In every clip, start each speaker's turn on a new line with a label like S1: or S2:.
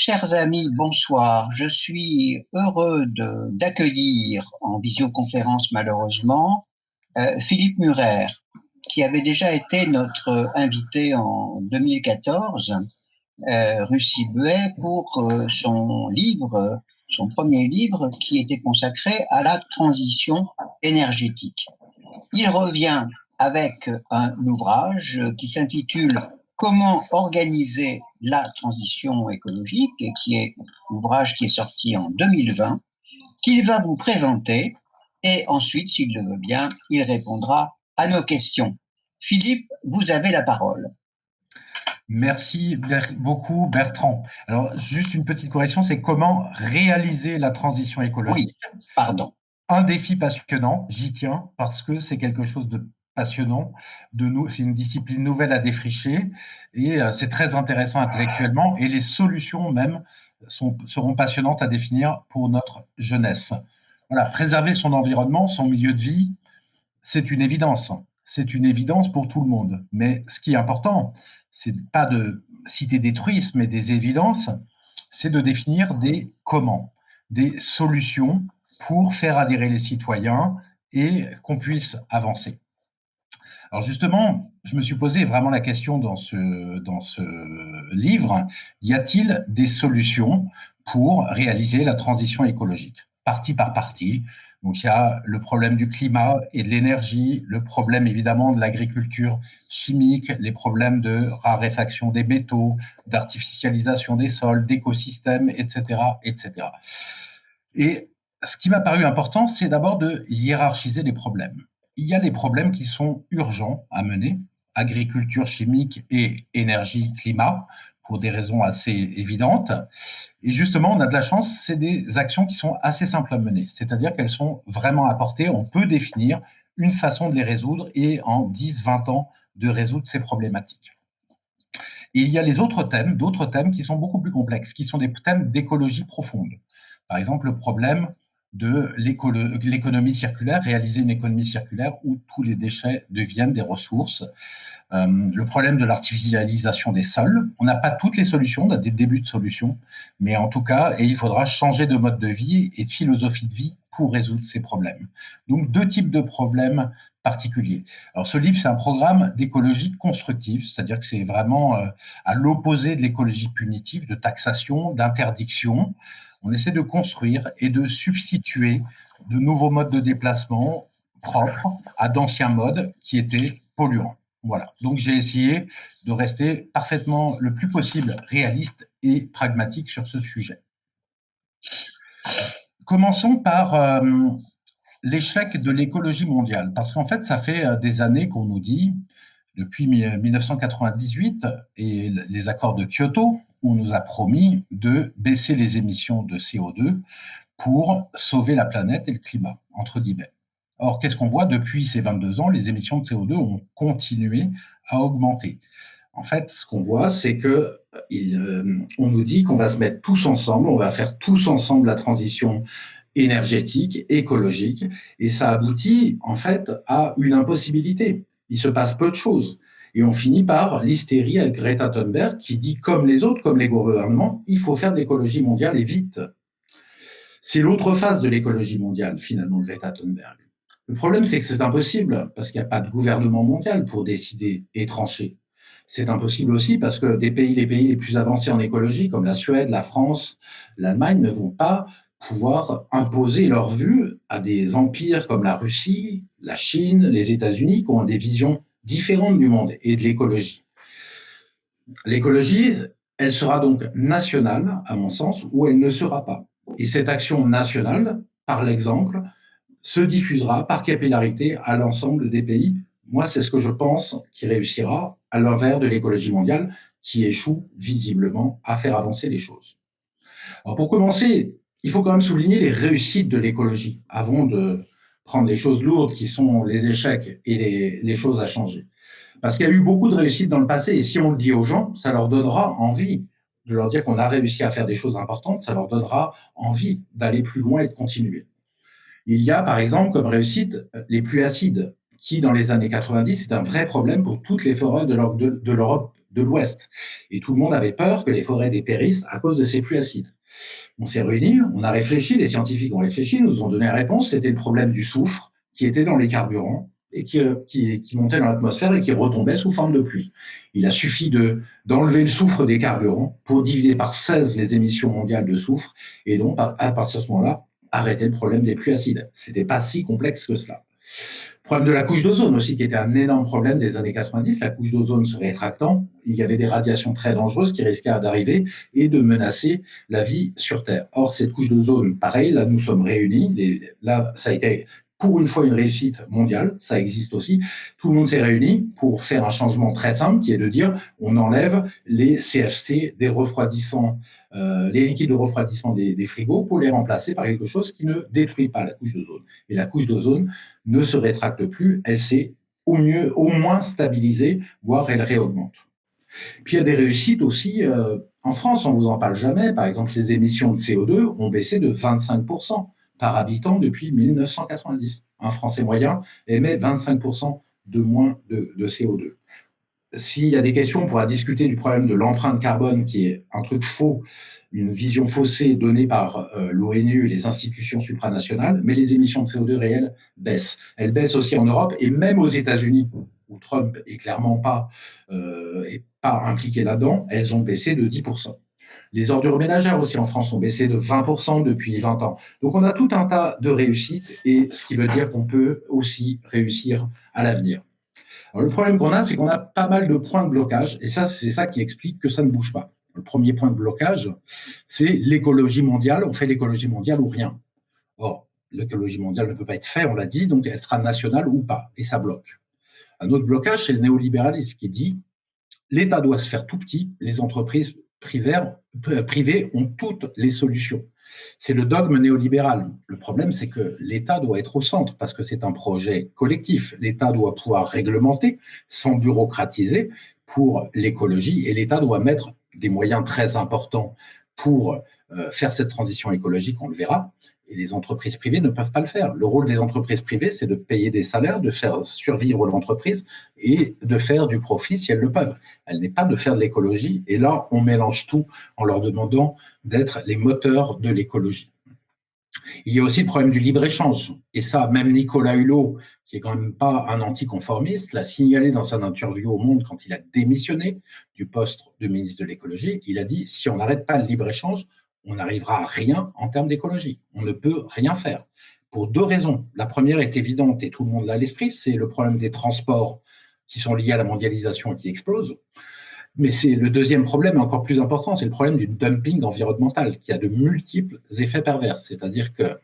S1: Chers amis, bonsoir. Je suis heureux d'accueillir en visioconférence malheureusement Philippe Murer, qui avait déjà été notre invité en 2014, rue Sibuet, pour son livre, son premier livre qui était consacré à la transition énergétique. Il revient avec un ouvrage qui s'intitule Comment organiser la transition écologique, et qui est l'ouvrage qui est sorti en 2020, qu'il va vous présenter, et ensuite, s'il le veut bien, il répondra à nos questions. Philippe, vous avez la parole.
S2: Merci beaucoup, Bertrand. Alors, juste une petite correction, c'est comment réaliser la transition écologique.
S1: Oui, pardon.
S2: Un défi passionnant, j'y tiens, parce que c'est quelque chose de passionnant. C'est une discipline nouvelle à défricher, et c'est très intéressant intellectuellement, et les solutions même seront passionnantes à définir pour notre jeunesse. Voilà, préserver son environnement, son milieu de vie, c'est une évidence. C'est une évidence pour tout le monde. Mais ce qui est important, c'est pas de citer des truismes et des évidences, c'est de définir des comment, des solutions pour faire adhérer les citoyens et qu'on puisse avancer. Alors justement, je me suis posé vraiment la question dans ce livre, y a-t-il des solutions pour réaliser la transition écologique, partie par partie? Donc il y a le problème du climat et de l'énergie, le problème évidemment de l'agriculture chimique, les problèmes de raréfaction des métaux, d'artificialisation des sols, d'écosystèmes, etc., etc. Et ce qui m'a paru important, c'est d'abord de hiérarchiser les problèmes. Il y a des problèmes qui sont urgents à mener, agriculture chimique et énergie, climat, pour des raisons assez évidentes. Et justement, on a de la chance, c'est des actions qui sont assez simples à mener, c'est-à-dire qu'elles sont vraiment à portée. On peut définir une façon de les résoudre et en 10, 20 ans de résoudre ces problématiques. Et il y a les autres thèmes, d'autres thèmes qui sont beaucoup plus complexes, qui sont des thèmes d'écologie profonde. Par exemple, le problème de l'économie circulaire, réaliser une économie circulaire où tous les déchets deviennent des ressources. Le problème de l'artificialisation des sols. On n'a pas toutes les solutions, on a des débuts de solutions, mais en tout cas, il faudra changer de mode de vie et de philosophie de vie pour résoudre ces problèmes. Donc, deux types de problèmes particuliers. Alors, ce livre, c'est un programme d'écologie constructive, c'est-à-dire que c'est vraiment à l'opposé de l'écologie punitive, de taxation, d'interdiction. On essaie de construire et de substituer de nouveaux modes de déplacement propres à d'anciens modes qui étaient polluants. Voilà, donc j'ai essayé de rester parfaitement le plus possible réaliste et pragmatique sur ce sujet. Commençons par l'échec de l'écologie mondiale, parce qu'en fait, ça fait des années qu'on nous dit, depuis 1998 et les accords de Kyoto, on nous a promis de baisser les émissions de CO2 pour sauver la planète et le climat, entre guillemets. Or, qu'est-ce qu'on voit depuis ces 22 ans? Les émissions de CO2 ont continué à augmenter. En fait, ce qu'on voit, c'est que on nous dit qu'on va se mettre tous ensemble, on va faire tous ensemble la transition énergétique, écologique, et ça aboutit en fait à une impossibilité. Il se passe peu de choses. Et on finit par l'hystérie avec Greta Thunberg qui dit, comme les autres, comme les gouvernements, il faut faire de l'écologie mondiale et vite. C'est l'autre phase de l'écologie mondiale, finalement, Greta Thunberg. Le problème, c'est que c'est impossible, parce qu'il n'y a pas de gouvernement mondial pour décider et trancher. C'est impossible aussi parce que les pays les plus avancés en écologie, comme la Suède, la France, l'Allemagne, ne vont pas pouvoir imposer leur vue à des empires comme la Russie, la Chine, les États-Unis, qui ont des visions différentes du monde et de l'écologie. L'écologie, elle sera donc nationale, à mon sens, ou elle ne sera pas. Et cette action nationale, par l'exemple, se diffusera par capillarité à l'ensemble des pays. Moi, c'est ce que je pense qui réussira, à l'envers de l'écologie mondiale, qui échoue visiblement à faire avancer les choses. Alors pour commencer, il faut quand même souligner les réussites de l'écologie, avant de prendre les choses lourdes qui sont les échecs et les choses à changer. Parce qu'il y a eu beaucoup de réussites dans le passé, et si on le dit aux gens, ça leur donnera envie de leur dire qu'on a réussi à faire des choses importantes, ça leur donnera envie d'aller plus loin et de continuer. Il y a, par exemple, comme réussite, les pluies acides, qui, dans les années 90, c'est un vrai problème pour toutes les forêts de l'Europe de l'Ouest. Et tout le monde avait peur que les forêts dépérissent à cause de ces pluies acides. On s'est réunis, on a réfléchi, les scientifiques ont réfléchi, nous ont donné la réponse, c'était le problème du soufre qui était dans les carburants et qui montait dans l'atmosphère et qui retombait sous forme de pluie. Il a suffi d'enlever le soufre des carburants pour diviser par 16 les émissions mondiales de soufre et donc, à partir de ce moment-là, arrêter le problème des pluies acides. C'était pas si complexe que cela. Problème de la couche d'ozone aussi, qui était un énorme problème des années 90. La couche d'ozone se rétractant, il y avait des radiations très dangereuses qui risquaient d'arriver et de menacer la vie sur Terre. Or, cette couche d'ozone, pareil, là, nous sommes réunis. Là, ça a été pour une fois une réussite mondiale, ça existe aussi. Tout le monde s'est réuni pour faire un changement très simple, qui est de dire on enlève les CFC des refroidissants, les liquides de refroidissement des frigos pour les remplacer par quelque chose qui ne détruit pas la couche d'ozone. Et la couche d'ozone ne se rétracte plus, elle s'est au moins stabilisée, voire elle réaugmente. Puis il y a des réussites aussi. En France, on ne vous en parle jamais. Par exemple, les émissions de CO2 ont baissé de 25% par habitant depuis 1990. Un Français moyen émet 25% de moins de CO2. S'il y a des questions, on pourra discuter du problème de l'empreinte carbone, qui est un truc faux, une vision faussée donnée par l'ONU et les institutions supranationales, mais les émissions de CO2 réelles baissent. Elles baissent aussi en Europe et même aux États-Unis, où Trump est clairement pas impliqué là-dedans, elles ont baissé de 10%. Les ordures ménagères aussi en France ont baissé de 20% depuis 20 ans. Donc on a tout un tas de réussites, et ce qui veut dire qu'on peut aussi réussir à l'avenir. Alors, le problème qu'on a, c'est qu'on a pas mal de points de blocage, et ça, c'est ça qui explique que ça ne bouge pas. Le premier point de blocage, c'est l'écologie mondiale. On fait l'écologie mondiale ou rien. Or, l'écologie mondiale ne peut pas être faite, on l'a dit, donc elle sera nationale ou pas, et ça bloque. Un autre blocage, c'est le néolibéralisme qui dit l'État doit se faire tout petit, les entreprises privées ont toutes les solutions. C'est le dogme néolibéral. Le problème, c'est que l'État doit être au centre parce que c'est un projet collectif. L'État doit pouvoir réglementer sans bureaucratiser pour l'écologie, et l'État doit mettre des moyens très importants pour faire cette transition écologique, on le verra. Et les entreprises privées ne peuvent pas le faire. Le rôle des entreprises privées, c'est de payer des salaires, de faire survivre l'entreprise et de faire du profit si elles le peuvent. Elle n'est pas de faire de l'écologie. Et là, on mélange tout en leur demandant d'être les moteurs de l'écologie. Il y a aussi le problème du libre-échange. Et ça, même Nicolas Hulot, qui est quand même pas un anticonformiste, l'a signalé dans son interview au Monde quand il a démissionné du poste de ministre de l'écologie. Il a dit, si on n'arrête pas le libre-échange, on n'arrivera à rien en termes d'écologie. On ne peut rien faire. Pour deux raisons. La première est évidente et tout le monde l'a à l'esprit, c'est le problème des transports qui sont liés à la mondialisation et qui explosent. Mais c'est le deuxième problème, encore plus important, c'est le problème du dumping environnemental qui a de multiples effets pervers. C'est-à-dire que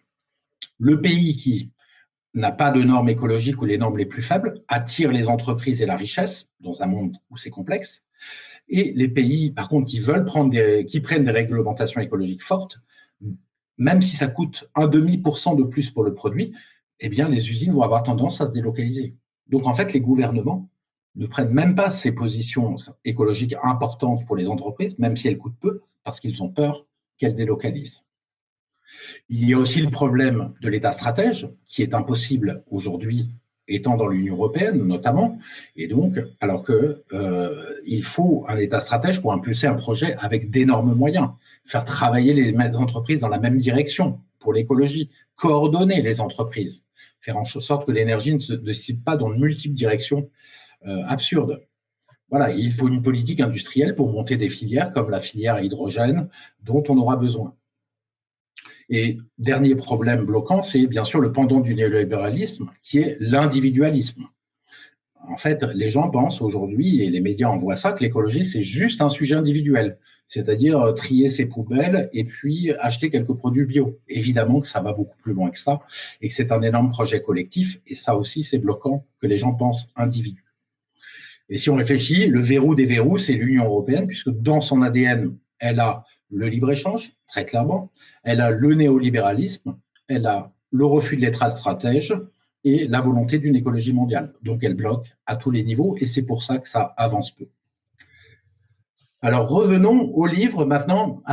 S2: le pays qui n'a pas de normes écologiques ou les normes les plus faibles attire les entreprises et la richesse dans un monde où c'est complexe. Et les pays, par contre, qui prennent des réglementations écologiques fortes, même si ça coûte 0,5% de plus pour le produit, eh bien, les usines vont avoir tendance à se délocaliser. Donc, en fait, les gouvernements ne prennent même pas ces positions écologiques importantes pour les entreprises, même si elles coûtent peu, parce qu'ils ont peur qu'elles délocalisent. Il y a aussi le problème de l'État stratège, qui est impossible aujourd'hui, étant dans l'Union européenne notamment, et donc, alors qu'il faut un État stratège pour impulser un projet avec d'énormes moyens, faire travailler les entreprises dans la même direction pour l'écologie, coordonner les entreprises, faire en sorte que l'énergie ne se dissipe pas dans de multiples directions absurdes. Voilà, il faut une politique industrielle pour monter des filières comme la filière à hydrogène dont on aura besoin. Et dernier problème bloquant, c'est bien sûr le pendant du néolibéralisme, qui est l'individualisme. En fait, les gens pensent aujourd'hui, et les médias en voient ça, que l'écologie, c'est juste un sujet individuel, c'est-à-dire trier ses poubelles et puis acheter quelques produits bio. Évidemment que ça va beaucoup plus loin que ça, et que c'est un énorme projet collectif, et ça aussi, c'est bloquant que les gens pensent individu. Et si on réfléchit, le verrou des verrous, c'est l'Union européenne, puisque dans son ADN, elle a le libre-échange, très clairement, elle a le néolibéralisme, elle a le refus de l'État stratège et la volonté d'une écologie mondiale. Donc elle bloque à tous les niveaux et c'est pour ça que ça avance peu. Alors revenons au livre maintenant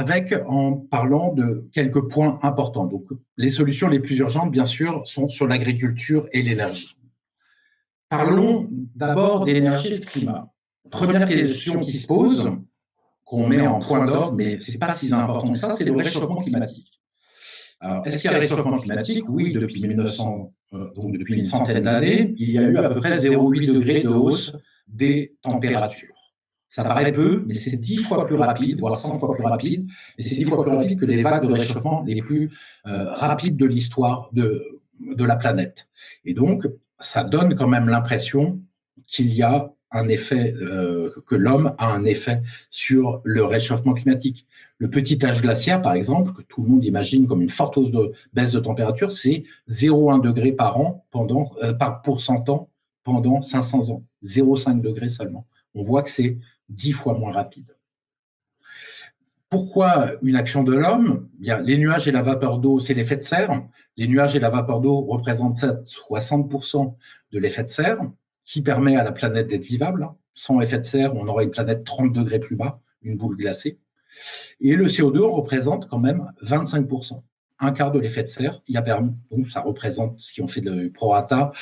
S2: en parlant de quelques points importants. Donc les solutions les plus urgentes, bien sûr, sont sur l'agriculture et l'énergie. Parlons d'abord d'énergie et de climat. première question qui se pose, qu'on met en point d'ordre, mais ce n'est pas si important que ça, c'est le réchauffement climatique. Alors, est-ce qu'il y a un réchauffement climatique? Oui, depuis 1900, donc depuis une centaine d'années, il y a eu à peu près 0,8 degrés de hausse des températures. Ça paraît peu, mais c'est 10 fois plus rapide, voire 100 fois plus rapide, et c'est 10 fois plus rapide que les vagues de réchauffement les plus rapides de l'histoire de la planète. Et donc, ça donne quand même l'impression qu'il y a un effet, que l'homme a un effet sur le réchauffement climatique. Le petit âge glaciaire, par exemple, que tout le monde imagine comme une forte baisse de température, c'est 0,1 degré par an pour 100 ans pendant 500 ans. 0,5 degré seulement. On voit que c'est 10 fois moins rapide. Pourquoi une action de l'homme? Les nuages et la vapeur d'eau, c'est l'effet de serre. Les nuages et la vapeur d'eau représentent 60% de l'effet de serre qui permet à la planète d'être vivable. Sans effet de serre, on aurait une planète 30 degrés plus bas, une boule glacée. Et le CO2 représente quand même 25%, un quart de l'effet de serre. Donc ça représente, si on fait le prorata,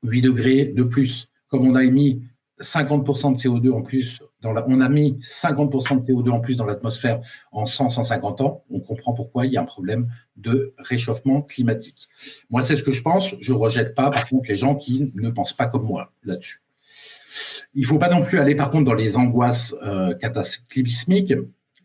S2: 8 degrés de plus. Comme on a émis 50% de CO2 en plus, on a mis 50% de CO2 en plus dans l'atmosphère en 100-150 ans, on comprend pourquoi il y a un problème de réchauffement climatique. Moi, c'est ce que je pense. Je ne rejette pas, par contre, les gens qui ne pensent pas comme moi là-dessus. Il ne faut pas non plus aller, par contre, dans les angoisses cataclysmiques.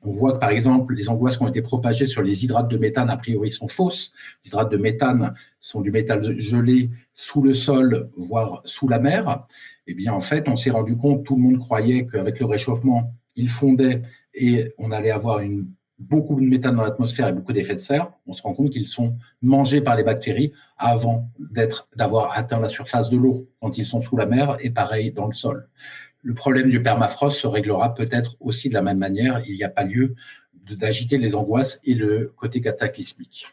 S2: On voit que, par exemple, les angoisses qui ont été propagées sur les hydrates de méthane, a priori, sont fausses. Les hydrates de méthane sont du métal gelé sous le sol, voire sous la mer. Eh bien, en fait, on s'est rendu compte, tout le monde croyait qu'avec le réchauffement, il fondait et on allait avoir beaucoup de méthane dans l'atmosphère et beaucoup d'effets de serre. On se rend compte qu'ils sont mangés par les bactéries avant d'avoir atteint la surface de l'eau, quand ils sont sous la mer, et pareil dans le sol. Le problème du permafrost se réglera peut-être aussi de la même manière. Il n'y a pas lieu d'agiter les angoisses et le côté cataclysmique.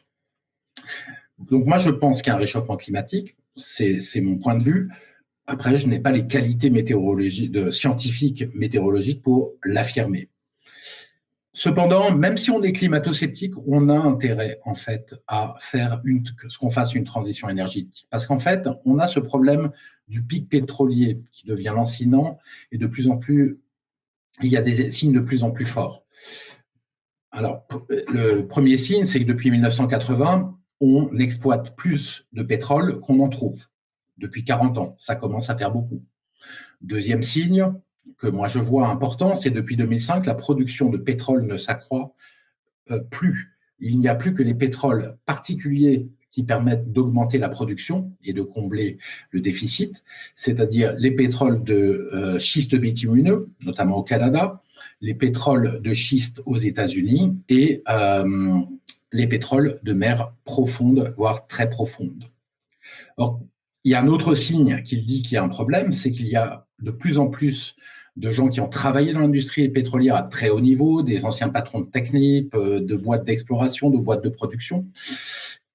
S2: Donc moi, je pense qu'il y a un réchauffement climatique, c'est mon point de vue. Après, je n'ai pas les qualités scientifiques météorologiques pour l'affirmer. Cependant, même si on est climato-sceptique, on a intérêt en fait à faire qu'on fasse une transition énergétique, parce qu'en fait, on a ce problème du pic pétrolier qui devient lancinant et de plus en plus, il y a des signes de plus en plus forts. Alors, le premier signe, c'est que depuis 1980, on exploite plus de pétrole qu'on en trouve. Depuis 40 ans, ça commence à faire beaucoup. Deuxième signe que moi je vois important, c'est depuis 2005, la production de pétrole ne s'accroît plus. Il n'y a plus que les pétroles particuliers qui permettent d'augmenter la production et de combler le déficit, c'est-à-dire les pétroles de schiste bitumineux, notamment au Canada, les pétroles de schiste aux États-Unis et les pétroles de mer profonde, voire très profonde. Or, il y a un autre signe qui dit qu'il y a un problème, c'est qu'il y a de plus en plus de gens qui ont travaillé dans l'industrie pétrolière à très haut niveau, des anciens patrons de techniques, de boîtes d'exploration, de boîtes de production,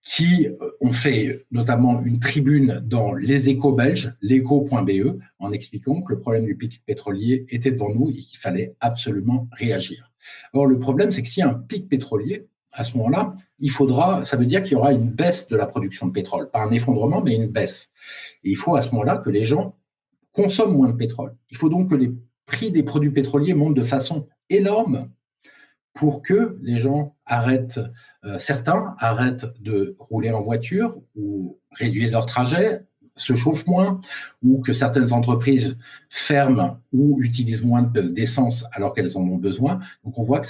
S2: qui ont fait notamment une tribune dans les échos belges, l'écho.be, en expliquant que le problème du pic pétrolier était devant nous et qu'il fallait absolument réagir. Or, le problème, c'est que s'il y a un pic pétrolier, à ce moment-là, ça veut dire qu'il y aura une baisse de la production de pétrole. Pas un effondrement, mais une baisse. Et il faut à ce moment-là que les gens consomment moins de pétrole. Il faut donc que les prix des produits pétroliers montent de façon énorme pour que les gens certains arrêtent de rouler en voiture ou réduisent leur trajet, se chauffent moins, ou que certaines entreprises ferment ou utilisent moins d'essence alors qu'elles en ont besoin. Donc on voit que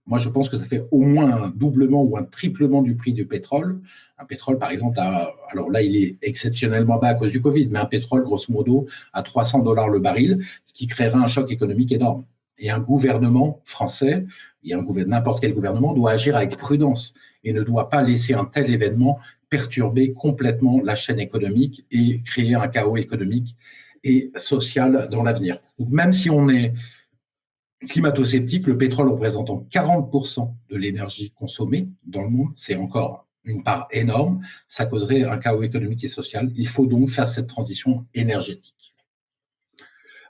S2: moi je pense que ça fait au moins un doublement ou un triplement du prix du pétrole. Un pétrole, par exemple, alors là il est exceptionnellement bas à cause du Covid, mais un pétrole, grosso modo, à $300 le baril, ce qui créerait un choc économique énorme. Et un gouvernement français, n'importe quel gouvernement, doit agir avec prudence et ne doit pas laisser un tel événement perturber complètement la chaîne économique et créer un chaos économique et social dans l'avenir. Donc, même si on est climato-sceptique, le pétrole représentant 40% de l'énergie consommée dans le monde, c'est encore une part énorme, ça causerait un chaos économique et social. Il faut donc faire cette transition énergétique.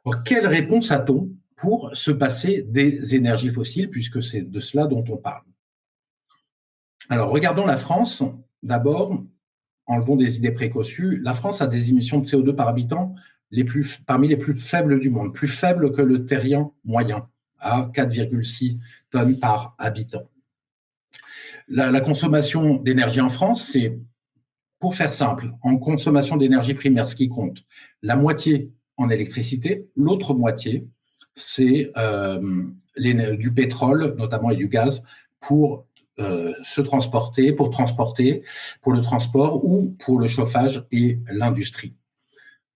S2: Alors, quelle réponse a-t-on pour se passer des énergies fossiles, puisque c'est de cela dont on parle? Alors, regardons la France. D'abord, enlevons des idées préconçues. La France a des émissions de CO2 par habitant parmi les plus faibles du monde, plus faibles que le terrien moyen, à 4,6 tonnes par habitant. La consommation d'énergie en France, c'est, pour faire simple, en consommation d'énergie primaire, ce qui compte, la moitié en électricité, l'autre moitié, c'est du pétrole, notamment, et du gaz, pour pour le transport ou pour le chauffage et l'industrie.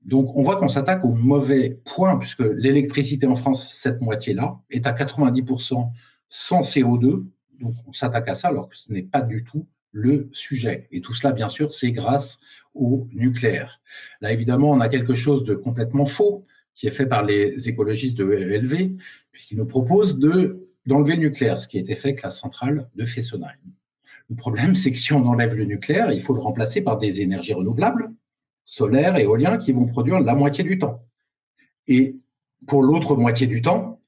S2: Donc, on voit qu'on s'attaque au mauvais point, puisque l'électricité en France, cette moitié-là, est à 90% sans CO2. Donc, on s'attaque à ça alors que ce n'est pas du tout le sujet. Et tout cela, bien sûr, c'est grâce au nucléaire. Là, évidemment, on a quelque chose de complètement faux qui est fait par les écologistes de ELV, puisqu'ils nous proposent d'enlever le nucléaire, ce qui a été fait avec la centrale de Fessenheim. Le problème, c'est que si on enlève le nucléaire, il faut le remplacer par des énergies renouvelables, solaires, éoliens, qui vont produire la moitié du temps. Et pour l'autre moitié du temps,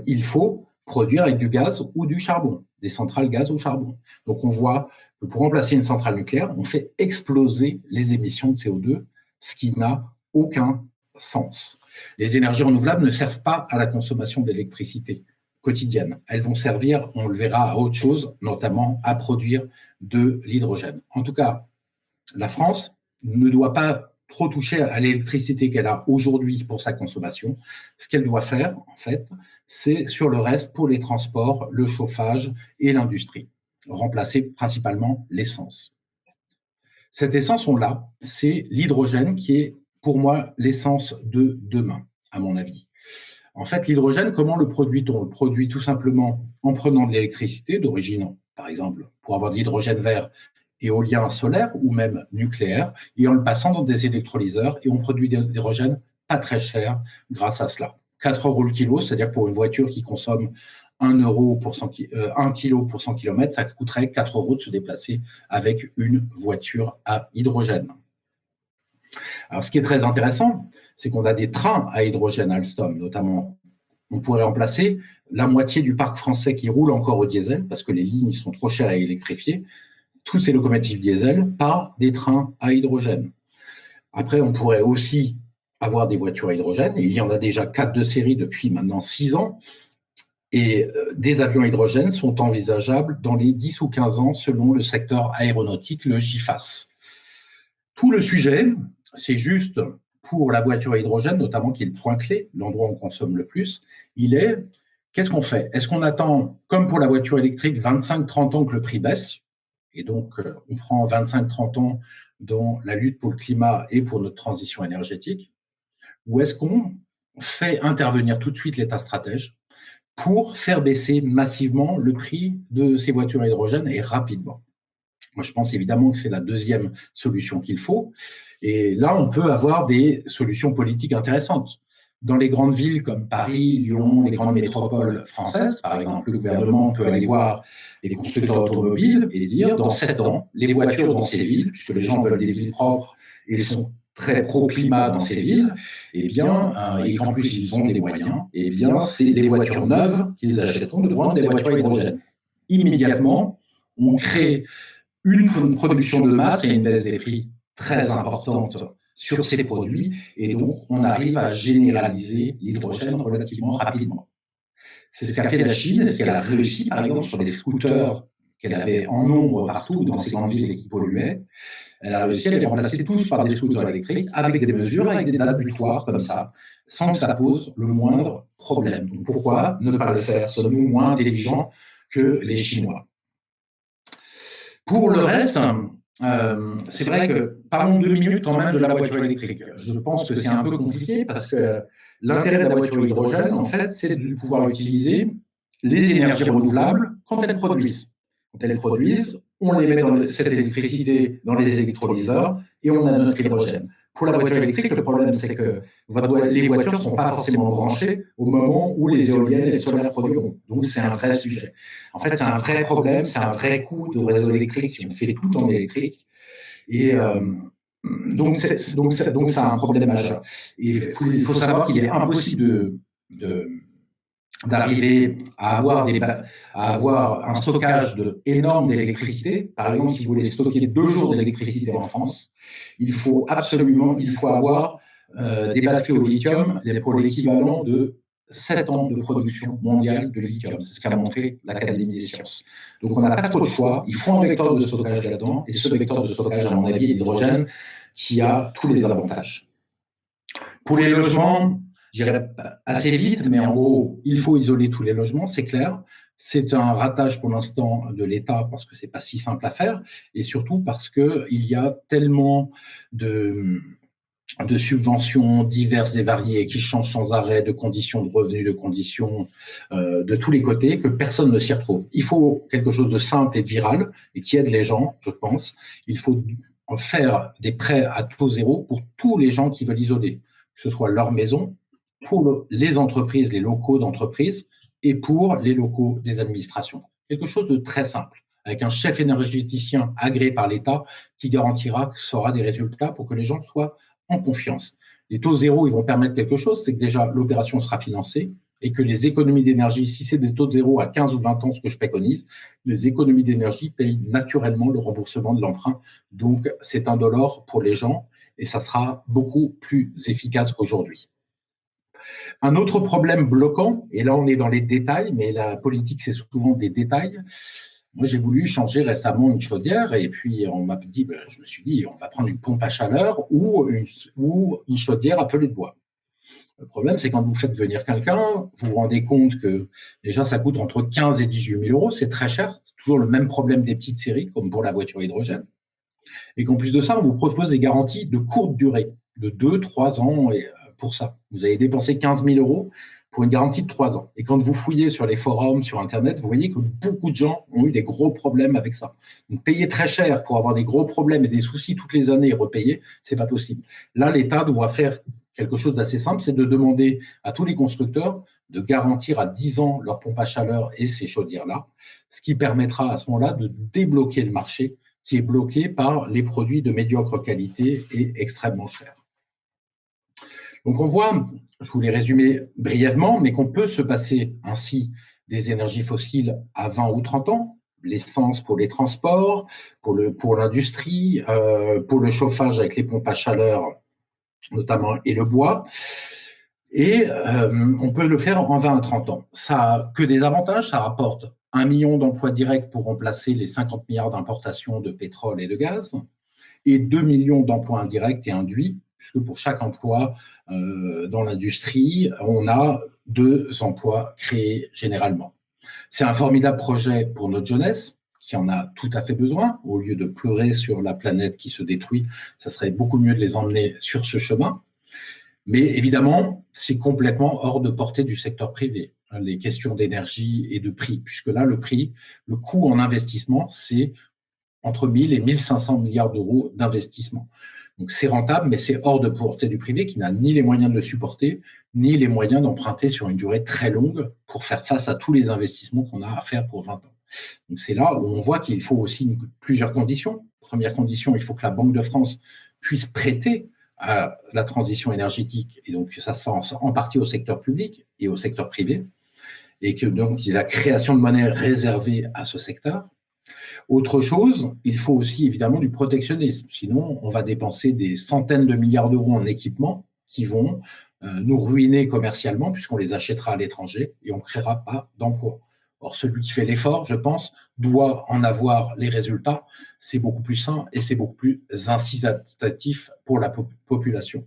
S2: il faut produire avec du gaz ou du charbon, des centrales gaz ou charbon. Donc on voit que pour remplacer une centrale nucléaire, on fait exploser les émissions de CO2, ce qui n'a aucun sens. Les énergies renouvelables ne servent pas à la consommation d'électricité quotidienne. Elles vont servir, on le verra, à autre chose, notamment à produire de l'hydrogène. En tout cas, la France ne doit pas trop toucher à l'électricité qu'elle a aujourd'hui pour sa consommation. Ce qu'elle doit faire, en fait, c'est sur le reste, pour les transports, le chauffage et l'industrie, remplacer principalement l'essence. Cette essence, on l'a, c'est l'hydrogène qui est, pour moi, l'essence de demain, à mon avis. En fait, l'hydrogène, comment le produit-on? On le produit tout simplement en prenant de l'électricité d'origine, par exemple, pour avoir de l'hydrogène vert, éolien, solaire ou même nucléaire, et en le passant dans des électrolyseurs, et on produit de l'hydrogène pas très cher grâce à cela. 4 euros le kilo, c'est-à-dire pour une voiture qui consomme 1 kilo pour 100 km, ça coûterait 4 euros de se déplacer avec une voiture à hydrogène. Alors, ce qui est très intéressant, c'est qu'on a des trains à hydrogène Alstom, notamment. On pourrait remplacer la moitié du parc français qui roule encore au diesel, parce que les lignes sont trop chères à électrifier, toutes ces locomotives diesel, par des trains à hydrogène. Après, on pourrait aussi avoir des voitures à hydrogène. Il y en a déjà 4 de série depuis maintenant 6 ans. Et des avions à hydrogène sont envisageables dans les 10 ou 15 ans selon le secteur aéronautique, le GIFAS. Tout le sujet, c'est juste pour la voiture à hydrogène, notamment qui est le point clé, l'endroit où on consomme le plus, il est, qu'est-ce qu'on fait? Est-ce qu'on attend, comme pour la voiture électrique, 25-30 ans que le prix baisse? Et donc, on prend 25-30 ans dans la lutte pour le climat et pour notre transition énergétique? Ou est-ce qu'on fait intervenir tout de suite l'État stratège pour faire baisser massivement le prix de ces voitures à hydrogène et rapidement? Moi, je pense évidemment que c'est la deuxième solution qu'il faut. Et là, on peut avoir des solutions politiques intéressantes. Dans les grandes villes comme Paris, Lyon, les grandes métropoles françaises, par exemple, le gouvernement peut aller voir les constructeurs automobiles et dire, dans 7 ans, les voitures dans ces villes, puisque les gens veulent des villes propres et sont très pro-climat dans ces villes, et qu'en plus ils ont des moyens, c'est des voitures neuves qu'ils achèteront de vendre des voitures à hydrogène. Immédiatement, on crée une production de masse et une baisse des prix très importante sur ces produits, et donc on arrive à généraliser l'hydrogène relativement rapidement. C'est ce qu'a fait la Chine, et ce qu'elle a réussi, par exemple, sur les scooters qu'elle avait en nombre partout dans ces grandes villes et qui polluaient. Elle a réussi à les remplacer tous par des scooters électriques avec des mesures, avec des dates butoirs comme ça, sans que ça pose le moindre problème. Donc pourquoi ne pas le faire? Sommes-nous moins intelligents que les Chinois? Pour le reste, c'est vrai que parlons 2 minutes quand même de la voiture électrique. Je pense que c'est un peu compliqué parce que l'intérêt de la voiture hydrogène, en fait, c'est de pouvoir utiliser les énergies renouvelables quand elles produisent. Quand elles produisent, on les met dans cette électricité dans les électrolyseurs et on a notre hydrogène. Pour la voiture électrique, le problème, c'est que les voitures ne sont pas forcément branchées au moment où les éoliennes et les solaires produiront. Donc, c'est un vrai sujet. En fait, c'est un vrai problème, c'est un vrai coût de réseau électrique si on fait tout en électrique. Et donc, c'est un problème majeur. Et il faut savoir qu'il est impossible d'arriver à avoir un stockage énorme d'électricité. Par exemple, si vous voulez stocker 2 jours d'électricité en France, il faut avoir des batteries au lithium pour l'équivalent de 7 ans de production mondiale de lithium. C'est ce qu'a montré l'Académie des sciences. Donc on n'a pas trop de choix. Il faut un vecteur de stockage là-dedans. Et ce vecteur de stockage, à mon avis, est l'hydrogène qui a tous les avantages. Pour les logements, j'irai assez vite, mais en gros, il faut isoler tous les logements, c'est clair. C'est un ratage pour l'instant de l'État parce que ce n'est pas si simple à faire et surtout parce qu'il y a tellement de subventions diverses et variées qui changent sans arrêt, de conditions de revenus, de conditions de tous les côtés, que personne ne s'y retrouve. Il faut quelque chose de simple et de viral et qui aide les gens, je pense. Il faut faire des prêts à taux zéro pour tous les gens qui veulent isoler, que ce soit leur maison, pour les entreprises, les locaux d'entreprises et pour les locaux des administrations. Quelque chose de très simple, avec un chef énergéticien agréé par l'État qui garantira que ce sera des résultats pour que les gens soient en confiance. Les taux zéro, ils vont permettre quelque chose, c'est que déjà l'opération sera financée et que les économies d'énergie, si c'est des taux de zéro à 15 ou 20 ans, ce que je préconise, les économies d'énergie payent naturellement le remboursement de l'emprunt. Donc, c'est indolore pour les gens et ça sera beaucoup plus efficace qu'aujourd'hui. Un autre problème bloquant, et là on est dans les détails, mais la politique c'est souvent des détails. Moi j'ai voulu changer récemment une chaudière et puis on m'a dit, je me suis dit on va prendre une pompe à chaleur ou une chaudière à pellet de bois. Le problème c'est quand vous faites venir quelqu'un, vous vous rendez compte que déjà ça coûte entre 15 et 18 000 euros, c'est très cher, c'est toujours le même problème des petites séries comme pour la voiture à hydrogène. Et qu'en plus de ça on vous propose des garanties de courte durée, de 2-3 ans et pour ça. Vous avez dépensé 15 000 euros pour une garantie de 3 ans. Et quand vous fouillez sur les forums, sur Internet, vous voyez que beaucoup de gens ont eu des gros problèmes avec ça. Donc, payer très cher pour avoir des gros problèmes et des soucis toutes les années et repayer, c'est pas possible. Là, l'État doit faire quelque chose d'assez simple, c'est de demander à tous les constructeurs de garantir à 10 ans leur pompe à chaleur et ces chaudières-là, ce qui permettra à ce moment-là de débloquer le marché qui est bloqué par les produits de médiocre qualité et extrêmement chers. Donc on voit, je vous l'ai résumé brièvement, mais qu'on peut se passer ainsi des énergies fossiles à 20 ou 30 ans, l'essence pour les transports, pour l'industrie, pour le chauffage avec les pompes à chaleur notamment et le bois. Et on peut le faire en 20 à 30 ans. Ça n'a que des avantages, ça rapporte 1 million d'emplois directs pour remplacer les 50 milliards d'importations de pétrole et de gaz, et 2 millions d'emplois indirects et induits, puisque pour chaque emploi dans l'industrie, on a 2 emplois créés généralement. C'est un formidable projet pour notre jeunesse, qui en a tout à fait besoin. Au lieu de pleurer sur la planète qui se détruit, ça serait beaucoup mieux de les emmener sur ce chemin. Mais évidemment, c'est complètement hors de portée du secteur privé, les questions d'énergie et de prix, puisque là, le coût en investissement, c'est entre 1 000 et 1 500 milliards d'euros d'investissement. Donc c'est rentable, mais c'est hors de portée du privé qui n'a ni les moyens de le supporter, ni les moyens d'emprunter sur une durée très longue pour faire face à tous les investissements qu'on a à faire pour 20 ans. Donc c'est là où on voit qu'il faut aussi plusieurs conditions. Première condition, il faut que la Banque de France puisse prêter à la transition énergétique, et donc que ça se fasse en partie au secteur public et au secteur privé, et que donc il y ait la création de monnaie réservée à ce secteur. Autre chose, il faut aussi évidemment du protectionnisme, sinon on va dépenser des centaines de milliards d'euros en équipements qui vont nous ruiner commercialement puisqu'on les achètera à l'étranger et on ne créera pas d'emplois. Or, celui qui fait l'effort, je pense, doit en avoir les résultats. C'est beaucoup plus sain et c'est beaucoup plus incitatif pour la population.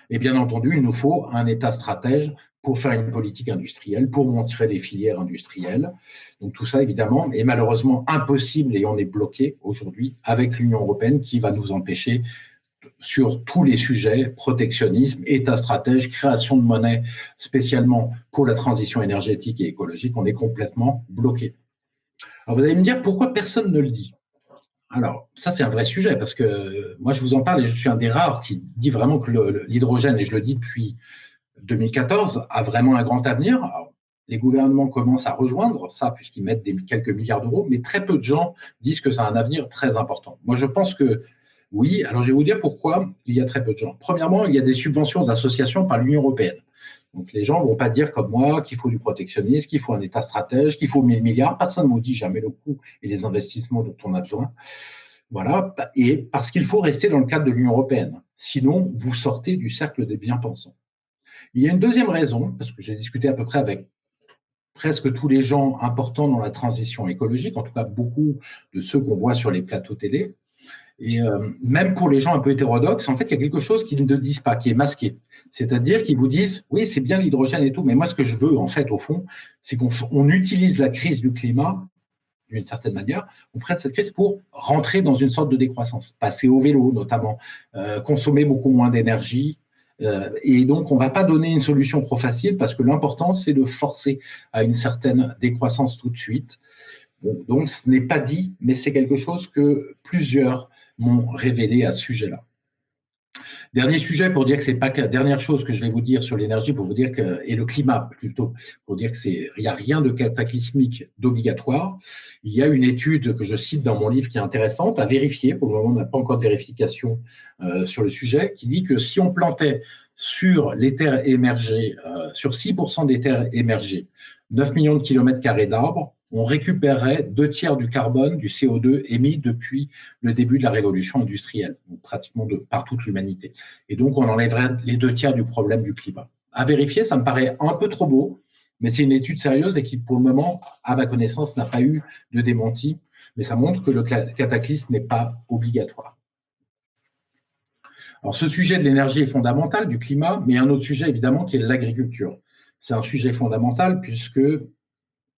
S2: Et bien entendu, il nous faut un État stratège pour faire une politique industrielle, pour montrer les filières industrielles. Donc tout ça, évidemment, est malheureusement impossible et on est bloqué aujourd'hui avec l'Union européenne qui va nous empêcher sur tous les sujets, protectionnisme, État stratège, création de monnaie spécialement pour la transition énergétique et écologique, on est complètement bloqué. Alors vous allez me dire pourquoi personne ne le dit. Alors, ça, c'est un vrai sujet, parce que moi, je vous en parle et je suis un des rares qui dit vraiment que l'hydrogène, et je le dis depuis 2014, a vraiment un grand avenir. Alors, les gouvernements commencent à rejoindre ça, puisqu'ils mettent quelques milliards d'euros, mais très peu de gens disent que ça a un avenir très important. Moi, je pense que oui. Alors, je vais vous dire pourquoi il y a très peu de gens. Premièrement, il y a des subventions d'associations par l'Union européenne. Donc, les gens ne vont pas dire comme moi qu'il faut du protectionnisme, qu'il faut un État stratège, qu'il faut 1 000 milliards. Personne ne vous dit jamais le coût et les investissements dont on a besoin. Voilà, et parce qu'il faut rester dans le cadre de l'Union européenne. Sinon, vous sortez du cercle des bien-pensants. Il y a une deuxième raison, parce que j'ai discuté à peu près avec presque tous les gens importants dans la transition écologique, en tout cas beaucoup de ceux qu'on voit sur les plateaux télé, et même pour les gens un peu hétérodoxes, en fait, il y a quelque chose qu'ils ne disent pas, qui est masqué. C'est-à-dire qu'ils vous disent, oui, c'est bien l'hydrogène et tout, mais moi, ce que je veux, en fait, au fond, c'est qu'on utilise la crise du climat, d'une certaine manière, on prenne cette crise pour rentrer dans une sorte de décroissance, passer au vélo notamment, consommer beaucoup moins d'énergie. Et donc, on ne va pas donner une solution trop facile parce que l'important, c'est de forcer à une certaine décroissance tout de suite. Bon, donc, ce n'est pas dit, mais c'est quelque chose que plusieurs m'ont révélé à ce sujet-là. Dernier sujet pour dire que c'est pas que dernière chose que je vais vous dire sur l'énergie pour vous dire que et le climat plutôt pour dire que c'est il y a rien de cataclysmique d'obligatoire. Il y a une étude que je cite dans mon livre qui est intéressante à vérifier. Pour le moment, on n'a pas encore de vérification sur le sujet qui dit que si on plantait sur les terres émergées, sur 6% des terres émergées, 9 millions de kilomètres carrés d'arbres, on récupérerait 2 tiers du carbone, du CO2 émis depuis le début de la révolution industrielle, donc pratiquement par toute l'humanité. Et donc, on enlèverait les 2 tiers du problème du climat. À vérifier, ça me paraît un peu trop beau, mais c'est une étude sérieuse et qui, pour le moment, à ma connaissance, n'a pas eu de démenti. Mais ça montre que le cataclysme n'est pas obligatoire. Alors, ce sujet de l'énergie est fondamental, du climat, mais il y a un autre sujet, évidemment, qui est l'agriculture. C'est un sujet fondamental puisque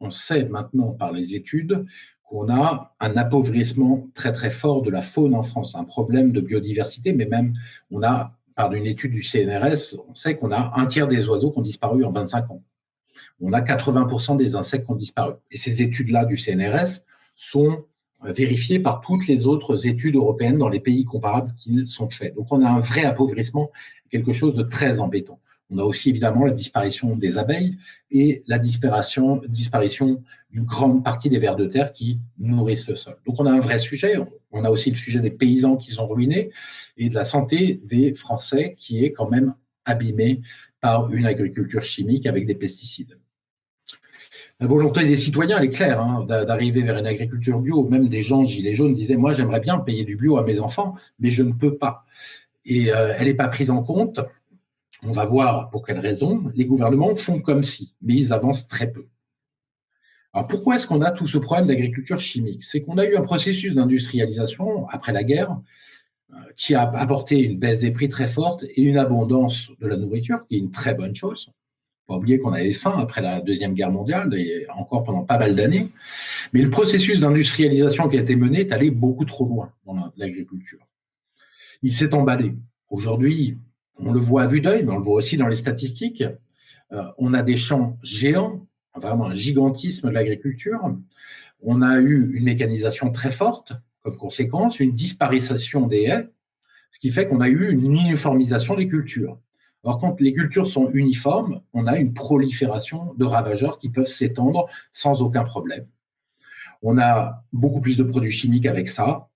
S2: on sait maintenant par les études qu'on a un appauvrissement très très fort de la faune en France, un problème de biodiversité, mais même on a, par une étude du CNRS, on sait qu'on a 1 tiers des oiseaux qui ont disparu en 25 ans. On a 80% des insectes qui ont disparu. Et ces études-là du CNRS sont vérifiées par toutes les autres études européennes dans les pays comparables qui sont faites. Donc on a un vrai appauvrissement, quelque chose de très embêtant. On a aussi évidemment la disparition des abeilles et la disparition d'une grande partie des vers de terre qui nourrissent le sol. Donc on a un vrai sujet. On a aussi le sujet des paysans qui sont ruinés et de la santé des Français qui est quand même abîmée par une agriculture chimique avec des pesticides. La volonté des citoyens, elle est claire, hein, d'arriver vers une agriculture bio. Même des gens gilets jaunes disaient, moi j'aimerais bien payer du bio à mes enfants, mais je ne peux pas. Et elle n'est pas prise en compte. On va voir pour quelles raisons. Les gouvernements font comme si, mais ils avancent très peu. Alors pourquoi est-ce qu'on a tout ce problème d'agriculture chimique? C'est qu'on a eu un processus d'industrialisation après la guerre qui a apporté une baisse des prix très forte et une abondance de la nourriture, qui est une très bonne chose. Il ne faut pas oublier qu'on avait faim après la Deuxième Guerre mondiale et encore pendant pas mal d'années. Mais le processus d'industrialisation qui a été mené est allé beaucoup trop loin dans l'agriculture. Il s'est emballé. Aujourd'hui, on le voit à vue d'œil, mais on le voit aussi dans les statistiques. On a des champs géants, vraiment un gigantisme de l'agriculture. On a eu une mécanisation très forte, comme conséquence, une disparition des haies, ce qui fait qu'on a eu une uniformisation des cultures. Alors, quand les cultures sont uniformes, on a une prolifération de ravageurs qui peuvent s'étendre sans aucun problème. On a beaucoup plus de produits chimiques avec ça.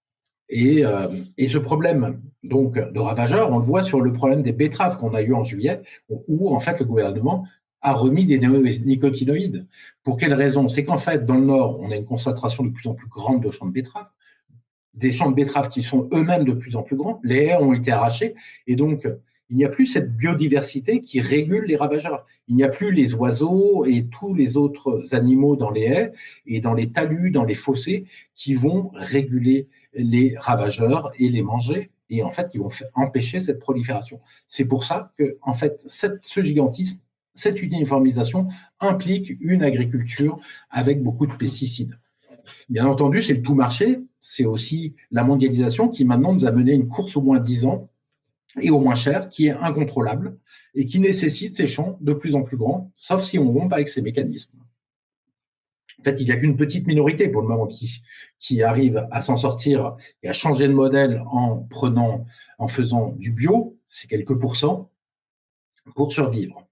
S2: Et ce problème donc, de ravageurs, on le voit sur le problème des betteraves qu'on a eu en juillet, où en fait le gouvernement a remis des néonicotinoïdes. Pour quelle raison? C'est qu'en fait, dans le Nord, on a une concentration de plus en plus grande de champs de betteraves, des champs de betteraves qui sont eux-mêmes de plus en plus grands, les haies ont été arrachées, et donc il n'y a plus cette biodiversité qui régule les ravageurs. Il n'y a plus les oiseaux et tous les autres animaux dans les haies et dans les talus, dans les fossés, qui vont réguler les ravageurs et les manger, et en fait, qui vont empêcher cette prolifération. C'est pour ça que, en fait, ce gigantisme, cette uniformisation implique une agriculture avec beaucoup de pesticides. Bien entendu, c'est le tout marché, c'est aussi la mondialisation qui maintenant nous a mené une course au moins 10 ans et au moins cher, qui est incontrôlable et qui nécessite ces champs de plus en plus grands, sauf si on rompt avec ces mécanismes. En fait, il n'y a qu'une petite minorité pour le moment qui arrive à s'en sortir et à changer de modèle en faisant du bio, c'est quelques pourcents, pour survivre.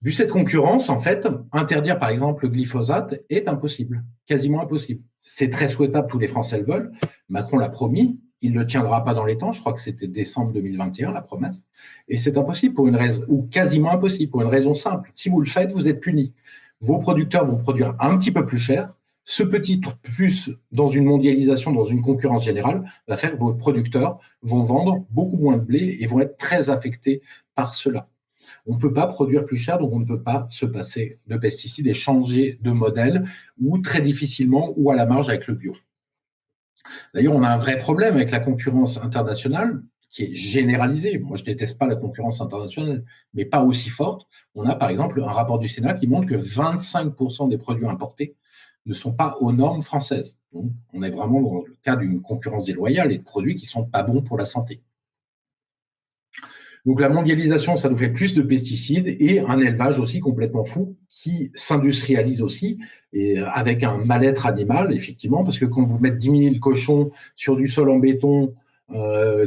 S2: Vu cette concurrence, en fait, interdire par exemple le glyphosate est impossible, quasiment impossible. C'est très souhaitable, tous les Français le veulent. Macron l'a promis, il ne le tiendra pas dans les temps, je crois que c'était décembre 2021, la promesse. Et c'est impossible pour une raison, ou quasiment impossible, pour une raison simple. Si vous le faites, vous êtes puni. Vos producteurs vont produire un petit peu plus cher, Ce petit plus dans une mondialisation, dans une concurrence générale, va faire que vos producteurs vont vendre beaucoup moins de blé et vont être très affectés par cela. On ne peut pas produire plus cher, donc on ne peut pas se passer de pesticides et changer de modèle, ou très difficilement, ou à la marge avec le bio. D'ailleurs, on a un vrai problème avec la concurrence internationale qui est généralisée. Moi, je ne déteste pas la concurrence internationale, mais pas aussi forte. On a par exemple un rapport du Sénat qui montre que 25% des produits importés ne sont pas aux normes françaises. Donc, on est vraiment dans le cas d'une concurrence déloyale et de produits qui ne sont pas bons pour la santé. Donc la mondialisation, ça nous fait plus de pesticides et un élevage aussi complètement fou qui s'industrialise aussi et avec un mal-être animal, effectivement, parce que quand vous mettez 10 000 cochons sur du sol en béton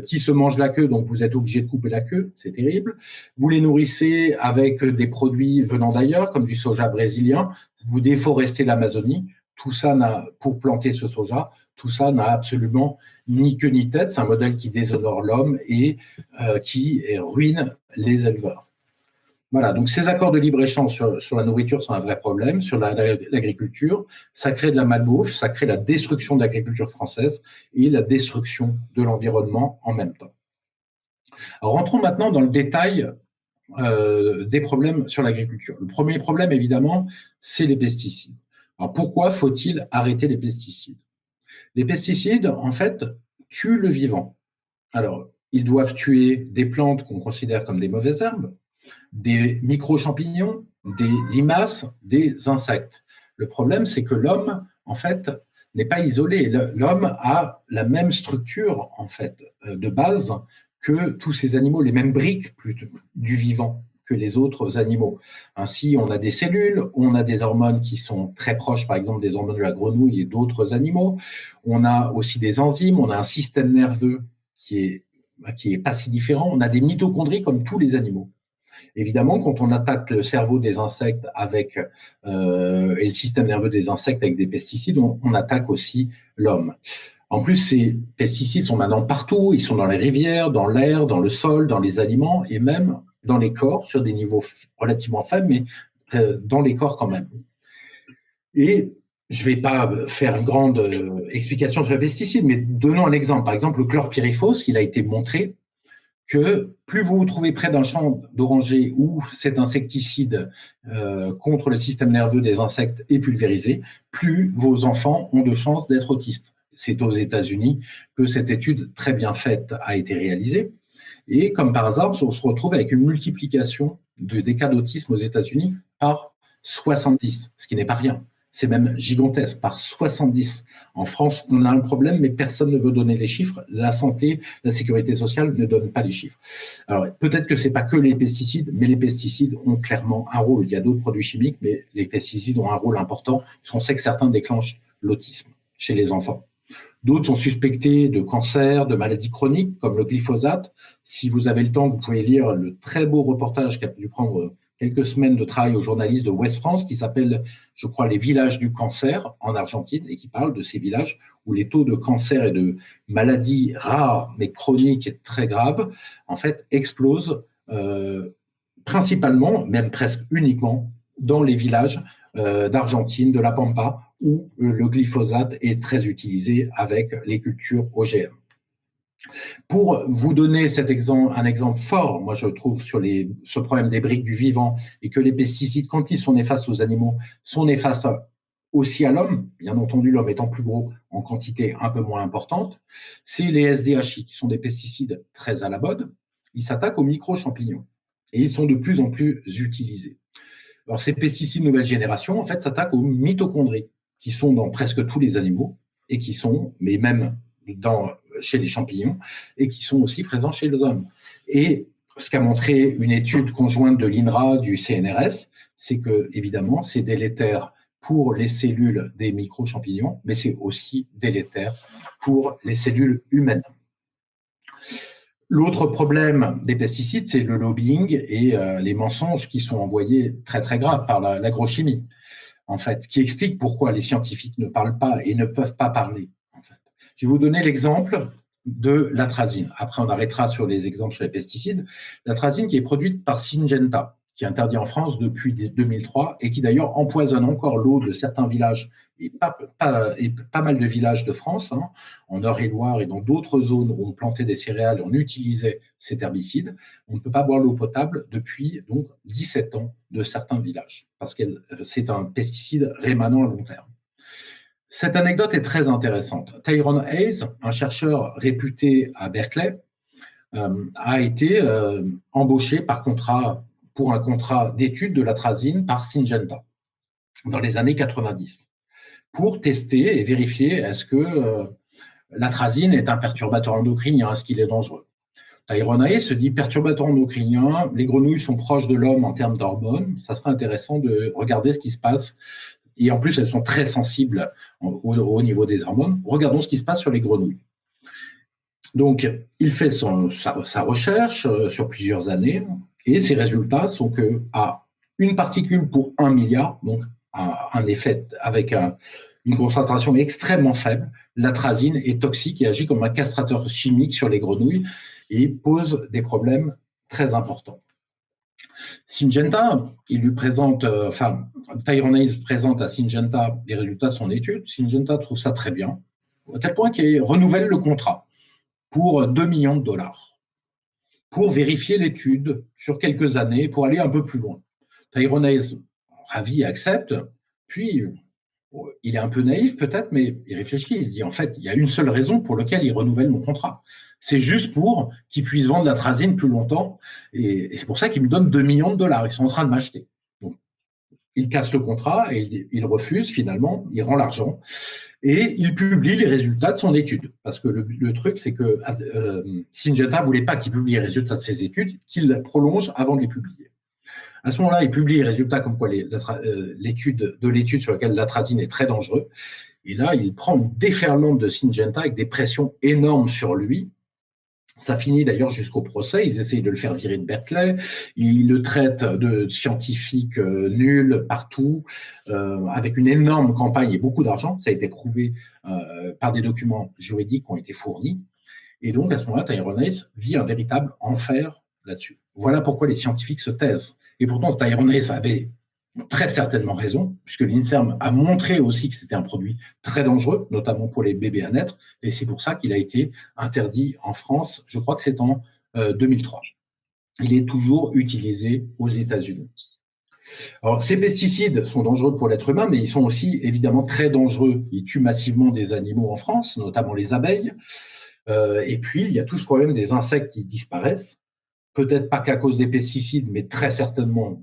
S2: qui se mangent la queue, donc vous êtes obligé de couper la queue, c'est terrible. Vous les nourrissez avec des produits venant d'ailleurs, comme du soja brésilien, vous déforestez l'Amazonie, tout ça pour planter ce soja, tout ça n'a absolument ni queue ni tête, c'est un modèle qui déshonore l'homme et qui ruine les éleveurs. Voilà, donc ces accords de libre-échange sur la nourriture sont un vrai problème, sur l'agriculture, ça crée de la malbouffe, ça crée la destruction de l'agriculture française et la destruction de l'environnement en même temps. Alors rentrons maintenant dans le détail des problèmes sur l'agriculture. Le premier problème, évidemment, c'est les pesticides. Alors pourquoi faut-il arrêter les pesticides? Les pesticides, en fait, tuent le vivant. Alors, ils doivent tuer des plantes qu'on considère comme des mauvaises herbes, des micro-champignons, des limaces, des insectes. Le problème, c'est que l'homme, en fait, n'est pas isolé. L'homme a la même structure, en fait, de base que tous ces animaux, les mêmes briques du vivant que les autres animaux. Ainsi, on a des cellules, on a des hormones qui sont très proches, par exemple, des hormones de la grenouille et d'autres animaux. On a aussi des enzymes, on a un système nerveux qui est pas si différent. On a des mitochondries comme tous les animaux. Évidemment, quand on attaque le cerveau des insectes et le système nerveux des insectes avec des pesticides, on attaque aussi l'homme. En plus, ces pesticides sont maintenant partout. Ils sont dans les rivières, dans l'air, dans le sol, dans les aliments et même dans les corps, sur des niveaux relativement faibles, mais dans les corps quand même. Et je ne vais pas faire une grande explication sur les pesticides, mais donnons un exemple. Par exemple, le chlorpyrifos, il a été montré que plus vous vous trouvez près d'un champ d'orangers où cet insecticide contre le système nerveux des insectes est pulvérisé, plus vos enfants ont de chances d'être autistes. C'est aux États-Unis que cette étude très bien faite a été réalisée. Et comme par hasard, on se retrouve avec une multiplication des cas d'autisme aux États-Unis par 70, ce qui n'est pas rien. C'est même gigantesque, par 70. En France, on a un problème, mais personne ne veut donner les chiffres. La santé, la sécurité sociale ne donnent pas les chiffres. Alors, peut-être que ce n'est pas que les pesticides, mais les pesticides ont clairement un rôle. Il y a d'autres produits chimiques, mais les pesticides ont un rôle important. On sait que certains déclenchent l'autisme chez les enfants. D'autres sont suspectés de cancer, de maladies chroniques, comme le glyphosate. Si vous avez le temps, vous pouvez lire le très beau reportage qui a dû prendre quelques semaines de travail aux journalistes de Ouest France, qui s'appelle, je crois, les villages du cancer en Argentine, et qui parle de ces villages où les taux de cancer et de maladies rares, mais chroniques et très graves, en fait, explosent principalement, même presque uniquement, dans les villages d'Argentine, de la Pampa, où le glyphosate est très utilisé avec les cultures OGM. Pour vous donner un exemple fort, moi je trouve, sur ce problème des briques du vivant, et que les pesticides, quand ils sont néfastes aux animaux, sont néfastes aussi à l'homme, bien entendu l'homme étant plus gros en quantité un peu moins importante, c'est les SDHI, qui sont des pesticides très à la mode. Ils s'attaquent aux micro-champignons, et ils sont de plus en plus utilisés. Alors ces pesticides nouvelle génération, en fait, s'attaquent aux mitochondries, qui sont dans presque tous les animaux, et qui sont, mais même chez les champignons, et qui sont aussi présents chez les hommes. Et ce qu'a montré une étude conjointe de l'INRA, du CNRS, c'est que, évidemment, c'est délétère pour les cellules des micro-champignons, mais c'est aussi délétère pour les cellules humaines. L'autre problème des pesticides, c'est le lobbying et les mensonges qui sont envoyés très, très graves par l'agrochimie, en fait, qui expliquent pourquoi les scientifiques ne parlent pas et ne peuvent pas parler. En fait. Je vais vous donner l'exemple de l'atrazine. Après, on arrêtera sur les exemples sur les pesticides. L'atrazine qui est produite par Syngenta, qui est interdit en France depuis 2003 et qui d'ailleurs empoisonne encore l'eau de certains villages et pas mal de villages de France, hein, en Eure-et-Loire et dans d'autres zones où on plantait des céréales, on utilisait cet herbicide. On ne peut pas boire l'eau potable depuis donc 17 ans de certains villages parce que c'est un pesticide rémanent à long terme. Cette anecdote est très intéressante. Tyrone Hayes, un chercheur réputé à Berkeley, a été embauché pour un contrat d'étude de l'atrazine par Syngenta dans les années 90 pour tester et vérifier est-ce que l'atrazine est un perturbateur endocrinien, est-ce qu'il est dangereux. Tyrone Hayes se dit perturbateur endocrinien, les grenouilles sont proches de l'homme en termes d'hormones, ça serait intéressant de regarder ce qui se passe. Et en plus, elles sont très sensibles au niveau des hormones. Regardons ce qui se passe sur les grenouilles. Donc, il fait sa recherche sur plusieurs années, et ses résultats sont qu'à une particule pour 1 milliard, donc un effet avec une concentration extrêmement faible, l'atrazine est toxique et agit comme un castrateur chimique sur les grenouilles et pose des problèmes très importants. Syngenta, Tyrone Hayes présente à Syngenta les résultats de son étude. Syngenta trouve ça très bien, à tel point qu'il renouvelle le contrat pour 2 millions de dollars pour vérifier l'étude sur quelques années, pour aller un peu plus loin. Tyrone Hayes, ravi, accepte, puis il est un peu naïf peut-être, mais il réfléchit, il se dit en fait, il y a une seule raison pour laquelle il renouvelle mon contrat. C'est juste pour qu'ils puissent vendre l'atrazine plus longtemps, et c'est pour ça qu'ils me donnent 2 millions de dollars, ils sont en train de m'acheter. Donc, il casse le contrat et il refuse finalement, il rend l'argent, et il publie les résultats de son étude. Parce que le truc, c'est que Syngenta ne voulait pas qu'il publie les résultats de ses études, qu'il prolonge avant de les publier. À ce moment-là, il publie les résultats comme quoi l'étude sur laquelle l'atrazine est très dangereux. Et là, il prend une déferlante de Syngenta avec des pressions énormes sur lui. Ça finit d'ailleurs jusqu'au procès. Ils essayent de le faire virer de Berkeley. Ils le traitent de scientifique nul partout, avec une énorme campagne et beaucoup d'argent. Ça a été prouvé par des documents juridiques qui ont été fournis. Et donc, à ce moment-là, Tyrone Hayes vit un véritable enfer là-dessus. Voilà pourquoi les scientifiques se taisent. Et pourtant, Tyrone Hayes avait très certainement raison, puisque l'INSERM a montré aussi que c'était un produit très dangereux, notamment pour les bébés à naître, et c'est pour ça qu'il a été interdit en France, je crois que c'est en 2003. Il est toujours utilisé aux États-Unis. Alors, ces pesticides sont dangereux pour l'être humain, mais ils sont aussi évidemment très dangereux. Ils tuent massivement des animaux en France, notamment les abeilles. Et puis, il y a tout ce problème des insectes qui disparaissent, peut-être pas qu'à cause des pesticides, mais très certainement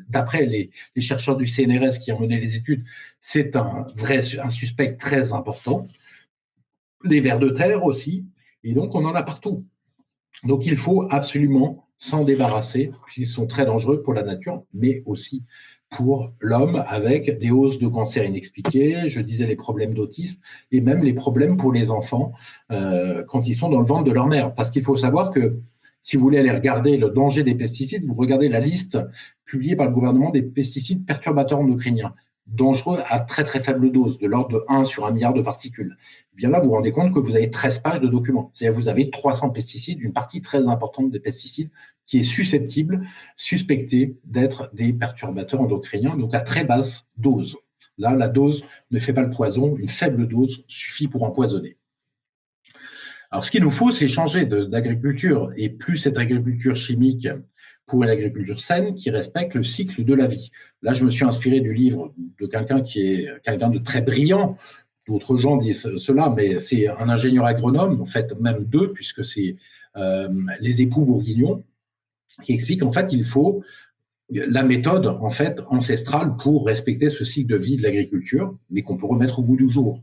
S2: d'après les chercheurs du CNRS qui ont mené les études, c'est un suspect très important. Les vers de terre aussi, et donc on en a partout. Donc il faut absolument s'en débarrasser, puisqu'ils sont très dangereux pour la nature, mais aussi pour l'homme, avec des hausses de cancer inexpliquées, je disais les problèmes d'autisme, et même les problèmes pour les enfants quand ils sont dans le ventre de leur mère. Parce qu'il faut savoir que si vous voulez aller regarder le danger des pesticides, vous regardez la liste publiée par le gouvernement des pesticides perturbateurs endocriniens, dangereux à très très faible dose, de l'ordre de 1 sur 1 milliard de particules. Et bien là, vous vous rendez compte que vous avez 13 pages de documents. C'est-à-dire que vous avez 300 pesticides, une partie très importante des pesticides qui est susceptible, suspectée d'être des perturbateurs endocriniens, donc à très basse dose. Là, la dose ne fait pas le poison, une faible dose suffit pour empoisonner. Alors, ce qu'il nous faut, c'est changer d'agriculture, et plus cette agriculture chimique pour une agriculture saine qui respecte le cycle de la vie. Là, je me suis inspiré du livre de quelqu'un qui est quelqu'un de très brillant. D'autres gens disent cela, mais c'est un ingénieur agronome, en fait, même deux, puisque c'est les époux Bourguignon, qui explique en fait il faut la méthode en fait ancestrale pour respecter ce cycle de vie de l'agriculture, mais qu'on peut remettre au goût du jour.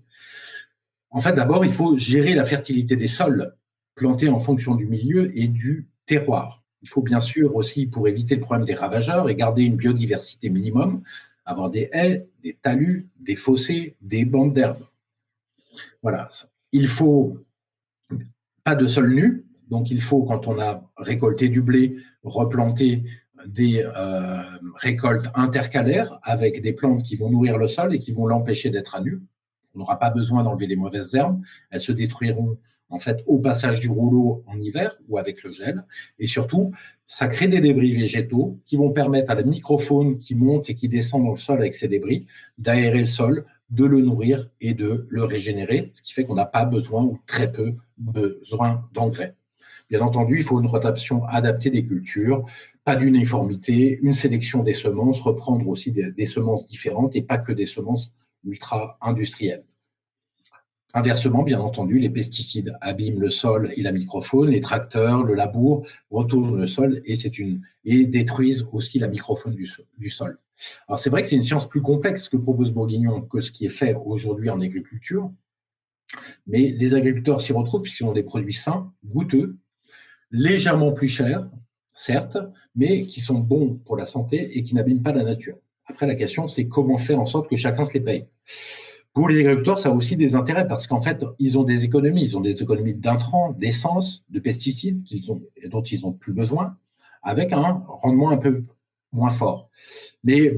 S2: En fait, d'abord, il faut gérer la fertilité des sols, planter en fonction du milieu et du terroir. Il faut bien sûr aussi, pour éviter le problème des ravageurs et garder une biodiversité minimum, avoir des haies, des talus, des fossés, des bandes d'herbes. Voilà. Il faut pas de sol nu, donc il faut, quand on a récolté du blé, replanter des récoltes intercalaires avec des plantes qui vont nourrir le sol et qui vont l'empêcher d'être à nu. On n'aura pas besoin d'enlever les mauvaises herbes, elles se détruiront en fait, au passage du rouleau en hiver ou avec le gel. Et surtout, ça crée des débris végétaux qui vont permettre à la microfaune qui monte et qui descend dans le sol avec ces débris d'aérer le sol, de le nourrir et de le régénérer, ce qui fait qu'on n'a pas besoin ou très peu besoin d'engrais. Bien entendu, il faut une rotation adaptée des cultures, pas d'uniformité, une sélection des semences, reprendre aussi des semences différentes et pas que des semences ultra-industrielles. Inversement, bien entendu, les pesticides abîment le sol et la microfaune, les tracteurs, le labour retournent le sol et détruisent aussi la microfaune du sol. Alors c'est vrai que c'est une science plus complexe que propose Bourguignon que ce qui est fait aujourd'hui en agriculture, mais les agriculteurs s'y retrouvent puisqu'ils ont des produits sains, goûteux, légèrement plus chers, certes, mais qui sont bons pour la santé et qui n'abîment pas la nature. Après, la question, c'est comment faire en sorte que chacun se les paye. Pour les agriculteurs, ça a aussi des intérêts parce qu'en fait, ils ont des économies d'intrants, d'essence, de pesticides dont ils n'ont plus besoin, avec un rendement un peu moins fort. Mais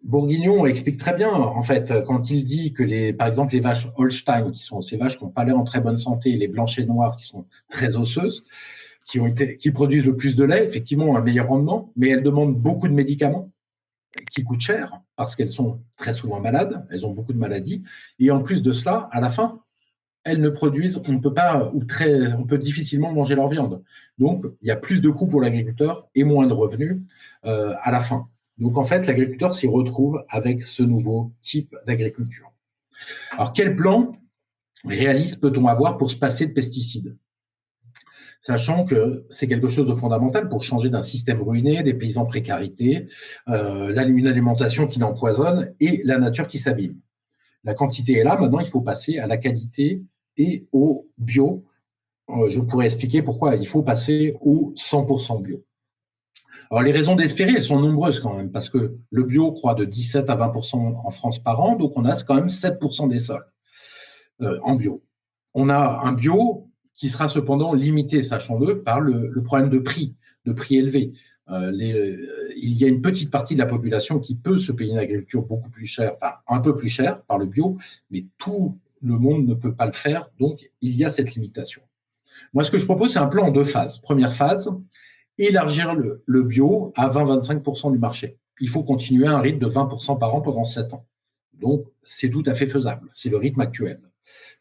S2: Bourguignon explique très bien, en fait, quand il dit que, par exemple, les vaches Holstein, qui sont ces vaches qui n'ont pas l'air en très bonne santé, les blanches et noires qui sont très osseuses, qui produisent le plus de lait, effectivement, ont un meilleur rendement, mais elles demandent beaucoup de médicaments qui coûtent cher parce qu'elles sont très souvent malades, elles ont beaucoup de maladies, et en plus de cela, à la fin, elles ne produisent, on peut difficilement manger leur viande. Donc, il y a plus de coûts pour l'agriculteur et moins de revenus à la fin. Donc, en fait, l'agriculteur s'y retrouve avec ce nouveau type d'agriculture. Alors, quel plan réaliste peut-on avoir pour se passer de pesticides ? Sachant que c'est quelque chose de fondamental pour changer d'un système ruiné, des paysans précarité, une alimentation qui l'empoisonne et la nature qui s'abîme. La quantité est là, maintenant il faut passer à la qualité et au bio. Je pourrais expliquer pourquoi il faut passer au 100% bio. Alors les raisons d'espérer, elles sont nombreuses quand même, parce que le bio croît de 17 à 20% en France par an, donc on a quand même 7% des sols en bio. On a un bio qui sera cependant limité, sachons-le, par le problème de prix élevé. Il y a une petite partie de la population qui peut se payer une agriculture beaucoup plus chère, enfin un peu plus chère par le bio, mais tout le monde ne peut pas le faire, donc il y a cette limitation. Moi, ce que je propose, c'est un plan en 2 phases. Première phase, élargir le bio à 20-25% du marché. Il faut continuer à un rythme de 20% par an pendant 7 ans. Donc, c'est tout à fait faisable. C'est le rythme actuel.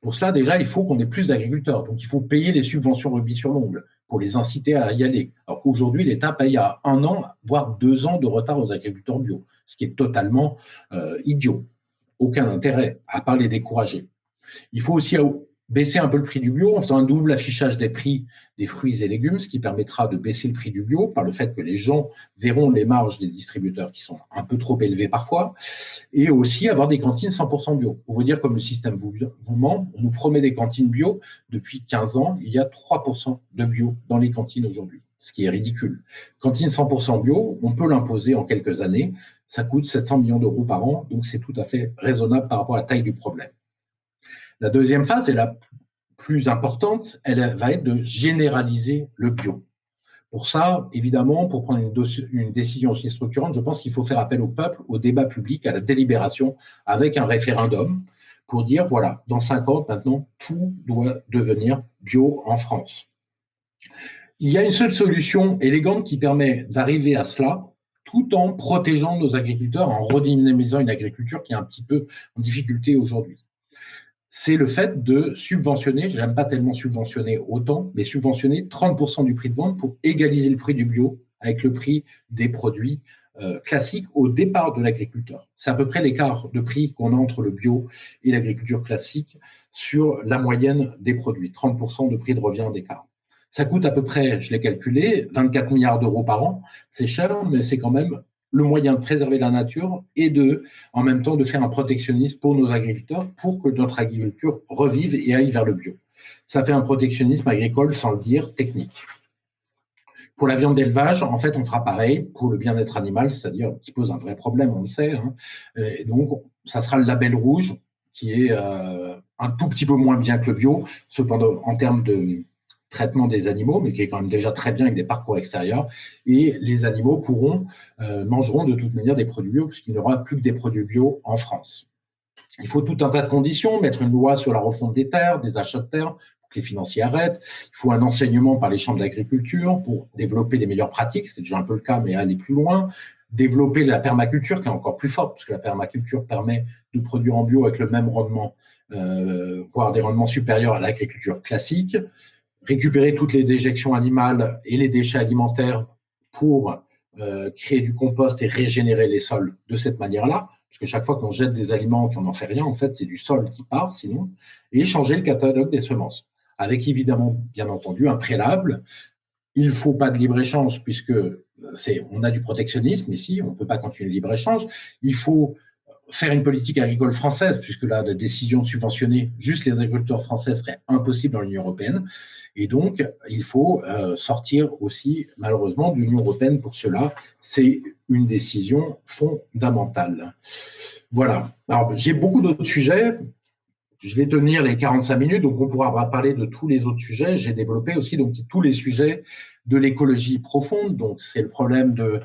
S2: Pour cela, déjà, il faut qu'on ait plus d'agriculteurs. Donc, il faut payer les subventions rubis sur l'ongle pour les inciter à y aller. Alors qu'aujourd'hui, l'État paye à 1 an, voire 2 ans de retard aux agriculteurs bio, ce qui est totalement idiot. Aucun intérêt, à part les décourager. Il faut aussi baisser un peu le prix du bio en faisant un double affichage des prix des fruits et légumes, ce qui permettra de baisser le prix du bio par le fait que les gens verront les marges des distributeurs qui sont un peu trop élevées parfois, et aussi avoir des cantines 100% bio. Pour vous dire, comme le système vous ment, on nous promet des cantines bio depuis 15 ans, il y a 3% de bio dans les cantines aujourd'hui, ce qui est ridicule. Cantine 100% bio, on peut l'imposer en quelques années, ça coûte 700 millions d'euros par an, donc c'est tout à fait raisonnable par rapport à la taille du problème. La deuxième phase, et la plus importante, elle va être de généraliser le bio. Pour ça, évidemment, pour prendre une décision aussi structurante, je pense qu'il faut faire appel au peuple, au débat public, à la délibération, avec un référendum, pour dire, voilà, dans 5 ans, maintenant, tout doit devenir bio en France. Il y a une seule solution élégante qui permet d'arriver à cela, tout en protégeant nos agriculteurs, en redynamisant une agriculture qui est un petit peu en difficulté aujourd'hui. C'est le fait de subventionner, j'aime pas tellement subventionner autant, mais subventionner 30% du prix de vente pour égaliser le prix du bio avec le prix des produits classiques au départ de l'agriculteur. C'est à peu près l'écart de prix qu'on a entre le bio et l'agriculture classique sur la moyenne des produits, 30% de prix de revient d'écart. Ça coûte à peu près, je l'ai calculé, 24 milliards d'euros par an. C'est cher, mais c'est quand même le moyen de préserver la nature et en même temps de faire un protectionnisme pour nos agriculteurs pour que notre agriculture revive et aille vers le bio. Ça fait un protectionnisme agricole, sans le dire, technique. Pour la viande d'élevage, en fait, on fera pareil pour le bien-être animal, c'est-à-dire qui pose un vrai problème, on le sait. Et donc, ça sera le label rouge qui est un tout petit peu moins bien que le bio, cependant en termes de traitement des animaux, mais qui est quand même déjà très bien avec des parcours extérieurs. Et les animaux mangeront de toute manière des produits bio, puisqu'il n'y aura plus que des produits bio en France. Il faut tout un tas de conditions, mettre une loi sur la refonte des terres, des achats de terres, pour que les financiers arrêtent. Il faut un enseignement par les chambres d'agriculture pour développer les meilleures pratiques, c'est déjà un peu le cas, mais aller plus loin. Développer la permaculture qui est encore plus forte, parce que la permaculture permet de produire en bio avec le même rendement, voire des rendements supérieurs à l'agriculture classique. Récupérer toutes les déjections animales et les déchets alimentaires pour créer du compost et régénérer les sols de cette manière-là, parce que chaque fois qu'on jette des aliments et qu'on n'en fait rien, en fait, c'est du sol qui part sinon, et changer le catalogue des semences, avec évidemment, bien entendu, un préalable. Il ne faut pas de libre-échange, puisque on a du protectionnisme ici, on ne peut pas continuer le libre-échange. Il faut faire une politique agricole française, puisque là, la décision de subventionner juste les agriculteurs français serait impossible dans l'Union européenne. Et donc, il faut sortir aussi, malheureusement, de l'Union européenne pour cela. C'est une décision fondamentale. Voilà. Alors, j'ai beaucoup d'autres sujets. Je vais tenir les 45 minutes, donc on pourra parler de tous les autres sujets. J'ai développé aussi donc tous les sujets de l'écologie profonde. Donc, c'est le problème de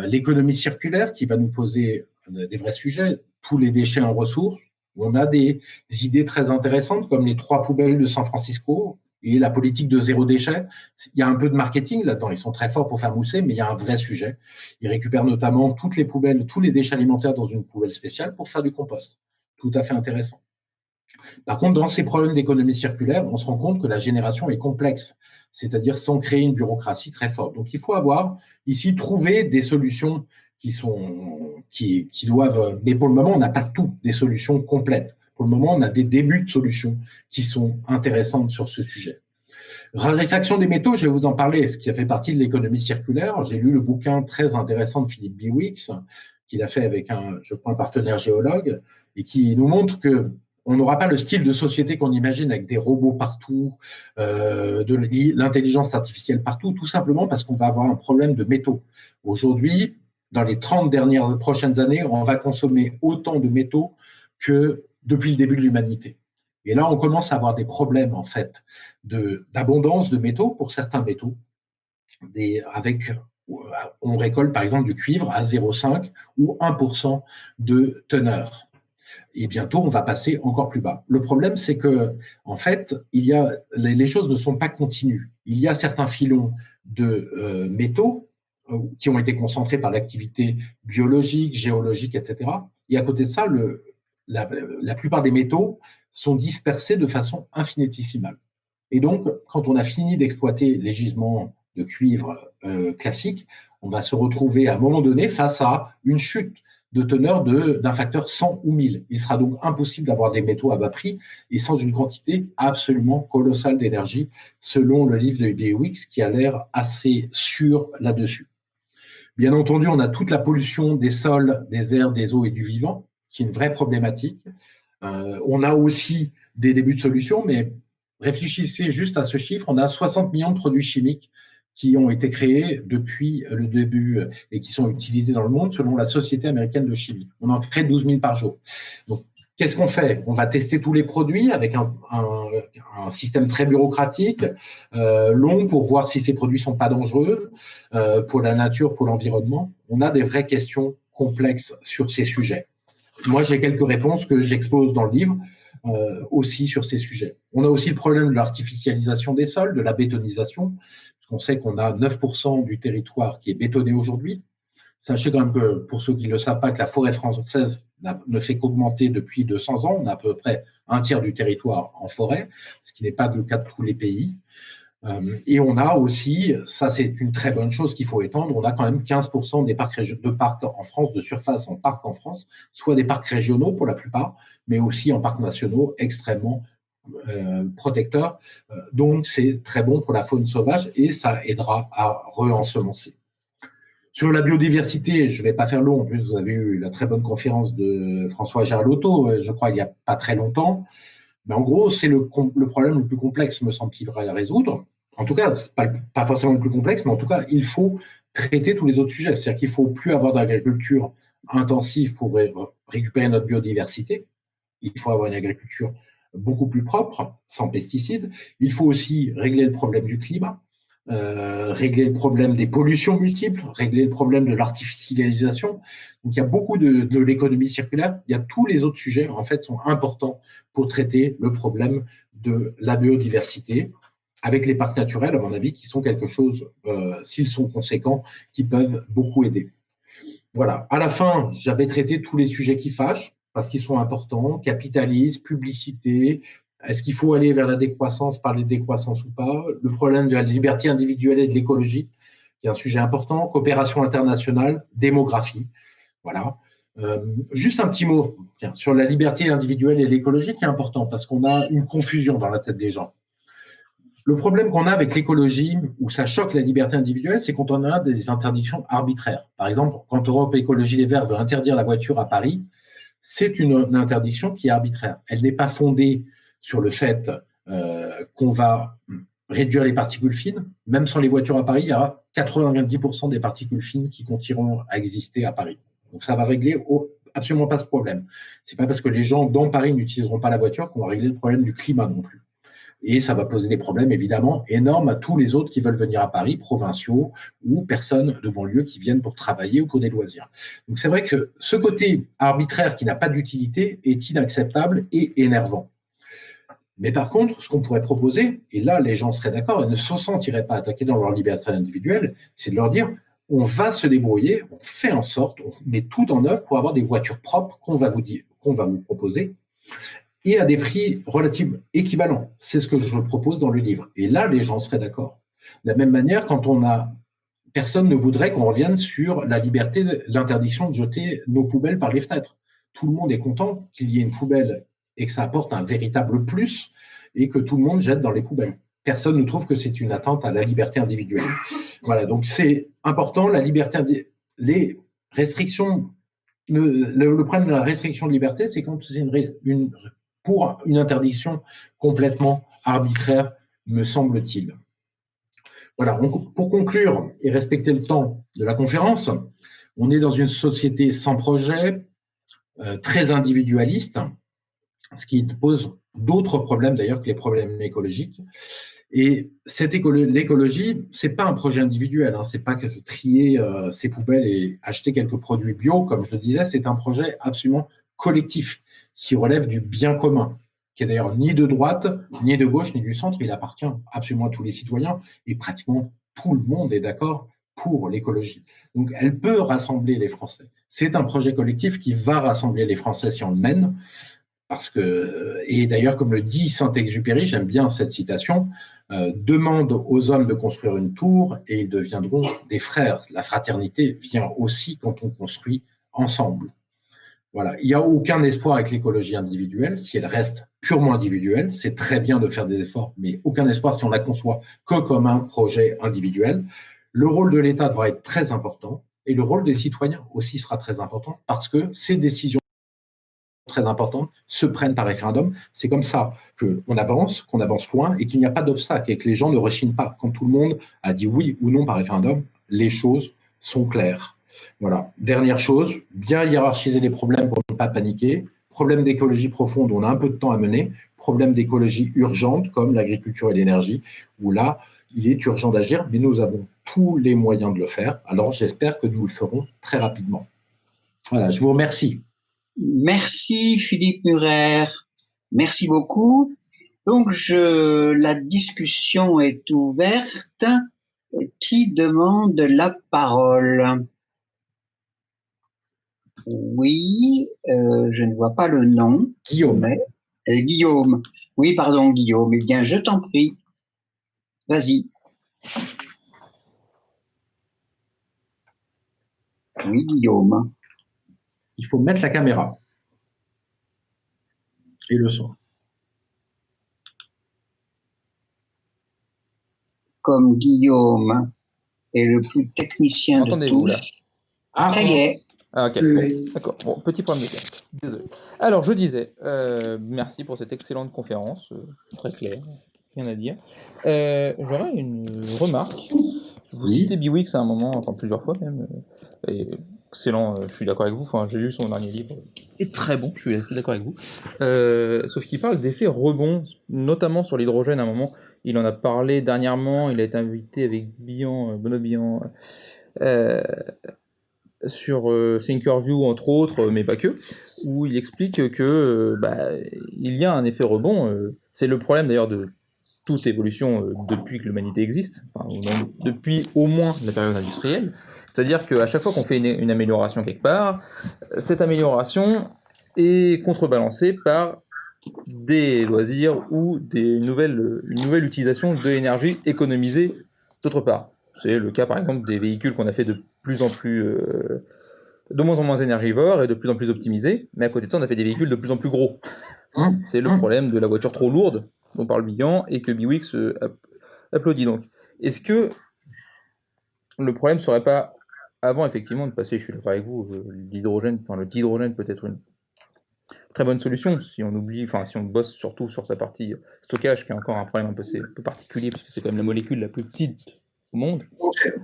S2: l'économie circulaire qui va nous poser des vrais sujets. Tous les déchets en ressources. On a des idées très intéressantes comme les 3 poubelles de San Francisco et la politique de zéro déchet. Il y a un peu de marketing là-dedans. Ils sont très forts pour faire mousser, mais il y a un vrai sujet. Ils récupèrent notamment toutes les poubelles, tous les déchets alimentaires dans une poubelle spéciale pour faire du compost. Tout à fait intéressant. Par contre, dans ces problèmes d'économie circulaire, on se rend compte que la génération est complexe, c'est-à-dire sans créer une bureaucratie très forte. Donc, il faut avoir ici trouvé des solutions qui doivent. Mais pour le moment, on n'a pas tout des solutions complètes. Pour le moment, on a des débuts de solutions qui sont intéressantes sur ce sujet. Raréfaction des métaux, je vais vous en parler, ce qui a fait partie de l'économie circulaire. J'ai lu le bouquin très intéressant de Philippe Biwix, qu'il a fait avec je crois, un partenaire géologue, et qui nous montre que on n'aura pas le style de société qu'on imagine avec des robots partout, de l'intelligence artificielle partout, tout simplement parce qu'on va avoir un problème de métaux. Aujourd'hui, dans les 30 prochaines années, on va consommer autant de métaux que depuis le début de l'humanité. Et là, on commence à avoir des problèmes, en fait, d'abondance de métaux pour certains métaux. On récolte, par exemple, du cuivre à 0,5 ou 1% de teneur. Et bientôt, on va passer encore plus bas. Le problème, c'est que, en fait, les choses ne sont pas continues. Il y a certains filons de métaux qui ont été concentrés par l'activité biologique, géologique, etc. Et à côté de ça, la plupart des métaux sont dispersés de façon infinitésimale. Et donc, quand on a fini d'exploiter les gisements de cuivre classiques, on va se retrouver à un moment donné face à une chute de teneur d'un facteur 100 ou 1000. Il sera donc impossible d'avoir des métaux à bas prix et sans une quantité absolument colossale d'énergie, selon le livre de Biwix qui a l'air assez sûr là-dessus. Bien entendu, on a toute la pollution des sols, des airs, des eaux et du vivant, qui est une vraie problématique. On a aussi des débuts de solutions, mais réfléchissez juste à ce chiffre. On a 60 millions de produits chimiques qui ont été créés depuis le début et qui sont utilisés dans le monde selon la Société américaine de chimie. On en crée 12 000 par jour. Donc, qu'est-ce qu'on fait? On va tester tous les produits avec un système très bureaucratique, long pour voir si ces produits ne sont pas dangereux pour la nature, pour l'environnement. On a des vraies questions complexes sur ces sujets. Moi, j'ai quelques réponses que j'expose dans le livre aussi sur ces sujets. On a aussi le problème de l'artificialisation des sols, de la bétonisation, parce qu'on sait qu'on a 9% du territoire qui est bétonné aujourd'hui. Sachez quand même que, pour ceux qui ne le savent pas, que la forêt française ne fait qu'augmenter depuis 200 ans. On a à peu près un tiers du territoire en forêt, ce qui n'est pas le cas de tous les pays. Et on a aussi, ça c'est une très bonne chose qu'il faut étendre, on a quand même 15% des parcs en France, de surface en parc en France, soit des parcs régionaux pour la plupart, mais aussi en parcs nationaux extrêmement protecteurs. Donc c'est très bon pour la faune sauvage et ça aidera à re-ensemencer. Sur la biodiversité, je ne vais pas faire long, en plus vous avez eu la très bonne conférence de François Gerlotto, je crois il n'y a pas très longtemps. Mais en gros, c'est le problème le plus complexe, me semble-t-il, à résoudre. En tout cas, ce n'est pas forcément le plus complexe, mais en tout cas, il faut traiter tous les autres sujets. C'est-à-dire qu'il ne faut plus avoir d'agriculture intensive pour récupérer notre biodiversité. Il faut avoir une agriculture beaucoup plus propre, sans pesticides. Il faut aussi régler le problème du climat. régler le problème des pollutions multiples, régler le problème de l'artificialisation. Donc il y a beaucoup de l'économie circulaire. Il y a tous les autres sujets, en fait, sont importants pour traiter le problème de la biodiversité, avec les parcs naturels, à mon avis, qui sont quelque chose, s'ils sont conséquents, qui peuvent beaucoup aider. Voilà. À la fin, j'avais traité tous les sujets qui fâchent, parce qu'ils sont importants, capitalisme, publicité, est-ce qu'il faut aller vers la décroissance, parler de décroissance ou pas, le problème de la liberté individuelle et de l'écologie, qui est un sujet important, coopération internationale, démographie. Voilà. Juste un petit mot sur la liberté individuelle et l'écologie qui est important, parce qu'on a une confusion dans la tête des gens. Le problème qu'on a avec l'écologie, où ça choque la liberté individuelle, c'est quand on a des interdictions arbitraires. Par exemple, quand Europe Écologie Les Verts veut interdire la voiture à Paris, c'est une interdiction qui est arbitraire. Elle n'est pas fondée sur le fait qu'on va réduire les particules fines. Même sans les voitures à Paris, il y aura 90% des particules fines qui continueront à exister à Paris. Donc ça va régler absolument pas ce problème. C'est pas parce que les gens dans Paris n'utiliseront pas la voiture qu'on va régler le problème du climat non plus. Et ça va poser des problèmes évidemment énormes à tous les autres qui veulent venir à Paris, provinciaux ou personnes de banlieue qui viennent pour travailler ou pour des loisirs. Donc c'est vrai que ce côté arbitraire qui n'a pas d'utilité est inacceptable et énervant. Mais par contre, ce qu'on pourrait proposer, et là les gens seraient d'accord et ne se sentiraient pas attaqués dans leur liberté individuelle, c'est de leur dire on va se débrouiller, on fait en sorte, on met tout en œuvre pour avoir des voitures propres qu'on va vous proposer et à des prix relativement équivalents. C'est ce que je propose dans le livre. Et là, les gens seraient d'accord. De la même manière, personne ne voudrait qu'on revienne sur la liberté, l'interdiction de jeter nos poubelles par les fenêtres. Tout le monde est content qu'il y ait une poubelle et que ça apporte un véritable plus et que tout le monde jette dans les poubelles. Personne ne trouve que c'est une atteinte à la liberté individuelle. Voilà, donc c'est important, la liberté, les restrictions, le problème de la restriction de liberté, c'est quand c'est pour une interdiction complètement arbitraire, me semble-t-il. Voilà, pour conclure et respecter le temps de la conférence, on est dans une société sans projet, très individualiste, ce qui pose d'autres problèmes d'ailleurs que les problèmes écologiques. Et l'écologie, c'est pas un projet individuel, hein, c'est pas que trier ses poubelles et acheter quelques produits bio, comme je le disais, c'est un projet absolument collectif qui relève du bien commun, qui est d'ailleurs ni de droite, ni de gauche, ni du centre. Il appartient absolument à tous les citoyens et pratiquement tout le monde est d'accord pour l'écologie. Donc, elle peut rassembler les Français. C'est un projet collectif qui va rassembler les Français si on le mène. Parce que, et d'ailleurs, comme le dit Saint-Exupéry, j'aime bien cette citation, demande aux hommes de construire une tour et ils deviendront des frères. La fraternité vient aussi quand on construit ensemble. Voilà. Il n'y a aucun espoir avec l'écologie individuelle si elle reste purement individuelle. C'est très bien de faire des efforts, mais aucun espoir si on la conçoit que comme un projet individuel. Le rôle de l'État devra être très important et le rôle des citoyens aussi sera très important parce que ces décisions très importantes se prennent par référendum. C'est comme ça qu'on avance loin et qu'il n'y a pas d'obstacle et que les gens ne rechignent pas. Quand tout le monde a dit oui ou non par référendum, les choses sont claires. Voilà. Dernière chose, bien hiérarchiser les problèmes pour ne pas paniquer. Problème d'écologie profonde, on a un peu de temps à mener. Problème d'écologie urgente, comme l'agriculture et l'énergie, où là, il est urgent d'agir, mais nous avons tous les moyens de le faire. Alors, j'espère que nous le ferons très rapidement. Voilà, je vous remercie.
S1: Merci Philippe Murer, merci beaucoup. Donc la discussion est ouverte. Qui demande la parole? Oui, je ne vois pas le nom.
S2: Guillaume.
S1: Guillaume. Oui, pardon Guillaume. Eh bien, je t'en prie. Vas-y. Oui, Guillaume.
S2: Il faut mettre la caméra et le son.
S1: Comme Guillaume est le plus technicien de tous. Ça y est.
S3: Ah, ok, bon, d'accord. Bon, petit problème de casque. Désolé. Alors, je disais, merci pour cette excellente conférence, très claire, rien à dire. J'aurais une remarque. Vous citez Biwix à un moment, enfin plusieurs fois même. Et excellent, je suis d'accord avec vous. Enfin, j'ai lu son dernier livre, est très bon. Je suis assez d'accord avec vous. Sauf qu'il parle d'effet rebond, notamment sur l'hydrogène. À un moment, Il en a parlé dernièrement, il a été invité avec Benoît Billan, sur Thinkerview entre autres, mais pas que, où il explique que il y a un effet rebond. C'est le problème d'ailleurs de toute évolution depuis que l'humanité existe, enfin, ou même depuis au moins la période industrielle. C'est-à-dire qu'à chaque fois qu'on fait une amélioration quelque part, cette amélioration est contrebalancée par des loisirs ou une nouvelle utilisation de l'énergie économisée d'autre part. C'est le cas par exemple des véhicules qu'on a fait de moins en moins énergivores et de plus en plus optimisés, mais à côté de ça on a fait des véhicules de plus en plus gros. C'est le problème de la voiture trop lourde dont parle Billan et que Biwix applaudit. Donc, est-ce que le problème serait pas avant effectivement de passer, je suis d'accord avec vous, le dihydrogène peut être une très bonne solution si on oublie, enfin si on bosse surtout sur sa partie stockage qui est encore un problème un peu particulier parce que c'est quand même la molécule la plus petite au monde.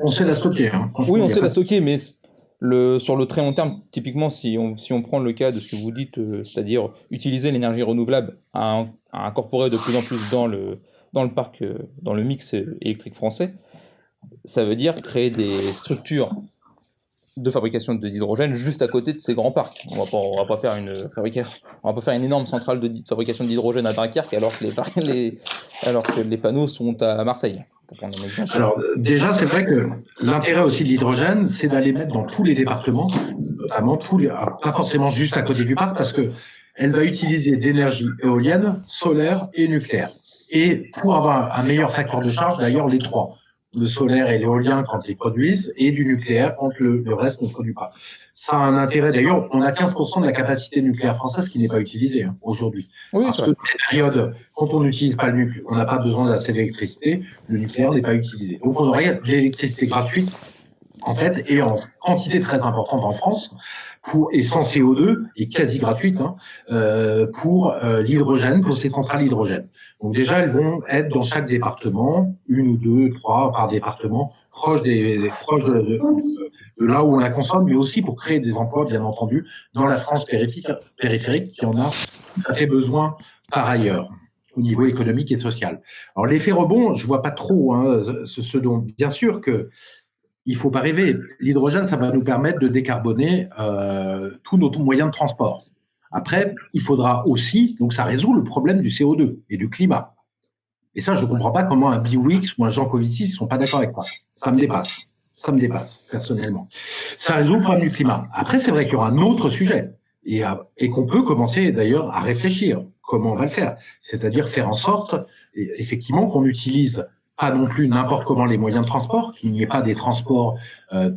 S2: On sait la stocker. Hein.
S3: Oui, on sait la stocker, mais sur le très long terme, typiquement, si on prend le cas de ce que vous dites, c'est-à-dire utiliser l'énergie renouvelable à incorporer de plus en plus dans le parc, dans le mix électrique français, ça veut dire créer des structures de fabrication de l'hydrogène juste à côté de ces grands parcs. On va pas faire une énorme centrale de fabrication d'hydrogène à Dunkerque alors que les panneaux sont à Marseille. Pour prendre un exemple.
S2: Alors déjà, c'est vrai que l'intérêt aussi de l'hydrogène, c'est d'aller mettre dans tous les départements, notamment pas forcément juste à côté du parc, parce que elle va utiliser d'énergie éolienne, solaire et nucléaire. Et pour avoir un meilleur facteur de charge, d'ailleurs les trois, le solaire et l'éolien quand ils produisent, et du nucléaire quand le reste ne produit pas. Ça a un intérêt, d'ailleurs, on a 15% de la capacité nucléaire française qui n'est pas utilisée aujourd'hui.
S3: Oui,
S2: parce que dans les périodes, quand on n'utilise pas le nucléaire, on n'a pas besoin d'assez d'électricité, le nucléaire n'est pas utilisé. Donc on aurait de l'électricité gratuite, en fait, et en quantité très importante en France, et sans CO2, et quasi gratuite, pour l'hydrogène, pour ces centrales hydrogène. Donc déjà, elles vont être dans chaque département, 1 ou 2, 3 par département, proche de là où on la consomme, mais aussi pour créer des emplois, bien entendu, dans la France périphérique qui en a tout à fait besoin par ailleurs, au niveau économique et social. Alors l'effet rebond, je vois pas trop ce dont, bien sûr que il faut pas rêver. L'hydrogène, ça va nous permettre de décarboner tous nos moyens de transport. Après, il faudra aussi, donc ça résout le problème du CO2 et du climat. Et ça, je ne comprends pas comment un Biwix ou un Jean Covici ne sont pas d'accord avec moi. Ça me dépasse, personnellement. Ça résout le problème du climat. Après, c'est vrai qu'il y aura un autre sujet et qu'on peut commencer d'ailleurs à réfléchir comment on va le faire. C'est-à-dire faire en sorte, effectivement, qu'on utilise pas non plus n'importe comment les moyens de transport, qu'il n'y ait pas des transports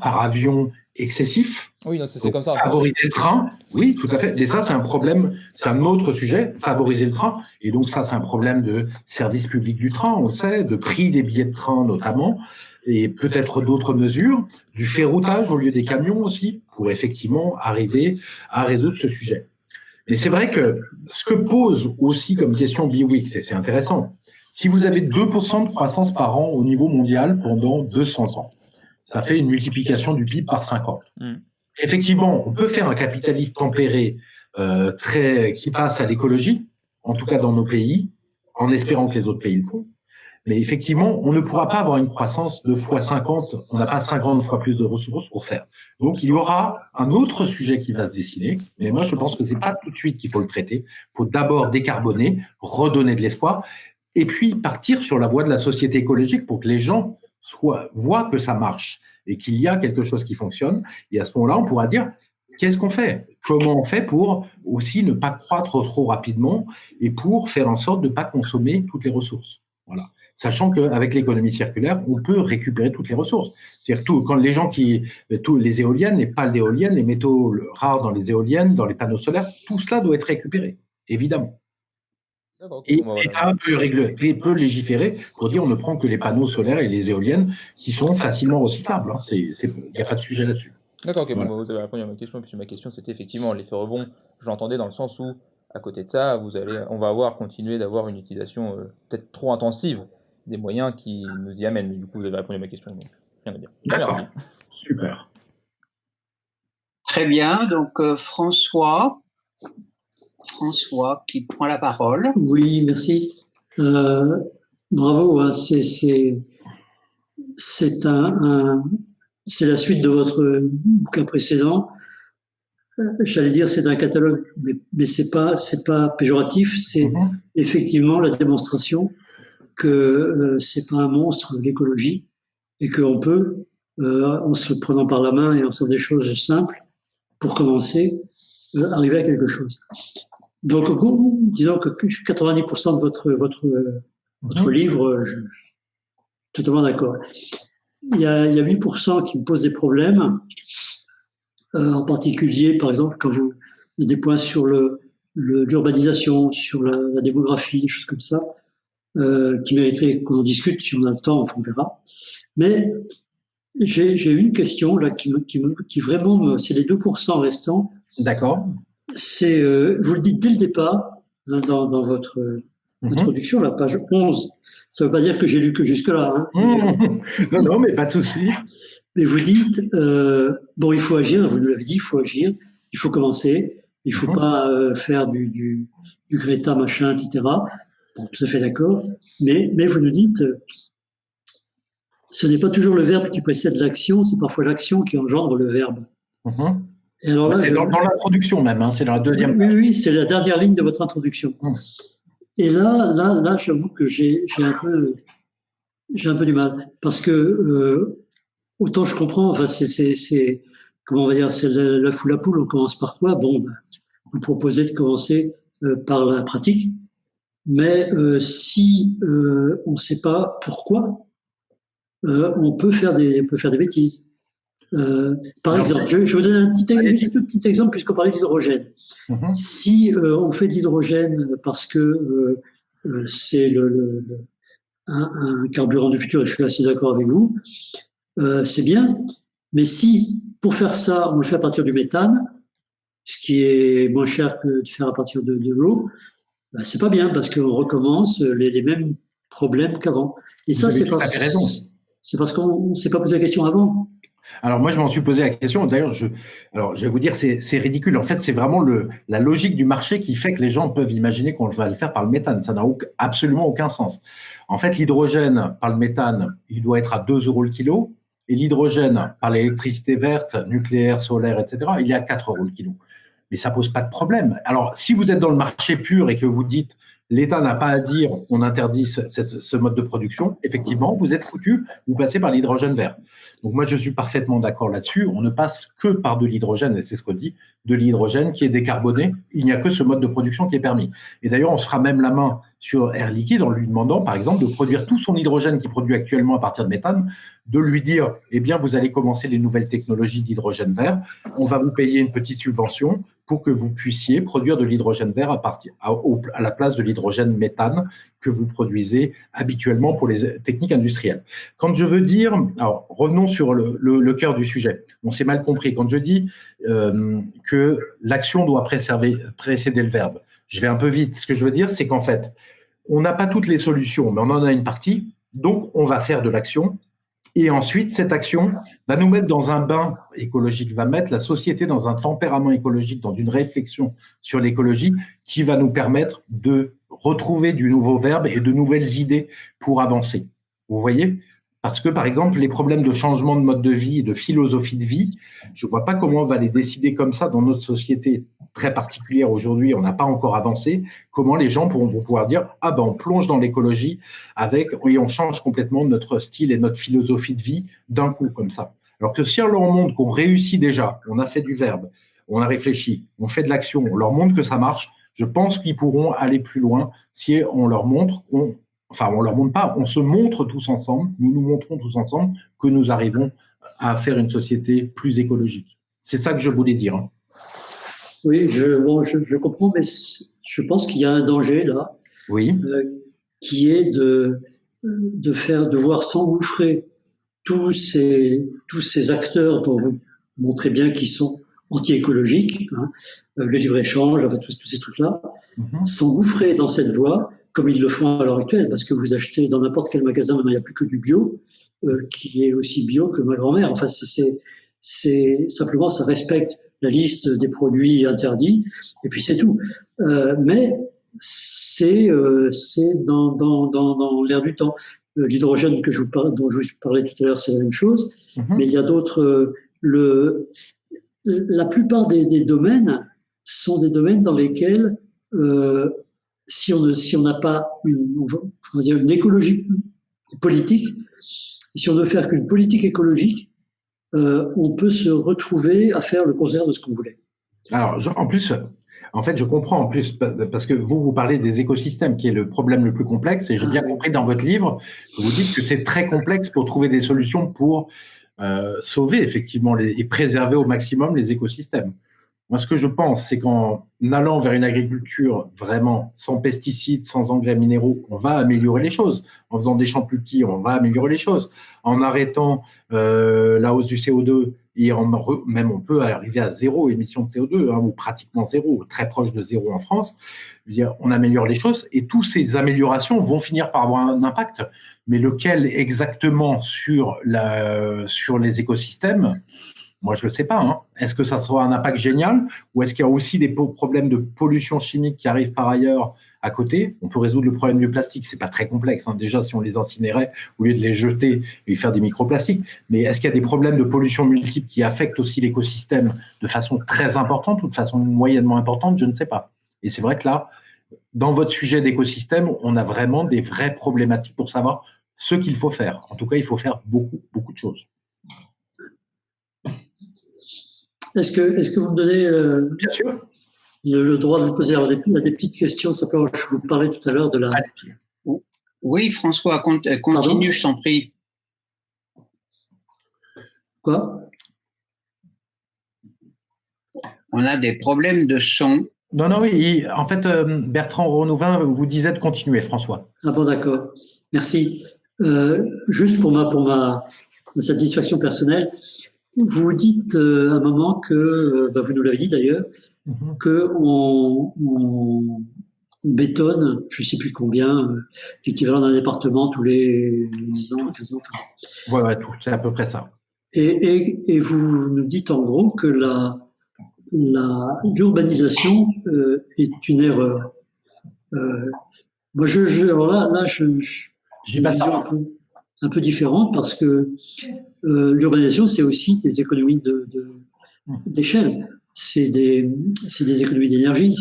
S2: par avion excessifs.
S3: Oui, non, c'est comme ça.
S2: Favoriser le train, oui, tout à fait. Et ça, c'est un problème, c'est un autre sujet, favoriser le train. Et donc ça, c'est un problème de service public du train, on sait, de prix des billets de train notamment, et peut-être d'autres mesures, du ferroutage au lieu des camions aussi, pour effectivement arriver à résoudre ce sujet. Mais c'est vrai que ce que pose aussi comme question Biwix, et c'est intéressant, si vous avez 2% de croissance par an au niveau mondial pendant 200 ans, ça fait une multiplication du PIB par 50. Effectivement, on peut faire un capitalisme tempéré qui passe à l'écologie, en tout cas dans nos pays, en espérant que les autres pays le font. Mais effectivement, on ne pourra pas avoir une croissance de fois 50, on n'a pas 50 fois plus de ressources pour faire. Donc, il y aura un autre sujet qui va se dessiner, mais moi, je pense que c'est pas tout de suite qu'il faut le traiter. Il faut d'abord décarboner, redonner de l'espoir, et puis partir sur la voie de la société écologique pour que les gens voient que ça marche et qu'il y a quelque chose qui fonctionne. Et à ce moment-là, on pourra dire, qu'est-ce qu'on fait? Comment on fait pour aussi ne pas croître trop rapidement et pour faire en sorte de ne pas consommer toutes les ressources? Voilà. Sachant qu'avec l'économie circulaire, on peut récupérer toutes les ressources. C'est-à-dire quand les gens les éoliennes, les pales d'éoliennes, les métaux rares dans les éoliennes, dans les panneaux solaires, tout cela doit être récupéré, évidemment. Et l'État peut légiférer pour dire on ne prend que les panneaux solaires et les éoliennes qui sont facilement recyclables. Il n'y a pas de sujet là-dessus.
S3: D'accord, ok, voilà. Vous avez répondu à ma question, puisque ma question c'était effectivement l'effet rebond. Je l'entendais dans le sens où, à côté de ça, on va continuer d'avoir une utilisation peut-être trop intensive des moyens qui nous y amènent. Mais du coup, vous avez répondu à ma question, donc rien à dire.
S2: D'accord,
S3: merci.
S2: Super.
S1: Très bien, donc François qui prend la parole.
S4: Oui, merci. Bravo, hein, c'est la suite de votre bouquin précédent. J'allais dire c'est un catalogue, mais c'est pas péjoratif. C'est effectivement la démonstration que c'est pas un monstre l'écologie et qu'on peut, en se prenant par la main et en faisant des choses simples, pour commencer, arriver à quelque chose. Donc, disons que 90% de votre livre, je suis totalement d'accord. Il y a 8% qui me posent des problèmes, en particulier, par exemple, quand vous des points sur l'urbanisation, sur la démographie, des choses comme ça, qui mériteraient qu'on en discute si on a le temps, enfin on verra. Mais j'ai une question là qui vraiment, c'est les 2% restants.
S2: D'accord.
S4: C'est, vous le dites dès le départ, hein, dans votre introduction, la page 11. Ça ne veut pas dire que j'ai lu que jusque-là. Hein.
S2: Non, mais pas de souci.
S4: Mais vous dites, bon, il faut agir, vous nous l'avez dit, il faut agir, il faut commencer, il ne faut pas faire du Greta, machin, etc. Bon, tout à fait d'accord. Mais vous nous dites, ce n'est pas toujours le verbe qui précède l'action, c'est parfois l'action qui engendre le verbe.
S2: Et alors là, c'est dans l'introduction même, hein, c'est dans la deuxième.
S4: Oui, c'est la dernière ligne de votre introduction. Et là, j'avoue que j'ai un peu du mal, parce que autant je comprends, enfin c'est comment on va dire, c'est l'œuf ou la poule. On commence par quoi? Bon, vous proposez de commencer par la pratique, mais si on ne sait pas pourquoi, on peut faire des bêtises. Par exemple, je vais vous donner un petit exemple puisqu'on parlait d'hydrogène. Si on fait de l'hydrogène parce que c'est un carburant du futur, et je suis assez d'accord avec vous, c'est bien. Mais si, pour faire ça, on le fait à partir du méthane, ce qui est moins cher que de faire à partir de l'eau, ben, c'est pas bien parce qu'on recommence les mêmes problèmes qu'avant. Et ça, c'est parce qu'on ne s'est pas posé la question avant.
S2: Alors moi, je m'en suis posé la question. D'ailleurs, je vais vous dire, c'est ridicule. En fait, c'est vraiment la logique du marché qui fait que les gens peuvent imaginer qu'on va le faire par le méthane. Ça n'a absolument aucun sens. En fait, l'hydrogène par le méthane, il doit être à 2 € le kilo. Et l'hydrogène par l'électricité verte, nucléaire, solaire, etc., il est à 4 € le kilo. Mais ça pose pas de problème. Alors, si vous êtes dans le marché pur et que vous dites l'État n'a pas à dire on interdit ce mode de production, effectivement, vous êtes foutu, vous passez par l'hydrogène vert. Donc moi, je suis parfaitement d'accord là-dessus. On ne passe que par de l'hydrogène, et c'est ce qu'on dit, de l'hydrogène qui est décarboné. Il n'y a que ce mode de production qui est permis. Et d'ailleurs, on se fera même la main sur Air Liquide en lui demandant, par exemple, de produire tout son hydrogène qu'il produit actuellement à partir de méthane, de lui dire, eh bien, vous allez commencer les nouvelles technologies d'hydrogène vert, on va vous payer une petite subvention pour que vous puissiez produire de l'hydrogène vert à la place de l'hydrogène méthane que vous produisez habituellement pour les techniques industrielles. Quand je veux dire, alors revenons sur le cœur du sujet, on s'est mal compris, quand je dis que l'action doit précéder le verbe, je vais un peu vite, ce que je veux dire, c'est qu'en fait, on n'a pas toutes les solutions, mais on en a une partie, donc on va faire de l'action, et ensuite, cette action va nous mettre dans un bain écologique, va mettre la société dans un tempérament écologique, dans une réflexion sur l'écologie qui va nous permettre de retrouver du nouveau verbe et de nouvelles idées pour avancer. Vous voyez ? Parce que, par exemple, les problèmes de changement de mode de vie et de philosophie de vie, je ne vois pas comment on va les décider comme ça dans notre société très particulière aujourd'hui, on n'a pas encore avancé, comment les gens vont pouvoir dire « Ah ben, on plonge dans l'écologie et on change complètement notre style et notre philosophie de vie d'un coup comme ça ». Alors que si on leur montre qu'on réussit déjà, on a fait du verbe, on a réfléchi, on fait de l'action, on leur montre que ça marche, je pense qu'ils pourront aller plus loin si on leur montre Enfin, on ne leur montre pas, on se montre tous ensemble, nous nous montrons tous ensemble que nous arrivons à faire une société plus écologique. C'est ça que je voulais dire. Hein.
S4: Oui, je comprends, mais je pense qu'il y a un danger là, qui est de voir s'engouffrer tous ces acteurs dont vous montrez bien qu'ils sont anti-écologiques, hein, le libre-échange, enfin, tous ces trucs-là, s'engouffrer dans cette voie, comme ils le font à l'heure actuelle, parce que vous achetez dans n'importe quel magasin, maintenant il n'y a plus que du bio, qui est aussi bio que ma grand-mère. Enfin, c'est simplement, ça respecte la liste des produits interdits, et puis c'est tout. Mais c'est dans l'air du temps. L'hydrogène dont je vous parlais tout à l'heure, c'est la même chose, mais il y a d'autres. La plupart des domaines sont des domaines dans lesquels, si on n'a pas une écologie politique, si on ne veut faire qu'une politique écologique, on peut se retrouver à faire le contraire de ce qu'on voulait.
S2: Alors, en plus, en fait, je comprends en plus, parce que vous parlez des écosystèmes, qui est le problème le plus complexe, et j'ai bien compris dans votre livre que vous dites que c'est très complexe pour trouver des solutions pour sauver effectivement et préserver au maximum les écosystèmes. Moi, ce que je pense, c'est qu'en allant vers une agriculture vraiment sans pesticides, sans engrais minéraux, on va améliorer les choses. En faisant des champs plus petits, on va améliorer les choses. En arrêtant la hausse du CO2, et même on peut arriver à zéro émission de CO2, ou pratiquement zéro, très proche de zéro en France. On améliore les choses et toutes ces améliorations vont finir par avoir un impact. Mais lequel exactement sur les écosystèmes ? Moi, je ne le sais pas. Est-ce que ça sera un impact génial ou est-ce qu'il y a aussi des problèmes de pollution chimique qui arrivent par ailleurs à côté? On peut résoudre le problème du plastique. Ce n'est pas très complexe. Déjà, si on les incinérait, au lieu de les jeter et faire des microplastiques. Mais est-ce qu'il y a des problèmes de pollution multiples qui affectent aussi l'écosystème de façon très importante ou de façon moyennement importante? Je ne sais pas. Et c'est vrai que là, dans votre sujet d'écosystème, on a vraiment des vraies problématiques pour savoir ce qu'il faut faire. En tout cas, il faut faire beaucoup, beaucoup de choses.
S4: Est-ce que vous me donnez
S2: Bien sûr.
S4: le droit de vous poser des petites questions? Simplement, je vous parlais tout à l'heure de la...
S1: Oui, François, continue, pardon, je t'en prie.
S4: Quoi?
S1: On a des problèmes de son.
S2: Non, oui. En fait, Bertrand Renouvin vous disait de continuer, François.
S4: Ah bon, d'accord. Merci. Juste pour ma satisfaction personnelle, vous dites à un moment que, vous nous l'avez dit d'ailleurs, qu'on bétonne, je ne sais plus combien, l'équivalent d'un département tous les 10 ans, 15 ans.
S2: Ouais, c'est à peu près ça.
S4: Et vous nous dites en gros que l'urbanisation est une erreur. Moi, alors là, j'ai une vision un peu différente parce que l'urbanisation, c'est aussi des économies d'échelle. C'est des économies d'énergie.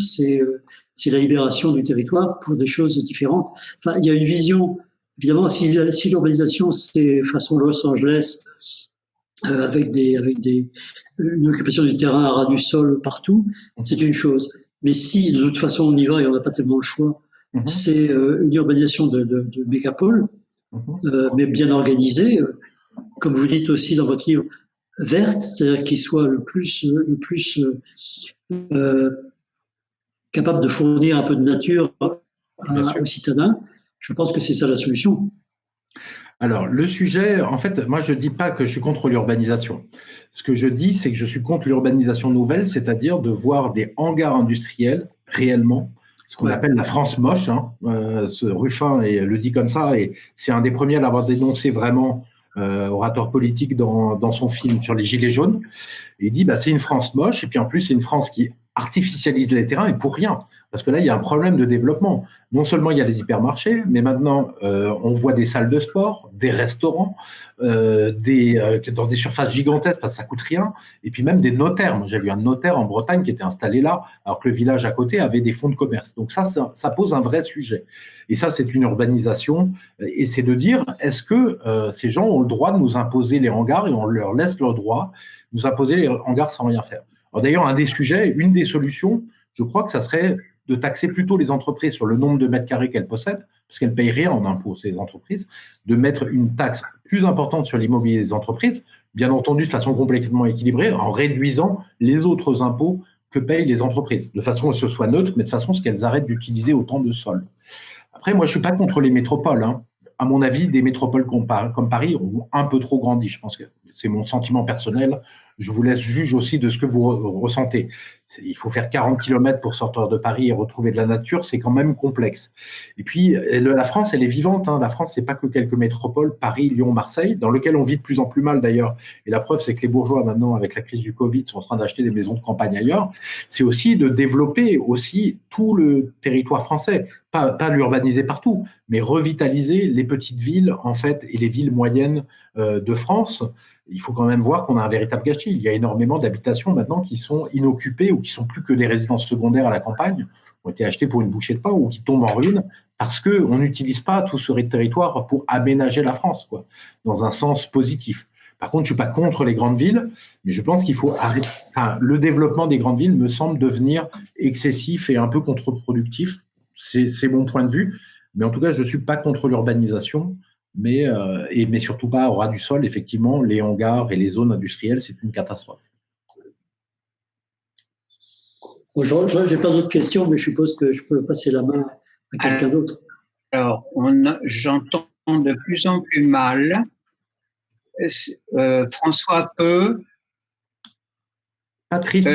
S4: C'est la libération du territoire pour des choses différentes. Enfin, il y a une vision. Évidemment, si l'urbanisation, c'est façon Los Angeles, avec une occupation du terrain à ras du sol partout, c'est une chose. Mais si de toute façon on y va et on n'a pas tellement le choix, c'est une urbanisation de mégapôles, mais bien organisée, comme vous dites aussi dans votre livre, verte, c'est-à-dire qu'il soit le plus capable de fournir un peu de nature aux citadins. Je pense que c'est ça la solution.
S2: Alors, le sujet, en fait, moi, je ne dis pas que je suis contre l'urbanisation. Ce que je dis, c'est que je suis contre l'urbanisation nouvelle, c'est-à-dire de voir des hangars industriels réellement, ce qu'on appelle la France moche. Ce Ruffin le dit comme ça, et c'est un des premiers à l'avoir dénoncé vraiment, orateur politique, dans son film sur les Gilets jaunes. Il dit, c'est une France moche, et puis en plus, c'est une France qui artificialise les terrains, et pour rien. Parce que là, il y a un problème de développement. Non seulement il y a les hypermarchés, mais maintenant, on voit des salles de sport, des restaurants, dans des surfaces gigantesques, parce que ça ne coûte rien, et puis même des notaires. Moi, j'ai vu un notaire en Bretagne qui était installé là, alors que le village à côté avait des fonds de commerce. Donc ça pose un vrai sujet. Et ça, c'est une urbanisation. Et c'est de dire, est-ce que ces gens ont le droit de nous imposer les hangars, et on leur laisse leur droit, nous imposer les hangars sans rien faire. Alors d'ailleurs, un des sujets, une des solutions, je crois que ça serait de taxer plutôt les entreprises sur le nombre de mètres carrés qu'elles possèdent, parce qu'elles ne payent rien en impôts, ces entreprises, de mettre une taxe plus importante sur l'immobilier des entreprises, bien entendu de façon complètement équilibrée, en réduisant les autres impôts que payent les entreprises, de façon à ce que ce soit neutre, mais de façon à ce qu'elles arrêtent d'utiliser autant de sol. Après, moi, je ne suis pas contre les métropoles. À mon avis, des métropoles comme Paris ont un peu trop grandi. Je pense que c'est mon sentiment personnel. Je vous laisse juge aussi de ce que vous ressentez. Il faut faire 40 km pour sortir de Paris et retrouver de la nature, c'est quand même complexe. Et puis, la France, elle est vivante. Hein. La France, c'est pas que quelques métropoles, Paris, Lyon, Marseille, dans lesquelles on vit de plus en plus mal d'ailleurs. Et la preuve, c'est que les bourgeois, maintenant, avec la crise du Covid, sont en train d'acheter des maisons de campagne ailleurs. C'est aussi de développer aussi tout le territoire français. Pas l'urbaniser partout, mais revitaliser les petites villes, en fait, et les villes moyennes de France. Il faut quand même voir qu'on a un véritable gâchis. Il y a énormément d'habitations maintenant qui sont inoccupées ou qui sont plus que des résidences secondaires à la campagne, qui ont été achetées pour une bouchée de pain ou qui tombent en ruine parce qu'on n'utilise pas tout ce territoire pour aménager la France, quoi, dans un sens positif. Par contre, je ne suis pas contre les grandes villes, mais je pense qu'il faut arrêter. Enfin, le développement des grandes villes me semble devenir excessif et un peu contre-productif. C'est mon point de vue. Mais en tout cas, je ne suis pas contre l'urbanisation. Mais surtout pas au ras du sol, effectivement, les hangars et les zones industrielles, c'est une catastrophe.
S4: Bon, je n'ai pas d'autres questions, mais je suppose que je peux passer la main à quelqu'un d'autre.
S1: Alors, j'entends de plus en plus mal. François Peu.
S2: Patrice.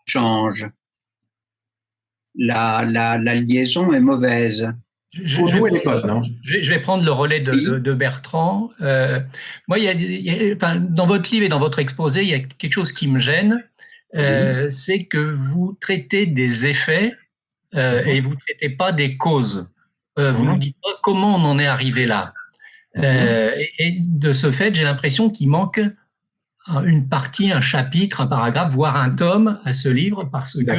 S1: Change. La liaison est mauvaise.
S5: Je vais prendre le relais de Bertrand. Moi, dans votre livre et dans votre exposé, il y a quelque chose qui me gêne, c'est que vous traitez des effets et vous ne traitez pas des causes. Vous ne nous dites pas comment on en est arrivé là. Et de ce fait, j'ai l'impression qu'il manque une partie, un chapitre, un paragraphe, voire un tome à ce livre, parce que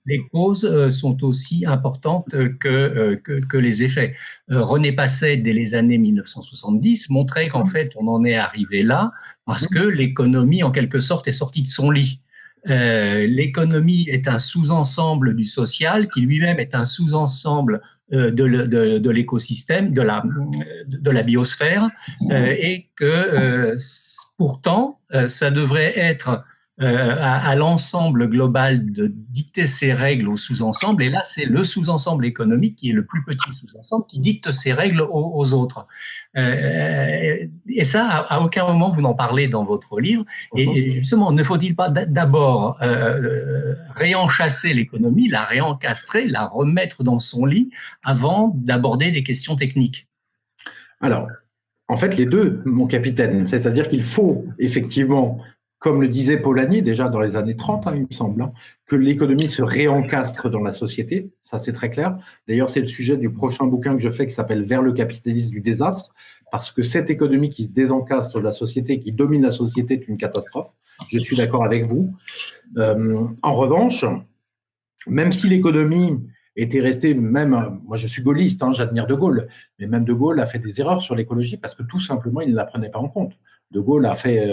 S5: les causes sont aussi importantes que les effets. René Passet, dès les années 1970, montrait qu'en fait, on en est arrivé là parce que l'économie, en quelque sorte, est sortie de son lit. L'économie est un sous-ensemble du social, qui lui-même est un sous-ensemble de l'écosystème, de la biosphère, et que pourtant, ça devrait être à l'ensemble global de dicter ses règles au sous-ensemble, et là, c'est le sous-ensemble économique qui est le plus petit sous-ensemble qui dicte ses règles aux autres. Et ça, à aucun moment vous n'en parlez dans votre livre. Et justement, ne faut-il pas d'abord réenchasser l'économie, la réencastrer, la remettre dans son lit avant d'aborder des questions techniques?
S2: Alors, en fait, les deux, mon capitaine. C'est-à-dire qu'il faut effectivement, comme le disait Polanyi déjà dans les années 30, il me semble, que l'économie se réencastre dans la société. Ça, c'est très clair. D'ailleurs, c'est le sujet du prochain bouquin que je fais qui s'appelle « Vers le capitalisme du désastre », parce que cette économie qui se désencastre de la société, qui domine la société, est une catastrophe. Je suis d'accord avec vous. En revanche, même si l'économie était restée, même, moi je suis gaulliste, j'admire De Gaulle, mais même De Gaulle a fait des erreurs sur l'écologie parce que tout simplement, il ne la prenait pas en compte. De Gaulle a fait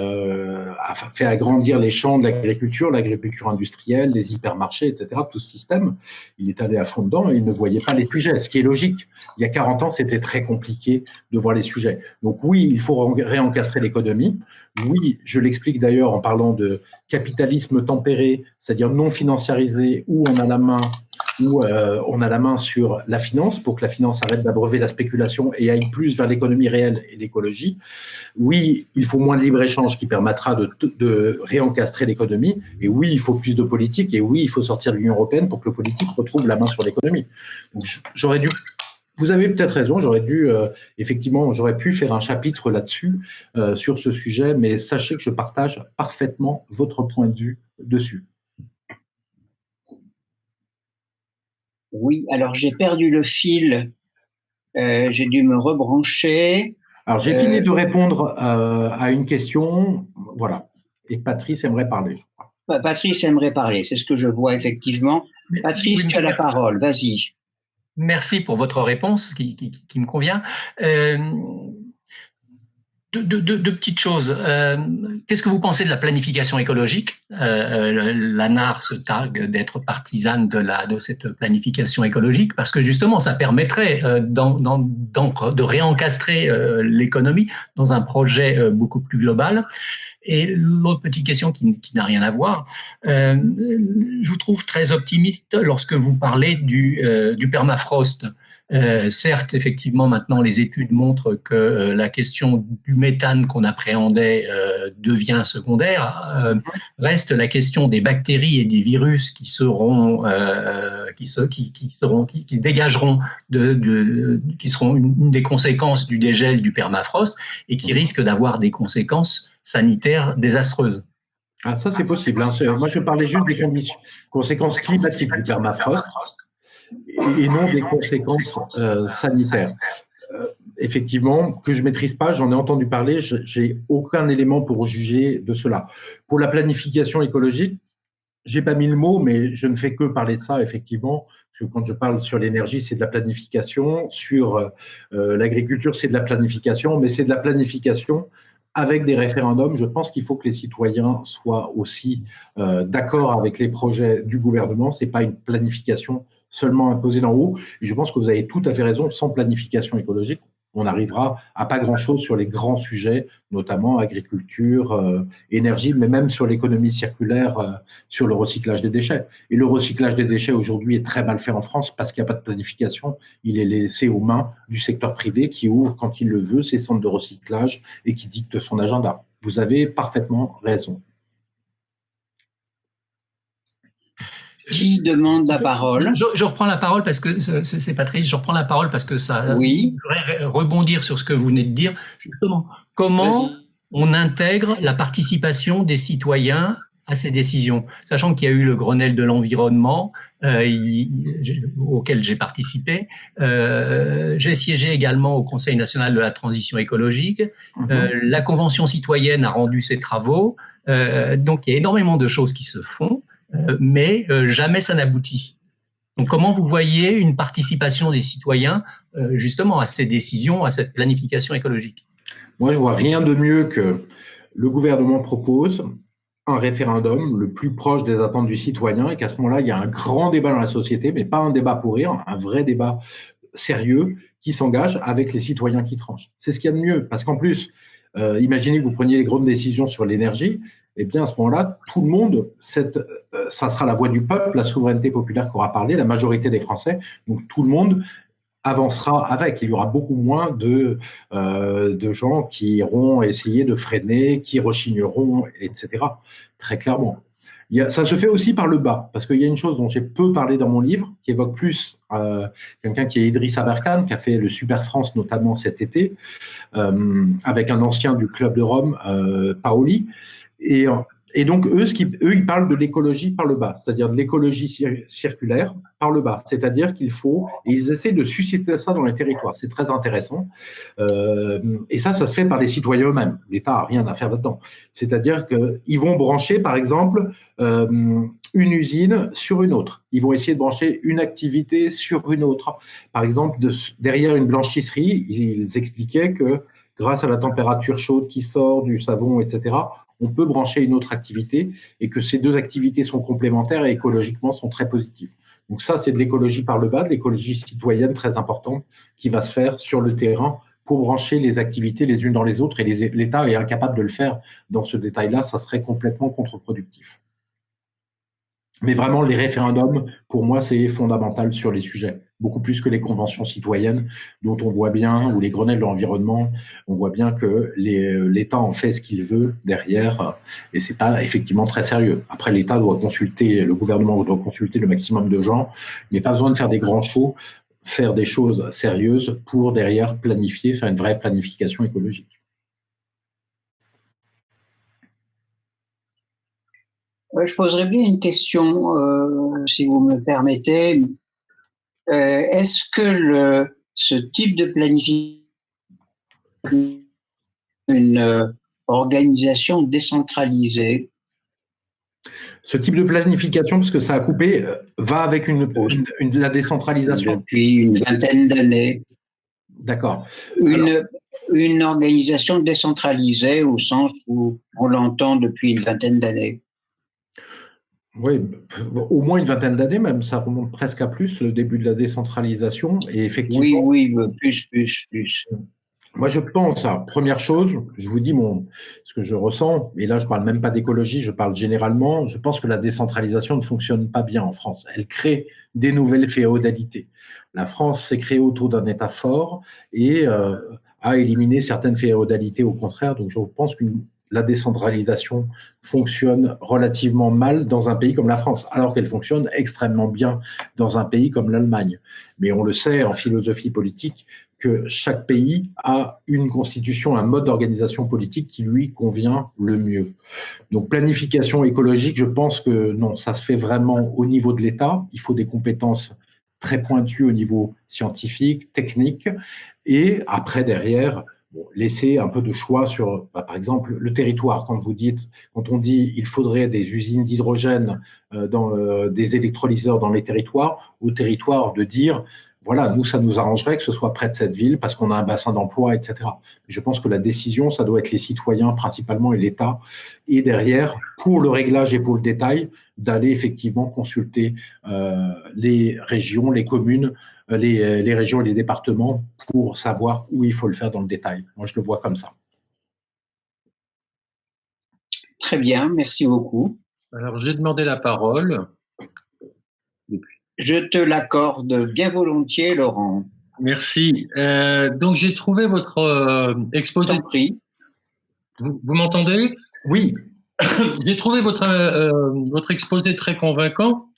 S2: agrandir les champs de l'agriculture industrielle, les hypermarchés, etc., tout ce système. Il est allé à fond dedans et il ne voyait pas les sujets, ce qui est logique. Il y a 40 ans, c'était très compliqué de voir les sujets. Donc oui, il faut réencastrer l'économie. Oui, je l'explique d'ailleurs en parlant de capitalisme tempéré, c'est-à-dire non financiarisé, où on a la main sur la finance pour que la finance arrête d'abreuver la spéculation et aille plus vers l'économie réelle et l'écologie. Oui, il faut moins de libre-échange qui permettra de réencastrer l'économie. Et oui, il faut plus de politique. Et oui, il faut sortir de l'Union européenne pour que le politique retrouve la main sur l'économie. Donc, vous avez peut-être raison, effectivement, j'aurais pu faire un chapitre là-dessus, sur ce sujet, mais sachez que je partage parfaitement votre point de vue dessus.
S1: Oui, alors j'ai perdu le fil, j'ai dû me rebrancher.
S2: Alors j'ai fini de répondre à une question, voilà, et Patrice aimerait parler, je crois.
S1: Patrice aimerait parler, c'est ce que je vois effectivement. Patrice, tu as la parole, vas-y.
S5: Merci pour votre réponse qui me convient. Deux petites choses. Qu'est-ce que vous pensez de la planification écologique? L'ANAR se targue d'être partisane de cette planification écologique parce que justement, ça permettrait de réencastrer l'économie dans un projet beaucoup plus global. Et l'autre petite question qui n'a rien à voir, je vous trouve très optimiste lorsque vous parlez du permafrost. Certes, effectivement, maintenant, les études montrent que la question du méthane qu'on appréhendait devient secondaire. Reste la question des bactéries et des virus qui seront, qui se dégageront, qui seront une des conséquences du dégel du permafrost et qui risquent d'avoir des conséquences sanitaires désastreuses.
S2: Ah, ça, c'est possible. Hein. Moi, je parlais juste des conséquences climatiques du permafrost et non des conséquences sanitaires. Effectivement, que je ne maîtrise pas, j'en ai entendu parler, je n'ai aucun élément pour juger de cela. Pour la planification écologique, je n'ai pas mis le mot, mais je ne fais que parler de ça, effectivement, parce que quand je parle sur l'énergie, c'est de la planification, sur l'agriculture, c'est de la planification, mais c'est de la planification avec des référendums. Je pense qu'il faut que les citoyens soient aussi d'accord avec les projets du gouvernement. Ce n'est pas une planification seulement imposée d'en haut. Et je pense que vous avez tout à fait raison, sans planification écologique, on n'arrivera à pas grand-chose sur les grands sujets, notamment agriculture, énergie, mais même sur l'économie circulaire, sur le recyclage des déchets. Et le recyclage des déchets aujourd'hui est très mal fait en France parce qu'il n'y a pas de planification. Il est laissé aux mains du secteur privé qui ouvre, quand il le veut, ses centres de recyclage et qui dicte son agenda. Vous avez parfaitement raison.
S1: Qui demande la parole?
S5: Je reprends la parole parce que c'est Patrice. Je reprends la parole parce que ça devrait rebondir sur ce que vous venez de dire. Justement, comment on intègre la participation des citoyens à ces décisions, sachant qu'il y a eu le Grenelle de l'environnement auquel j'ai participé. J'ai siégé également au Conseil national de la transition écologique. La Convention citoyenne a rendu ses travaux. Donc, il y a énormément de choses qui se font. Mais jamais ça n'aboutit. Donc, comment vous voyez une participation des citoyens justement à ces décisions, à cette planification écologique?
S2: Moi, je vois rien de mieux que le gouvernement propose un référendum le plus proche des attentes du citoyen et qu'à ce moment-là, il y a un grand débat dans la société, mais pas un débat pour rire, un vrai débat sérieux qui s'engage avec les citoyens qui tranchent. C'est ce qu'il y a de mieux, parce qu'en plus, imaginez que vous preniez les grandes décisions sur l'énergie, eh bien, à ce moment-là, tout le monde, ça sera la voix du peuple, la souveraineté populaire qu'aura parlé, la majorité des Français. Donc, tout le monde avancera avec. Il y aura beaucoup moins de gens qui iront essayer de freiner, qui rechigneront, etc. Très clairement. Ça se fait aussi par le bas, parce qu'il y a une chose dont j'ai peu parlé dans mon livre, qui évoque plus quelqu'un qui est Idriss Aberkane, qui a fait le Super France notamment cet été, avec un ancien du Club de Rome, Paoli. Et donc, eux, ils parlent de l'écologie par le bas, c'est-à-dire de l'écologie circulaire par le bas. C'est-à-dire qu'il faut, et ils essaient de susciter ça dans les territoires. C'est très intéressant. Et ça se fait par les citoyens eux-mêmes. L'État n'a rien à faire là-dedans. C'est-à-dire qu'ils vont brancher, par exemple, une usine sur une autre. Ils vont essayer de brancher une activité sur une autre. Par exemple, derrière une blanchisserie, ils expliquaient que grâce à la température chaude qui sort du savon, etc., on peut brancher une autre activité et que ces deux activités sont complémentaires et écologiquement sont très positives. Donc ça, c'est de l'écologie par le bas, de l'écologie citoyenne très importante qui va se faire sur le terrain pour brancher les activités les unes dans les autres et l'État est incapable de le faire dans ce détail-là, ça serait complètement contre-productif. Mais vraiment, les référendums, pour moi, c'est fondamental sur les sujets, beaucoup plus que les conventions citoyennes dont on voit bien, ou les Grenelles de l'environnement, on voit bien que l'État en fait ce qu'il veut derrière, et c'est pas effectivement très sérieux. Après, l'État doit consulter, le gouvernement doit consulter le maximum de gens, mais pas besoin de faire des grands shows, faire des choses sérieuses pour derrière planifier, faire une vraie planification écologique.
S1: Je poserais bien une question, si vous me permettez. Est-ce que ce type de planification, une organisation décentralisée?
S2: Ce type de planification, parce que ça a coupé, va avec la décentralisation.
S1: Depuis une vingtaine d'années.
S2: D'accord.
S1: Une organisation décentralisée au sens où on l'entend depuis une vingtaine d'années.
S2: Oui, au moins une vingtaine d'années même, ça remonte presque à plus, le début de la décentralisation. Et effectivement,
S1: oui, plus.
S2: Moi, je pense, première chose, je vous dis ce que je ressens, et là, je ne parle même pas d'écologie, je parle généralement, je pense que la décentralisation ne fonctionne pas bien en France. Elle crée des nouvelles féodalités. La France s'est créée autour d'un État fort et a éliminé certaines féodalités au contraire. Donc, je pense que la décentralisation fonctionne relativement mal dans un pays comme la France, alors qu'elle fonctionne extrêmement bien dans un pays comme l'Allemagne. Mais on le sait en philosophie politique, que chaque pays a une constitution, un mode d'organisation politique qui lui convient le mieux. Donc planification écologique, je pense que non, ça se fait vraiment au niveau de l'État. Il faut des compétences très pointues au niveau scientifique, technique, et après derrière, laisser un peu de choix sur, par exemple, le territoire. Quand on dit il faudrait des usines d'hydrogène, des électrolyseurs dans les territoires, au territoire de dire voilà, nous, ça nous arrangerait que ce soit près de cette ville parce qu'on a un bassin d'emploi, etc. Je pense que la décision, ça doit être les citoyens principalement et l'État. Et derrière, pour le réglage et pour le détail, d'aller effectivement consulter les régions, les communes, les régions et les départements pour savoir où il faut le faire dans le détail. Moi, je le vois comme ça.
S1: Très bien, merci beaucoup.
S6: Alors, j'ai demandé la parole.
S1: Je te l'accorde bien volontiers, Laurent.
S6: Merci. Donc, j'ai trouvé votre exposé.
S1: T'en prie.
S6: Vous m'entendez?
S2: Oui.
S6: J'ai trouvé votre exposé très convaincant,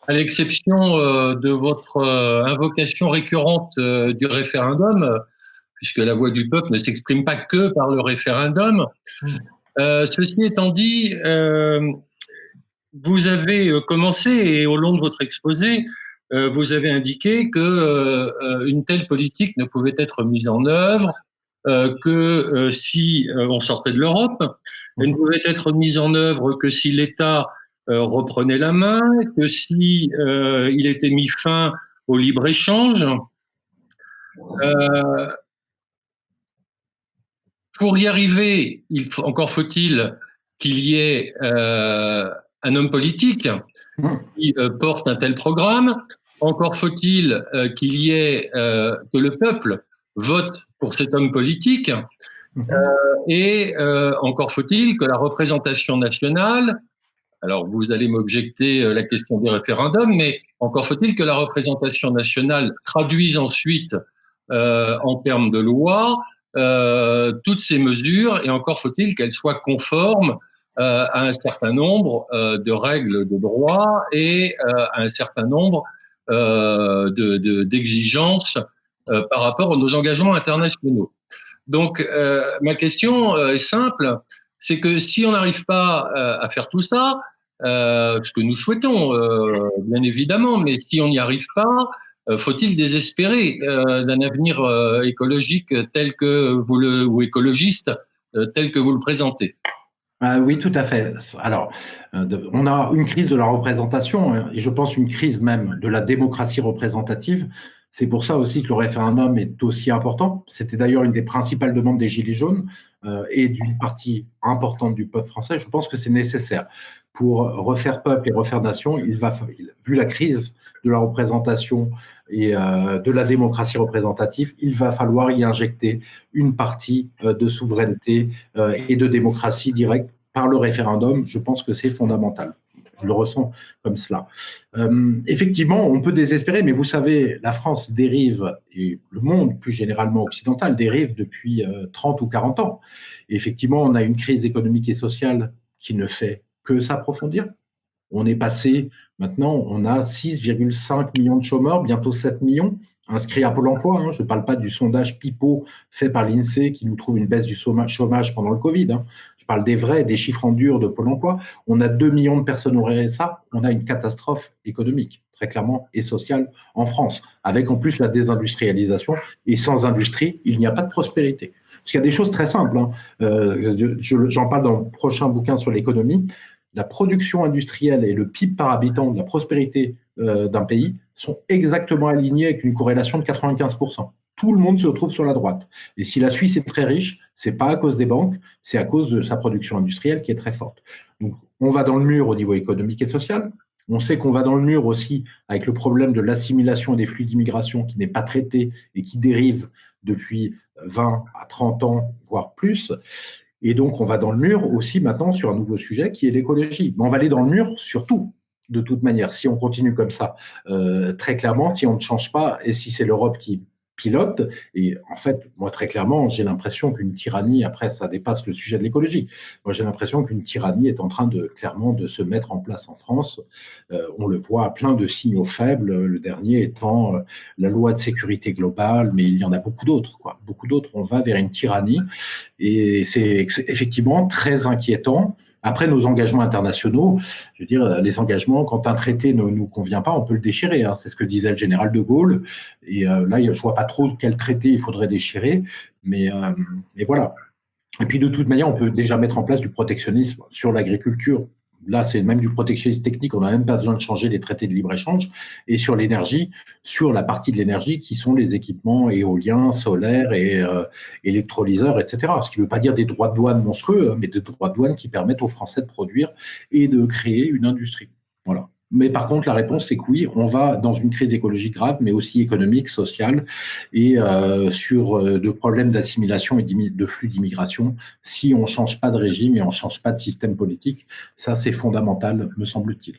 S6: à l'exception de votre invocation récurrente du référendum, puisque la voix du peuple ne s'exprime pas que par le référendum. Ceci étant dit, vous avez commencé, et au long de votre exposé, vous avez indiqué que une telle politique ne pouvait être mise en œuvre que si on sortait de l'Europe. Elle ne pouvait être mise en œuvre que si l'État reprenait la main, que si il était mis fin au libre-échange. Pour y arriver, encore faut-il qu'il y ait un homme politique qui porte un tel programme. Encore faut-il qu'il y ait que le peuple vote pour cet homme politique. Et encore faut-il que la représentation nationale, alors vous allez m'objecter la question du référendum, mais encore faut-il que la représentation nationale traduise ensuite en termes de loi toutes ces mesures, et encore faut-il qu'elles soient conformes à un certain nombre de règles de droit et à un certain nombre d'exigences par rapport à nos engagements internationaux. Donc, ma question est simple, c'est que si on n'arrive pas à faire tout ça, ce que nous souhaitons, bien évidemment, mais si on n'y arrive pas, faut-il désespérer d'un avenir écologique tel que ou écologiste tel que vous le présentez?
S2: Oui, tout à fait. Alors, on a une crise de la représentation, et je pense une crise même de la démocratie représentative. C'est pour ça aussi que le référendum est aussi important. C'était d'ailleurs une des principales demandes des Gilets jaunes et d'une partie importante du peuple français. Je pense que c'est nécessaire. Pour refaire peuple et refaire nation, vu la crise de la représentation et de la démocratie représentative, il va falloir y injecter une partie de souveraineté et de démocratie directe par le référendum. Je pense que c'est fondamental. Je le ressens comme cela. Effectivement, on peut désespérer, mais vous savez, la France dérive, et le monde plus généralement occidental dérive depuis 30 ou 40 ans. Et effectivement, on a une crise économique et sociale qui ne fait que s'approfondir. On est passé, maintenant, on a 6,5 millions de chômeurs, bientôt 7 millions inscrits à Pôle emploi. Je ne parle pas du sondage Pipo fait par l'INSEE qui nous trouve une baisse du chômage pendant le Covid. Je parle des chiffres en dur de Pôle emploi. On a 2 millions de personnes au RSA. On a une catastrophe économique, très clairement, et sociale en France, avec en plus la désindustrialisation. Et sans industrie, il n'y a pas de prospérité. Parce qu'il y a des choses très simples. J'en parle dans le prochain bouquin sur l'économie. La production industrielle et le PIB par habitant de la prospérité d'un pays sont exactement alignés avec une corrélation de 95%. Tout le monde se retrouve sur la droite. Et si la Suisse est très riche, ce n'est pas à cause des banques, c'est à cause de sa production industrielle qui est très forte. Donc, on va dans le mur au niveau économique et social. On sait qu'on va dans le mur aussi avec le problème de l'assimilation des flux d'immigration qui n'est pas traité et qui dérive depuis 20 à 30 ans, voire plus. Et donc, on va dans le mur aussi maintenant sur un nouveau sujet qui est l'écologie. Mais on va aller dans le mur sur tout, de toute manière, si on continue comme ça. Très clairement, si on ne change pas et si c'est l'Europe qui pilote, et en fait, moi très clairement, j'ai l'impression qu'une tyrannie, après ça dépasse le sujet de l'écologie, moi j'ai l'impression qu'une tyrannie est en train clairement de se mettre en place en France. On le voit à plein de signaux faibles, le dernier étant la loi de sécurité globale, mais il y en a beaucoup d'autres, quoi. Beaucoup d'autres, on va vers une tyrannie, et c'est effectivement très inquiétant. Après, nos engagements internationaux, je veux dire, les engagements, quand un traité ne nous convient pas, on peut le déchirer. Hein. C'est ce que disait le général de Gaulle. Et là, je ne vois pas trop quel traité il faudrait déchirer. Mais voilà. Et puis, de toute manière, on peut déjà mettre en place du protectionnisme sur l'agriculture. Là, c'est même du protectionnisme technique. On n'a même pas besoin de changer les traités de libre-échange. Et sur l'énergie, sur la partie de l'énergie qui sont les équipements éoliens, solaires et électrolyseurs, etc. Ce qui ne veut pas dire des droits de douane monstrueux, hein, mais des droits de douane qui permettent aux Français de produire et de créer une industrie. Voilà. Mais par contre, la réponse, c'est que oui, on va dans une crise écologique grave, mais aussi économique, sociale, et sur de problèmes d'assimilation et de flux d'immigration, si on ne change pas de régime et on ne change pas de système politique. Ça, c'est fondamental, me semble-t-il.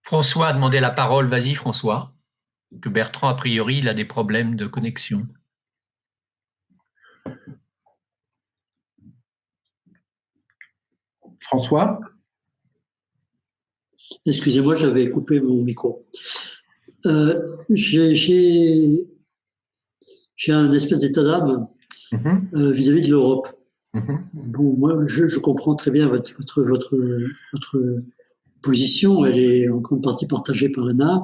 S5: François a demandé la parole. Vas-y, François. Que Bertrand, a priori, il a des problèmes de connexion.
S2: François ?
S4: Excusez-moi, j'avais coupé mon micro. J'ai un espèce d'état d'âme vis-à-vis de l'Europe. Bon, moi, je comprends très bien votre position. Elle est en grande partie partagée par l'ANA.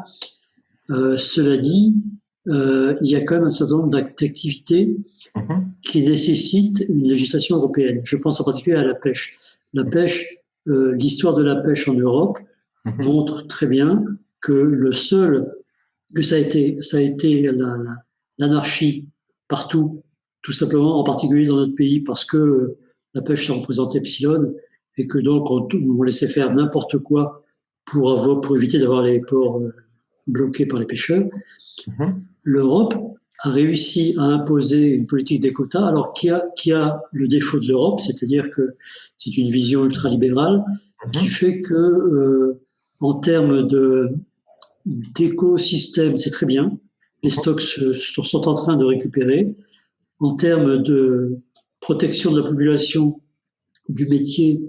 S4: Cela dit, il y a quand même un certain nombre d'activités qui nécessitent une législation européenne. Je pense en particulier à la pêche. La pêche, l'histoire de la pêche en Europe montre très bien que ça a été l'anarchie partout, tout simplement, en particulier dans notre pays, parce que la pêche se représentait epsilon et que donc on laissait faire n'importe quoi pour éviter d'avoir les ports bloqués par les pêcheurs. L'Europe a réussi à imposer une politique des quotas, alors qui a le défaut de l'Europe, c'est-à-dire que c'est une vision ultralibérale qui fait que en termes d'écosystème, c'est très bien. Les stocks sont en train de récupérer. En termes de protection de la population du métier,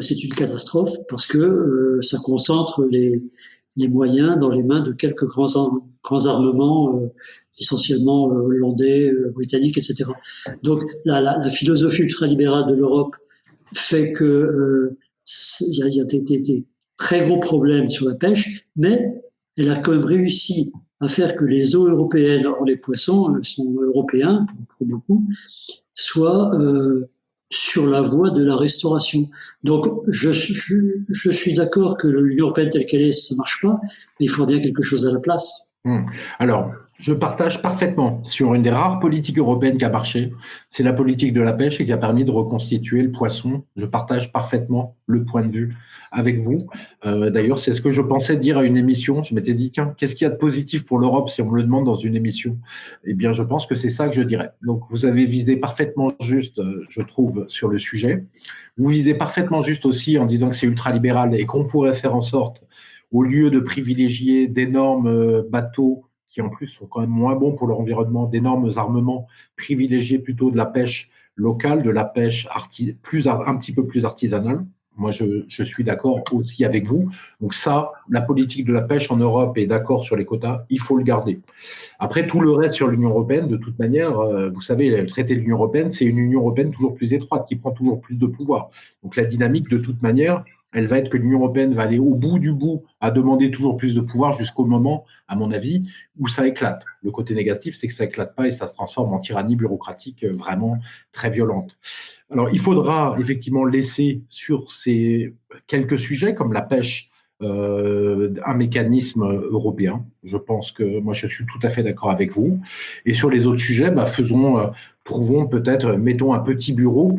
S4: c'est une catastrophe parce que ça concentre les moyens dans les mains de quelques grands armements, essentiellement hollandais, britanniques, etc. Donc la philosophie ultralibérale de l'Europe fait que il y a des très gros problèmes sur la pêche, mais elle a quand même réussi à faire que les eaux européennes, or les poissons sont européens pour beaucoup, soient sur la voie de la restauration. Donc je suis d'accord que l'Union européenne telle qu'elle est, ça marche pas, mais il faudra bien quelque chose à la place.
S2: Alors, je partage parfaitement sur une des rares politiques européennes qui a marché, c'est la politique de la pêche et qui a permis de reconstituer le poisson. Je partage parfaitement le point de vue avec vous. D'ailleurs, c'est ce que je pensais dire à une émission. Je m'étais dit, tiens, qu'est-ce qu'il y a de positif pour l'Europe si on me le demande dans une émission? Eh bien, je pense que c'est ça que je dirais. Donc, vous avez visé parfaitement juste, je trouve, sur le sujet. Vous visez parfaitement juste aussi en disant que c'est ultralibéral et qu'on pourrait faire en sorte, au lieu de privilégier d'énormes bateaux qui en plus sont quand même moins bons pour l'environnement, d'énormes armements, privilégier plutôt de la pêche locale, de la pêche un petit peu plus artisanale. Moi, je suis d'accord aussi avec vous. Donc ça, la politique de la pêche en Europe est d'accord sur les quotas, il faut le garder. Après, tout le reste sur l'Union européenne, de toute manière, vous savez, le traité de l'Union européenne, c'est une Union européenne toujours plus étroite, qui prend toujours plus de pouvoir. Donc la dynamique, de toute manière, elle va être que l'Union européenne va aller au bout du bout à demander toujours plus de pouvoir jusqu'au moment, à mon avis, où ça éclate. Le côté négatif, c'est que ça éclate pas et ça se transforme en tyrannie bureaucratique vraiment très violente. Alors, il faudra effectivement laisser sur ces quelques sujets comme la pêche un mécanisme européen. Je pense que moi, je suis tout à fait d'accord avec vous. Et sur les autres sujets, trouvons peut-être, mettons un petit bureau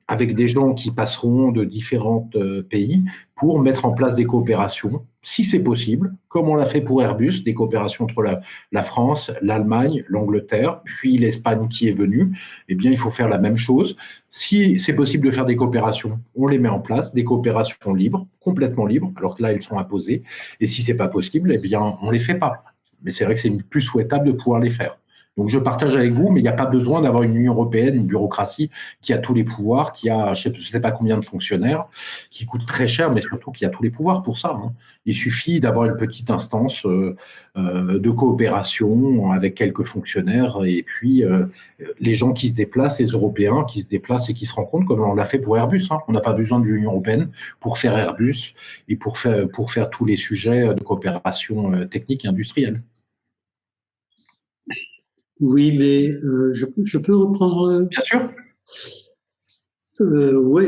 S2: avec des gens qui passeront de différents pays pour mettre en place des coopérations, si c'est possible, comme on l'a fait pour Airbus, des coopérations entre la France, l'Allemagne, l'Angleterre, puis l'Espagne qui est venue. Eh bien, il faut faire la même chose. Si c'est possible de faire des coopérations, on les met en place, des coopérations libres, complètement libres, alors que là, elles sont imposées. Et si c'est pas possible, eh bien, on les fait pas. Mais c'est vrai que c'est plus souhaitable de pouvoir les faire. Donc, je partage avec vous, mais il n'y a pas besoin d'avoir une Union européenne, une bureaucratie qui a tous les pouvoirs, qui a je ne sais pas combien de fonctionnaires, qui coûte très cher, mais surtout qui a tous les pouvoirs pour ça. Il suffit d'avoir une petite instance de coopération avec quelques fonctionnaires et puis les gens qui se déplacent, les Européens qui se déplacent et qui se rencontrent, comme on l'a fait pour Airbus. On n'a pas besoin de l'Union européenne pour faire Airbus et pour faire tous les sujets de coopération technique et industrielle.
S4: Oui, mais je peux reprendre.
S2: Bien sûr.
S4: Oui,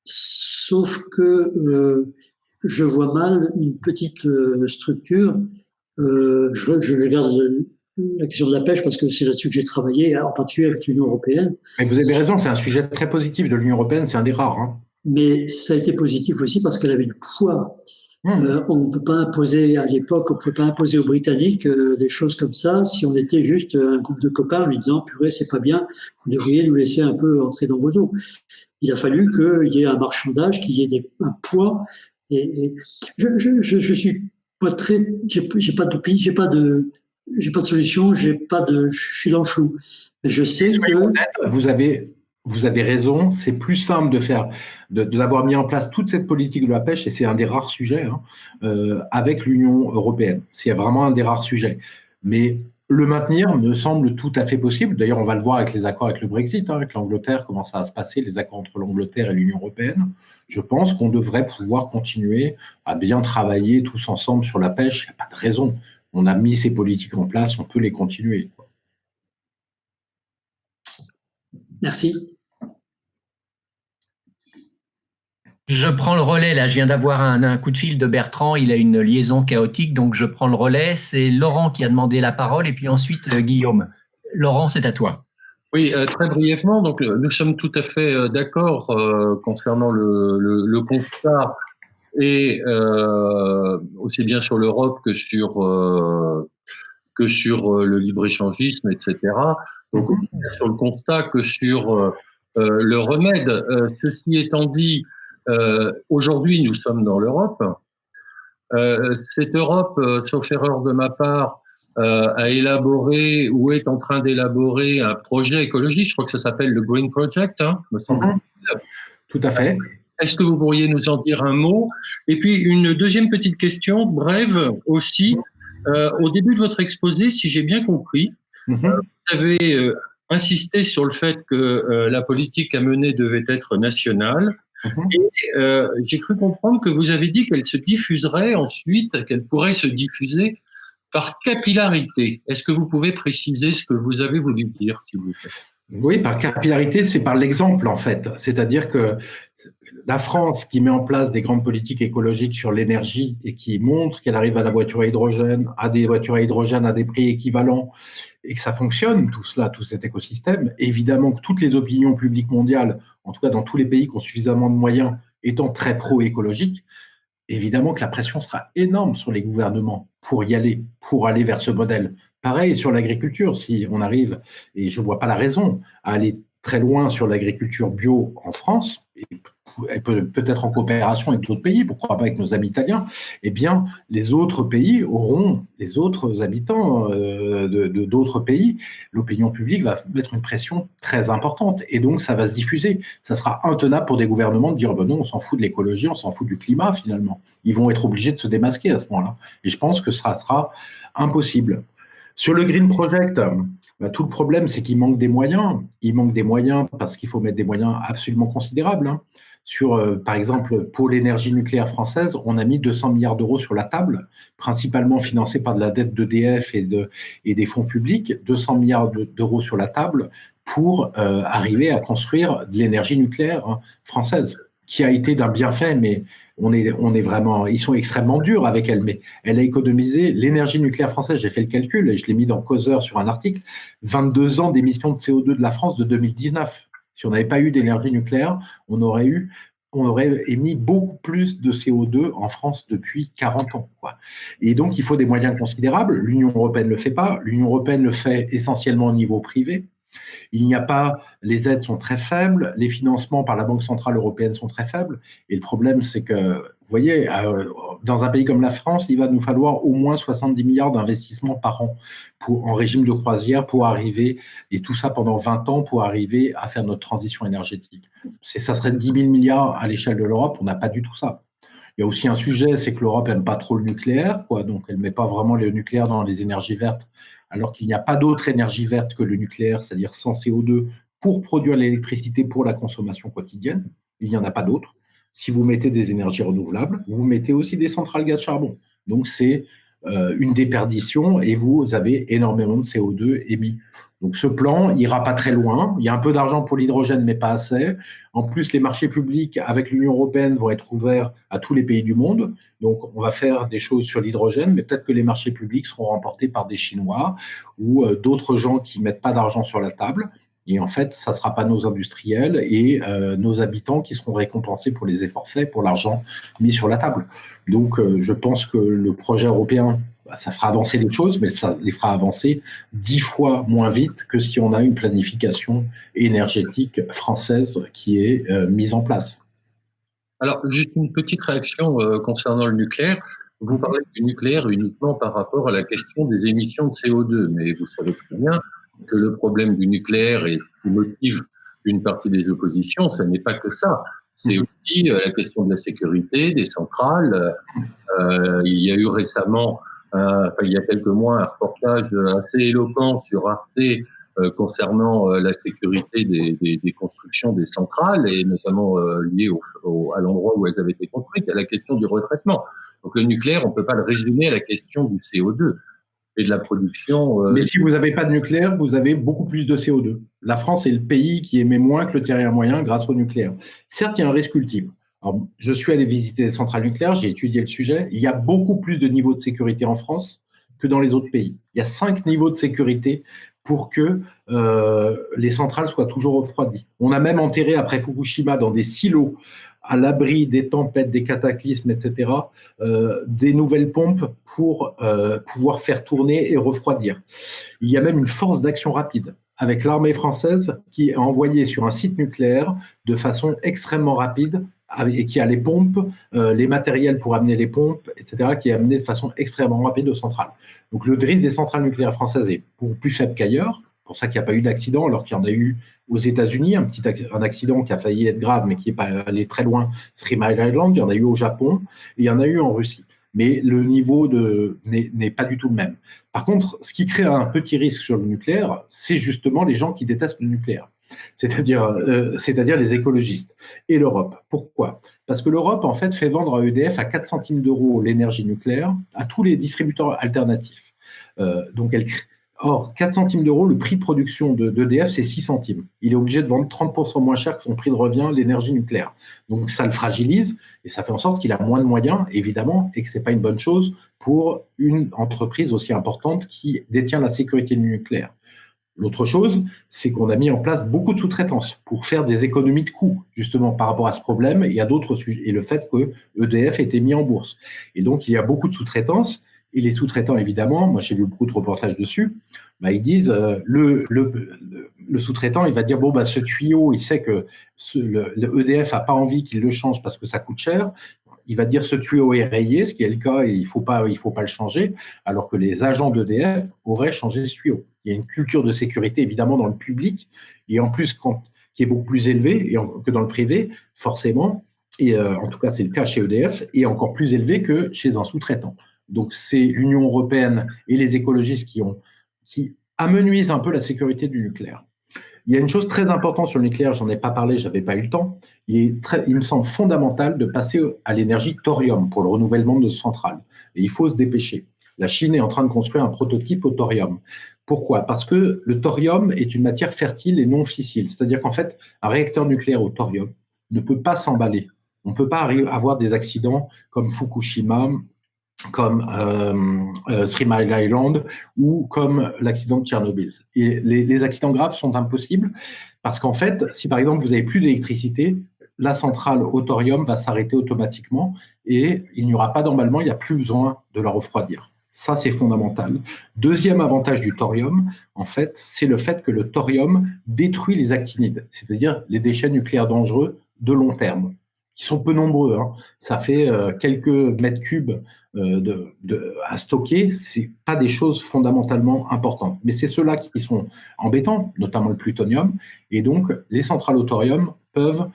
S4: sauf que je vois mal une petite structure. Je garde la question de la pêche parce que c'est là-dessus que j'ai travaillé, en particulier avec l'Union européenne.
S2: Mais vous avez raison, c'est un sujet très positif de l'Union européenne, c'est un des rares.
S4: Mais ça a été positif aussi parce qu'elle avait du poids. On ne peut pas imposer, à l'époque, on ne pouvait pas imposer aux Britanniques des choses comme ça si on était juste un groupe de copains lui disant « Purée, c'est pas bien, vous devriez nous laisser un peu entrer dans vos eaux ». Il a fallu qu'il y ait un marchandage, qu'il y ait un poids. Et je suis pas très, j'ai pas de solution, je suis dans le flou. Mais je sais que
S2: vous avez raison, c'est plus simple d'avoir mis en place toute cette politique de la pêche, et c'est un des rares sujets avec l'Union européenne. C'est vraiment un des rares sujets. Mais le maintenir me semble tout à fait possible. D'ailleurs, on va le voir avec les accords avec le Brexit, avec l'Angleterre, comment ça va se passer, les accords entre l'Angleterre et l'Union européenne. Je pense qu'on devrait pouvoir continuer à bien travailler tous ensemble sur la pêche. Il n'y a pas de raison. On a mis ces politiques en place, on peut les continuer.
S4: Merci.
S5: Je prends le relais, là, je viens d'avoir un coup de fil de Bertrand, il a une liaison chaotique, donc je prends le relais. C'est Laurent qui a demandé la parole et puis ensuite Guillaume. Laurent, c'est à toi.
S6: Oui, très brièvement, donc nous sommes tout à fait d'accord concernant le constat et aussi bien sur l'Europe que sur le libre-échangisme, etc. Donc aussi bien sur le constat que sur le remède. Ceci étant dit, aujourd'hui, nous sommes dans l'Europe. Cette Europe, sauf erreur de ma part, a élaboré ou est en train d'élaborer un projet écologique. Je crois que ça s'appelle le Green Project, me semble-t-il.
S2: Tout à fait.
S6: Est-ce que vous pourriez nous en dire un mot? Et puis, une deuxième petite question, brève aussi. Au début de votre exposé, si j'ai bien compris, vous avez insisté sur le fait que la politique à mener devait être nationale. Et j'ai cru comprendre que vous avez dit qu'elle se diffuserait ensuite, qu'elle pourrait se diffuser par capillarité. Est-ce que vous pouvez préciser ce que vous avez voulu dire, s'il vous plaît?
S2: Oui, par capillarité, c'est par l'exemple, en fait. C'est-à-dire que la France, qui met en place des grandes politiques écologiques sur l'énergie et qui montre qu'elle arrive à la voiture à hydrogène, à des voitures à hydrogène à des prix équivalents, et que ça fonctionne, tout cela, tout cet écosystème, évidemment que toutes les opinions publiques mondiales, en tout cas dans tous les pays qui ont suffisamment de moyens, étant très pro-écologiques, évidemment que la pression sera énorme sur les gouvernements pour y aller, pour aller vers ce modèle. Pareil sur l'agriculture, si on arrive, et je ne vois pas la raison, à aller très loin sur l'agriculture bio en France, et peut-être en coopération avec d'autres pays, pourquoi pas avec nos amis italiens, eh bien, les autres pays auront, les autres habitants d'autres pays, l'opinion publique va mettre une pression très importante, et donc ça va se diffuser. Ça sera intenable pour des gouvernements de dire, ben non, on s'en fout de l'écologie, on s'en fout du climat, finalement. Ils vont être obligés de se démasquer à ce moment-là. Et je pense que ça sera impossible. Sur le Green Project, tout le problème, c'est qu'il manque des moyens. Il manque des moyens parce qu'il faut mettre des moyens absolument considérables. Par exemple, pour l'énergie nucléaire française, on a mis 200 milliards d'euros sur la table, principalement financés par de la dette d'EDF et des fonds publics, 200 milliards d'euros sur la table pour arriver à construire de l'énergie nucléaire française, qui a été d'un bienfait, mais on est vraiment, ils sont extrêmement durs avec elle, mais elle a économisé l'énergie nucléaire française. J'ai fait le calcul et je l'ai mis dans Causeur sur un article. 22 ans d'émissions de CO2 de la France de 2019. Si on n'avait pas eu d'énergie nucléaire, on aurait émis beaucoup plus de CO2 en France depuis 40 ans, quoi. Et donc, il faut des moyens considérables. L'Union européenne ne le fait pas. L'Union européenne le fait essentiellement au niveau privé. Il n'y a pas, les aides sont très faibles, les financements par la Banque centrale européenne sont très faibles. Et le problème, c'est que, vous voyez, dans un pays comme la France, il va nous falloir au moins 70 milliards d'investissements par an en régime de croisière pour arriver, et tout ça pendant 20 ans, pour arriver à faire notre transition énergétique. Ça serait 10 000 milliards à l'échelle de l'Europe, on n'a pas du tout ça. Il y a aussi un sujet, c'est que l'Europe n'aime pas trop le nucléaire, quoi, donc elle ne met pas vraiment le nucléaire dans les énergies vertes, alors qu'il n'y a pas d'autre énergie verte que le nucléaire, c'est-à-dire sans CO2, pour produire l'électricité pour la consommation quotidienne. Il n'y en a pas d'autre. Si vous mettez des énergies renouvelables, vous mettez aussi des centrales gaz charbon. Donc c'est une déperdition et vous avez énormément de CO2 émis. Donc ce plan n'ira pas très loin. Il y a un peu d'argent pour l'hydrogène, mais pas assez. En plus, les marchés publics avec l'Union européenne vont être ouverts à tous les pays du monde. Donc on va faire des choses sur l'hydrogène, mais peut-être que les marchés publics seront remportés par des Chinois ou d'autres gens qui ne mettent pas d'argent sur la table. Et en fait, ça ne sera pas nos industriels et nos habitants qui seront récompensés pour les efforts faits, pour l'argent mis sur la table. Donc, je pense que le projet européen, ça fera avancer les choses, mais ça les fera avancer 10 fois moins vite que si on a une planification énergétique française qui est mise en place.
S6: Alors, juste une petite réaction concernant le nucléaire. Vous parlez du nucléaire uniquement par rapport à la question des émissions de CO2, mais vous savez très bien que le problème du nucléaire et ce qui motive une partie des oppositions, ce n'est pas que ça. C'est aussi la question de la sécurité des centrales. Il y a eu récemment, il y a quelques mois, un reportage assez éloquent sur Arte concernant la sécurité des constructions des centrales et notamment liées à l'endroit où elles avaient été construites, à la question du retraitement. Donc le nucléaire, on ne peut pas le résumer à la question du CO2 et de la production.
S2: Mais si vous n'avez pas de nucléaire, vous avez beaucoup plus de CO2. La France est le pays qui émet moins que le terrien moyen grâce au nucléaire. Certes, il y a un risque ultime. Alors, je suis allé visiter des centrales nucléaires, j'ai étudié le sujet. Il y a beaucoup plus de niveaux de sécurité en France que dans les autres pays. Il y a 5 niveaux de sécurité pour que les centrales soient toujours refroidies. On a même enterré, après Fukushima, dans des silos, à l'abri des tempêtes, des cataclysmes, etc., des nouvelles pompes pour pouvoir faire tourner et refroidir. Il y a même une force d'action rapide avec l'armée française qui a envoyé sur un site nucléaire de façon extrêmement rapide et qui a les pompes, les matériels pour amener les pompes, etc., qui est amené de façon extrêmement rapide aux centrales. Donc le risque des centrales nucléaires françaises est beaucoup plus faible qu'ailleurs. C'est pour ça qu'il n'y a pas eu d'accident, alors qu'il y en a eu aux États-Unis, un accident qui a failli être grave, mais qui n'est pas allé très loin, Three Mile Island, il y en a eu au Japon, et il y en a eu en Russie. Mais le niveau n'est pas du tout le même. Par contre, ce qui crée un petit risque sur le nucléaire, c'est justement les gens qui détestent le nucléaire, c'est-à-dire les écologistes et l'Europe. Pourquoi ? Parce que l'Europe, en fait, fait vendre à EDF à 4 centimes d'euros l'énergie nucléaire à tous les distributeurs alternatifs. Donc, Or, 4 centimes d'euros, le prix de production d'EDF, c'est 6 centimes. Il est obligé de vendre 30% moins cher que son prix de revient, l'énergie nucléaire. Donc, ça le fragilise et ça fait en sorte qu'il a moins de moyens, évidemment, et que ce n'est pas une bonne chose pour une entreprise aussi importante qui détient la sécurité du nucléaire. L'autre chose, c'est qu'on a mis en place beaucoup de sous-traitance pour faire des économies de coûts, justement, par rapport à ce problème et à d'autres sujets, et le fait que EDF ait été mis en bourse. Et donc, il y a beaucoup de sous-traitance. Et les sous-traitants, évidemment, moi j'ai vu beaucoup de reportages dessus, ils disent, le sous-traitant, il va dire, bon, ce tuyau, il sait que le EDF n'a pas envie qu'il le change parce que ça coûte cher. Il va dire, ce tuyau est rayé, ce qui est le cas, et il ne faut pas le changer, alors que les agents d'EDF auraient changé ce tuyau. Il y a une culture de sécurité, évidemment, dans le public, et en plus, qui est beaucoup plus élevée que dans le privé, forcément, et en tout cas, c'est le cas chez EDF, et encore plus élevé que chez un sous-traitant. Donc, c'est l'Union européenne et les écologistes qui amenuisent un peu la sécurité du nucléaire. Il y a une chose très importante sur le nucléaire, j'en ai pas parlé, je n'avais pas eu le temps. Il me semble fondamental de passer à l'énergie thorium pour le renouvellement de centrales. Et il faut se dépêcher. La Chine est en train de construire un prototype au thorium. Pourquoi ? Parce que le thorium est une matière fertile et non fissile. C'est-à-dire qu'en fait, un réacteur nucléaire au thorium ne peut pas s'emballer On ne peut pas avoir des accidents comme Fukushima, comme Three Mile Island ou comme l'accident de Tchernobyl. Et les accidents graves sont impossibles parce qu'en fait, si par exemple vous n'avez plus d'électricité, la centrale au thorium va s'arrêter automatiquement et il n'y aura pas d'emballement, il n'y a plus besoin de la refroidir. Ça, c'est fondamental. Deuxième avantage du thorium, en fait, c'est le fait que le thorium détruit les actinides, c'est-à-dire les déchets nucléaires dangereux de long terme, qui sont peu nombreux. Hein. Ça fait quelques mètres cubes à stocker. C'est pas des choses fondamentalement importantes. Mais c'est ceux-là qui sont embêtants, notamment le plutonium. Et donc, les centrales au thorium peuvent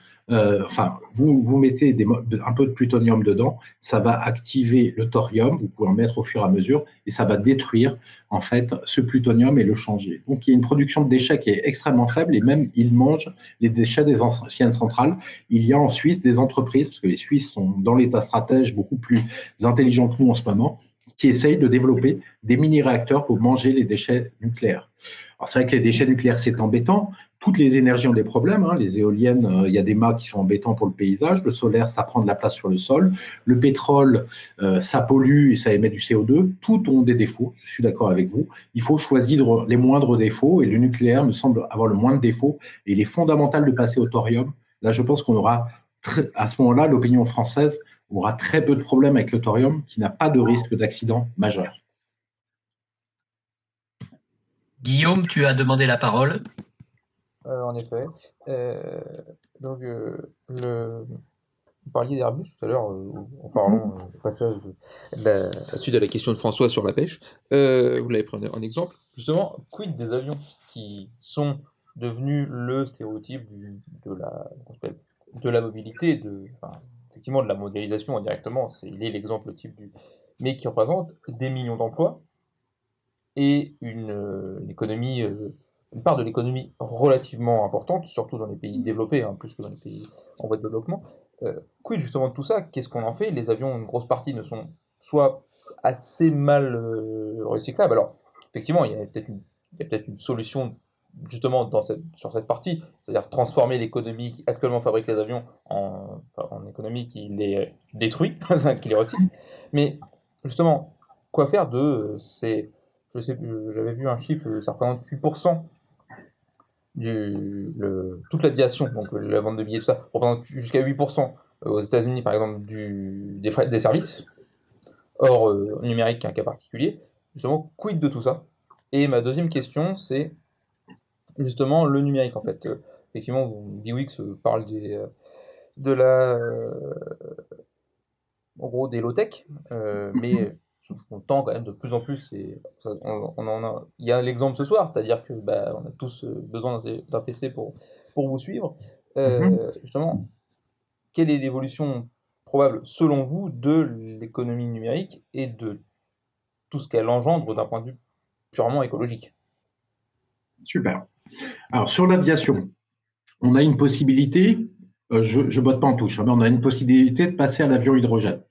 S2: vous mettez un peu de plutonium dedans, ça va activer le thorium, vous pouvez en mettre au fur et à mesure, et ça va détruire en fait ce plutonium et le changer. Donc il y a une production de déchets qui est extrêmement faible, et même ils mangent les déchets des anciennes centrales. Il y a en Suisse des entreprises, parce que les Suisses sont dans l'état stratège beaucoup plus intelligents que nous en ce moment, qui essayent de développer des mini-réacteurs pour manger les déchets nucléaires. Alors c'est vrai que les déchets nucléaires, c'est embêtant. Toutes les énergies ont des problèmes. Hein. Les éoliennes, il y a des mâts qui sont embêtants pour le paysage. Le solaire, ça prend de la place sur le sol. Le pétrole, ça pollue et ça émet du CO2. Tout ont des défauts. Je suis d'accord avec vous. Il faut choisir les moindres défauts et le nucléaire me semble avoir le moins de défauts. Et il est fondamental de passer au thorium. Là, je pense qu'on aura, à ce moment-là, l'opinion française aura très peu de problèmes avec le thorium qui n'a pas de risque d'accident majeur.
S5: Guillaume, tu as demandé la parole.
S3: En effet. Donc, vous parliez d'Airbus tout à l'heure, en parlant au passage suite à la question de François sur la pêche. Vous l'avez pris en exemple. Justement, quid des avions qui sont devenus le stéréotype de la mobilité, effectivement de la mondialisation indirectement, il est l'exemple type mais qui représente des millions d'emplois et une économie, une part de l'économie relativement importante, surtout dans les pays développés, plus que dans les pays en voie de développement. Quid justement de tout ça? Qu'est-ce qu'on en fait? Les avions, une grosse partie, ne sont soit assez mal recyclables. Alors, effectivement, il y a peut-être une solution justement sur cette partie, c'est-à-dire transformer l'économie qui actuellement fabrique les avions en économie qui les détruit, qui les recycle. Mais justement, quoi faire de ces... J'avais vu un chiffre, ça représente 8% toute l'aviation, donc la vente de billets, tout ça, représente jusqu'à 8% aux États-Unis, par exemple, des services, hors numérique, un cas particulier. Justement, quid de tout ça? Et ma deuxième question, c'est justement le numérique, en fait. Effectivement, Biwix parle en gros, des low-tech, mais on tend quand même de plus en plus, il y a l'exemple ce soir, c'est-à-dire que on a tous besoin d'un PC pour vous suivre. Justement, quelle est l'évolution probable, selon vous, de l'économie numérique et de tout ce qu'elle engendre d'un point de vue purement écologique?
S2: Super. Alors, sur l'aviation, on a une possibilité, je ne botte pas en touche, mais on a une possibilité de passer à l'avion hydrogène.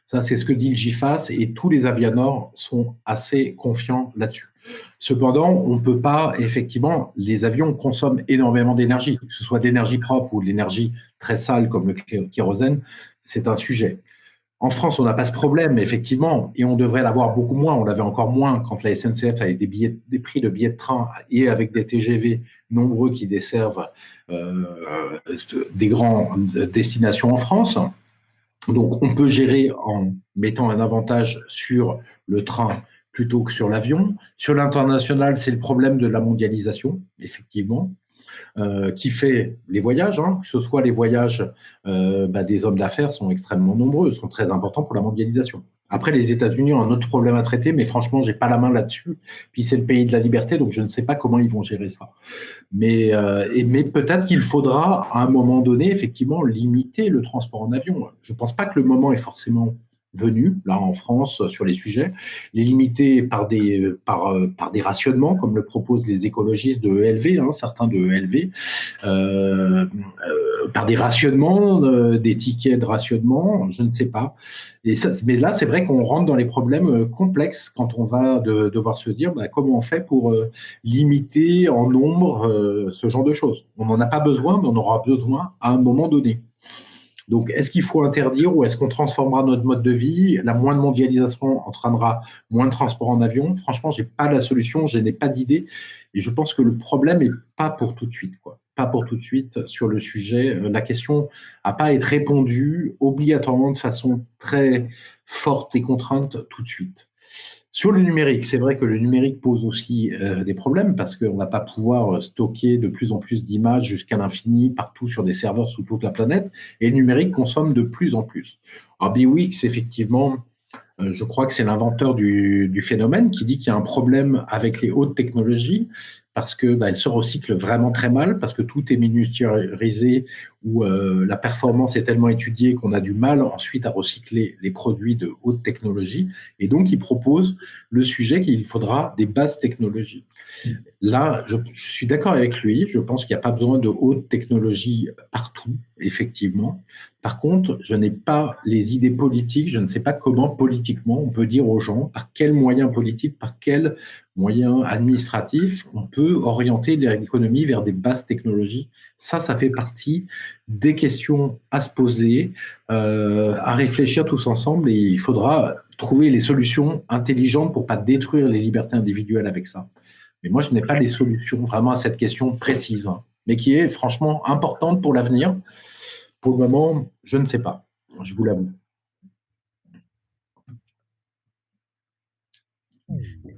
S2: Ça, c'est ce que dit le GIFAS et tous les avianors sont assez confiants là-dessus. Cependant, on ne peut pas, effectivement, les avions consomment énormément d'énergie, que ce soit d'énergie propre ou de l'énergie très sale comme le kérosène, c'est un sujet. En France, on n'a pas ce problème, effectivement, et on devrait l'avoir beaucoup moins. On l'avait encore moins quand la SNCF avait des prix de billets de train et avec des TGV nombreux qui desservent des grandes destinations en France. Donc, on peut gérer en mettant un avantage sur le train plutôt que sur l'avion. Sur l'international, c'est le problème de la mondialisation, effectivement, qui fait les voyages, que ce soit les voyages des hommes d'affaires sont extrêmement nombreux, sont très importants pour la mondialisation. Après, les États-Unis ont un autre problème à traiter, mais franchement, je n'ai pas la main là-dessus. Puis c'est le pays de la liberté, donc je ne sais pas comment ils vont gérer ça. Mais peut-être qu'il faudra, à un moment donné, effectivement, limiter le transport en avion. Je ne pense pas que le moment est forcément venu, là, en France, sur les sujets. Les limiter par des rationnements, comme le proposent les écologistes de ELV, certains de ELV, par des rationnements, des tickets de rationnement, je ne sais pas. Mais là, c'est vrai qu'on rentre dans les problèmes complexes quand on va devoir se dire comment on fait pour limiter en nombre ce genre de choses. On n'en a pas besoin, mais on aura besoin à un moment donné. Donc, est-ce qu'il faut interdire ou est-ce qu'on transformera notre mode de vie? La moindre mondialisation entraînera moins de transport en avion. Franchement, je n'ai pas la solution, je n'ai pas d'idée. Et je pense que le problème n'est pas pour tout de suite, quoi. Pas pour tout de suite sur le sujet. La question n'a pas à être répondue obligatoirement de façon très forte et contrainte tout de suite. Sur le numérique, c'est vrai que le numérique pose aussi des problèmes parce qu'on ne va pas pouvoir stocker de plus en plus d'images jusqu'à l'infini partout sur des serveurs sous toute la planète. Et le numérique consomme de plus en plus. Alors, Biwix, effectivement, je crois que c'est l'inventeur du phénomène qui dit qu'il y a un problème avec les hautes technologies parce qu'elles se recyclent vraiment très mal, parce que tout est miniaturisé, où la performance est tellement étudiée qu'on a du mal ensuite à recycler les produits de haute technologie. Et donc, il propose le sujet qu'il faudra des bases technologiques. Là, je suis d'accord avec lui, je pense qu'il n'y a pas besoin de haute technologie partout, effectivement. Par contre, je n'ai pas les idées politiques, je ne sais pas comment politiquement on peut dire aux gens par quels moyens politiques, par quels moyens administratifs on peut orienter l'économie vers des bases technologies. Ça fait partie des questions à se poser, à réfléchir tous ensemble, et il faudra trouver les solutions intelligentes pour ne pas détruire les libertés individuelles avec ça. Mais moi, je n'ai pas les solutions vraiment à cette question précise, hein, mais qui est franchement importante pour l'avenir. Pour le moment, je ne sais pas, je vous l'avoue.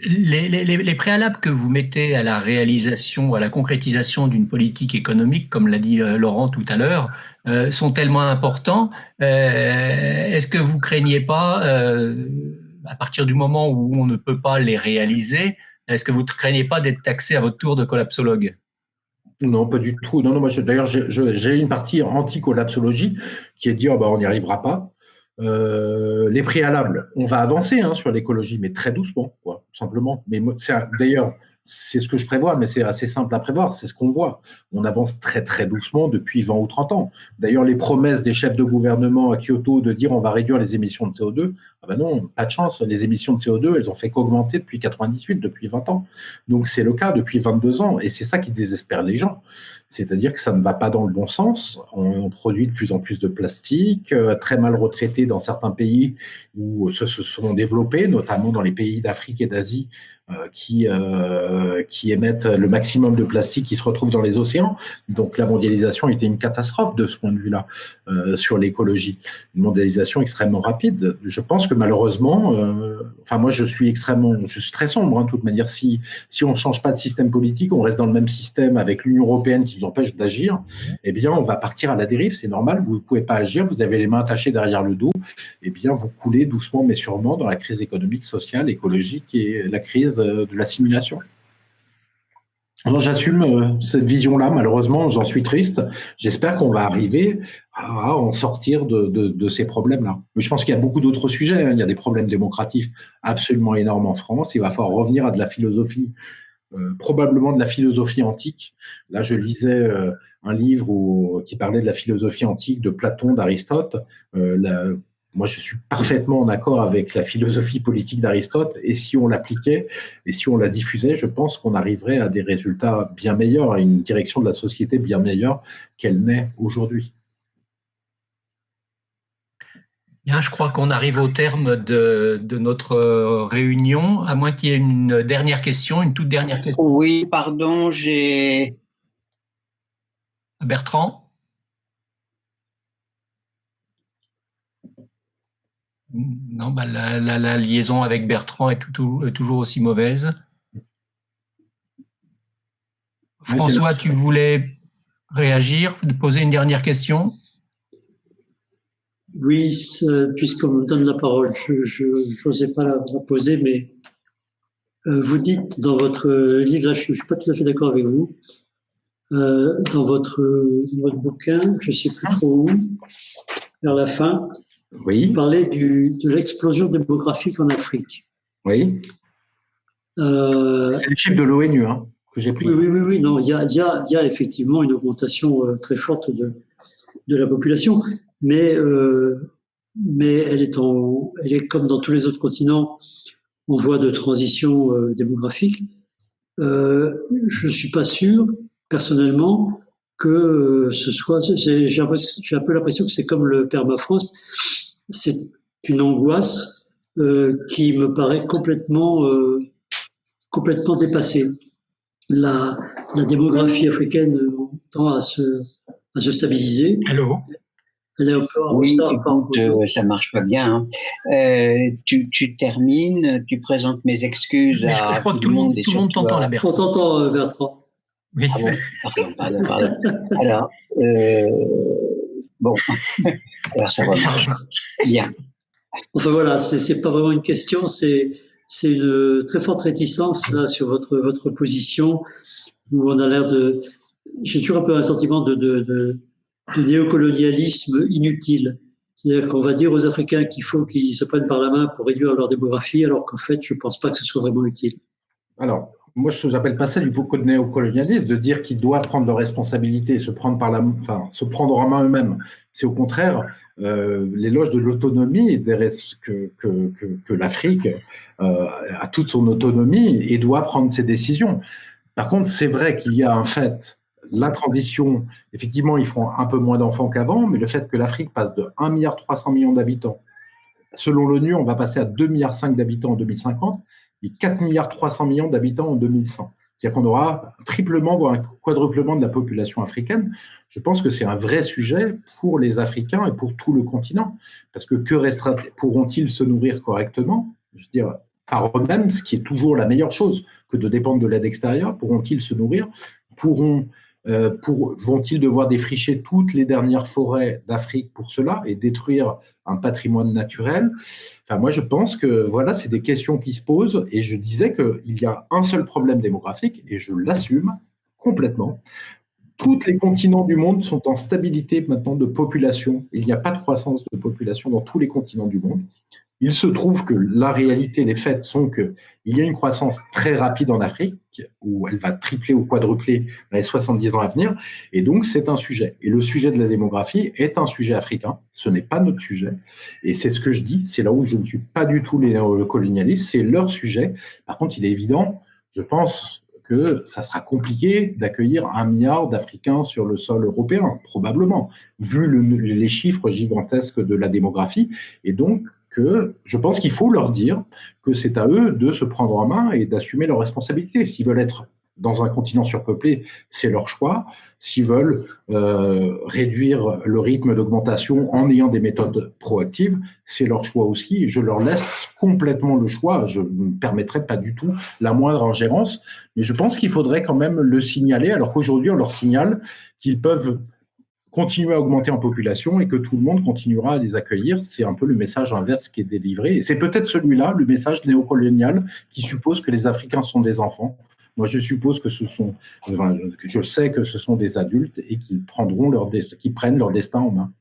S5: Les préalables que vous mettez à la réalisation, à la concrétisation d'une politique économique, comme l'a dit Laurent tout à l'heure, sont tellement importants. Est-ce que vous craignez pas, à partir du moment où on ne peut pas les réaliser, est-ce que vous ne craignez pas d'être taxé à votre tour de collapsologue?
S2: Non, pas du tout. Non, moi, d'ailleurs, j'ai une partie anti-collapsologie qui est de dire on n'y arrivera pas. Les préalables, on va avancer sur l'écologie, mais très doucement, quoi, simplement. Mais d'ailleurs, c'est ce que je prévois, mais c'est assez simple à prévoir, c'est ce qu'on voit. On avance très très doucement depuis 20 ou 30 ans. D'ailleurs, les promesses des chefs de gouvernement à Kyoto de dire on va réduire les émissions de CO2, ah ben non, pas de chance. Les émissions de CO2, elles ont fait qu'augmenter depuis 98, depuis 20 ans. Donc c'est le cas depuis 22 ans, et c'est ça qui désespère les gens. C'est-à-dire que ça ne va pas dans le bon sens. On produit de plus en plus de plastique, très mal retraité dans certains pays où se sont développés, notamment dans les pays d'Afrique et d'Asie, qui émettent le maximum de plastique qui se retrouve dans les océans. Donc la mondialisation était une catastrophe de ce point de vue-là sur l'écologie. Une mondialisation extrêmement rapide. Je pense que malheureusement, moi je suis très sombre de toute manière. Si on ne change pas de système politique, on reste dans le même système avec l'Union européenne qui nous empêche d'agir, eh bien on va partir à la dérive, c'est normal, vous ne pouvez pas agir, vous avez les mains attachées derrière le dos, eh bien vous coulez doucement mais sûrement dans la crise économique, sociale, écologique et la crise de l'assimilation. Alors j'assume cette vision-là, malheureusement, j'en suis triste. J'espère qu'on va arriver à en sortir de ces problèmes-là. Mais je pense qu'il y a beaucoup d'autres sujets. Il y a des problèmes démocratiques absolument énormes en France. Il va falloir revenir à de la philosophie, probablement de la philosophie antique. Là, je lisais un livre qui parlait de la philosophie antique de Platon, d'Aristote. Moi, je suis parfaitement en accord avec la philosophie politique d'Aristote, et si on l'appliquait et si on la diffusait, je pense qu'on arriverait à des résultats bien meilleurs, à une direction de la société bien meilleure qu'elle n'est aujourd'hui.
S5: Bien, je crois qu'on arrive au terme de notre réunion, à moins qu'il y ait une dernière question, une toute dernière question.
S1: Oui, pardon, j'ai...
S5: Bertrand ? Non, la liaison avec Bertrand est toujours aussi mauvaise. François, tu voulais réagir, poser une dernière question?
S4: Oui, puisqu'on me donne la parole, je n'osais pas la poser, mais vous dites dans votre livre, là je ne suis pas tout à fait d'accord avec vous, dans votre bouquin, je ne sais plus trop où, vers la fin,
S2: oui.
S4: Vous parlez de l'explosion démographique en Afrique.
S2: Oui. C'est le chiffre de l'ONU que j'ai pris.
S4: Oui. Non, il y a effectivement une augmentation très forte de la population, mais elle est comme dans tous les autres continents en voie de transition démographique. Je suis pas sûr, personnellement, que ce soit, j'ai un peu l'impression que c'est comme le permafrost, c'est une angoisse qui me paraît complètement dépassée. La démographie africaine tend à se stabiliser.
S5: Allô?
S4: Elle est un peu en
S1: Oui,
S4: retard.
S1: écoute, ça marche pas bien. Hein. Tu termines, tu présentes mes excuses
S5: Mais je
S1: à
S5: crois que
S1: tout le monde.
S5: tout le monde t'entend là,
S4: On
S5: Bertrand.
S4: t'entend, Bertrand.
S5: Oui.
S1: Ah bon, pardon. Alors, bon, alors ça va bien.
S4: Enfin voilà, c'est pas vraiment une question, c'est une très forte réticence là sur votre position où on a l'air de. J'ai toujours un peu un sentiment de néocolonialisme inutile. C'est-à-dire qu'on va dire aux Africains qu'il faut qu'ils se prennent par la main pour réduire leur démographie, alors qu'en fait, je ne pense pas que ce soit vraiment utile.
S2: Alors, moi, je n'appelle pas ça du néocolonialisme, de dire qu'ils doivent prendre leurs responsabilités, se prendre en main eux-mêmes. C'est au contraire l'éloge de l'autonomie que l'Afrique a toute son autonomie et doit prendre ses décisions. Par contre, c'est vrai qu'il y a un fait, la transition, effectivement, ils feront un peu moins d'enfants qu'avant, mais le fait que l'Afrique passe de 1,3 milliard d'habitants, selon l'ONU, on va passer à 2,5 milliards d'habitants en 2050 et 4,3 milliards d'habitants en 2100. C'est-à-dire qu'on aura un triplement, voire un quadruplement de la population africaine. Je pense que c'est un vrai sujet pour les Africains et pour tout le continent. Parce que pourront-ils se nourrir correctement? Je veux dire, par eux-mêmes, ce qui est toujours la meilleure chose que de dépendre de l'aide extérieure. Pourront-ils se nourrir? Vont-ils devoir défricher toutes les dernières forêts d'Afrique pour cela et détruire un patrimoine naturel? Enfin, moi, je pense que voilà, c'est des questions qui se posent et je disais qu'il y a un seul problème démographique et je l'assume complètement. Tous les continents du monde sont en stabilité maintenant de population. Il n'y a pas de croissance de population dans tous les continents du monde. Il se trouve que la réalité, les faits sont qu'il y a une croissance très rapide en Afrique, où elle va tripler ou quadrupler dans les 70 ans à venir, et donc c'est un sujet. Et le sujet de la démographie est un sujet africain, ce n'est pas notre sujet, et c'est ce que je dis, c'est là où je ne suis pas du tout le colonialiste, c'est leur sujet. Par contre, il est évident, je pense que ça sera compliqué d'accueillir 1 milliard d'Africains sur le sol européen, probablement, vu les chiffres gigantesques de la démographie, et donc que je pense qu'il faut leur dire que c'est à eux de se prendre en main et d'assumer leurs responsabilités. S'ils veulent être dans un continent surpeuplé, c'est leur choix. S'ils veulent réduire le rythme d'augmentation en ayant des méthodes proactives, c'est leur choix aussi. Je leur laisse complètement le choix. Je ne permettrai pas du tout la moindre ingérence. Mais je pense qu'il faudrait quand même le signaler, alors qu'aujourd'hui, on leur signale qu'ils peuvent continuer à augmenter en population et que tout le monde continuera à les accueillir. C'est un peu le message inverse qui est délivré. Et c'est peut-être celui-là, le message néocolonial, qui suppose que les Africains sont des enfants. Moi, je suppose que je sais que ce sont des adultes et qu'ils prennent leur destin en main.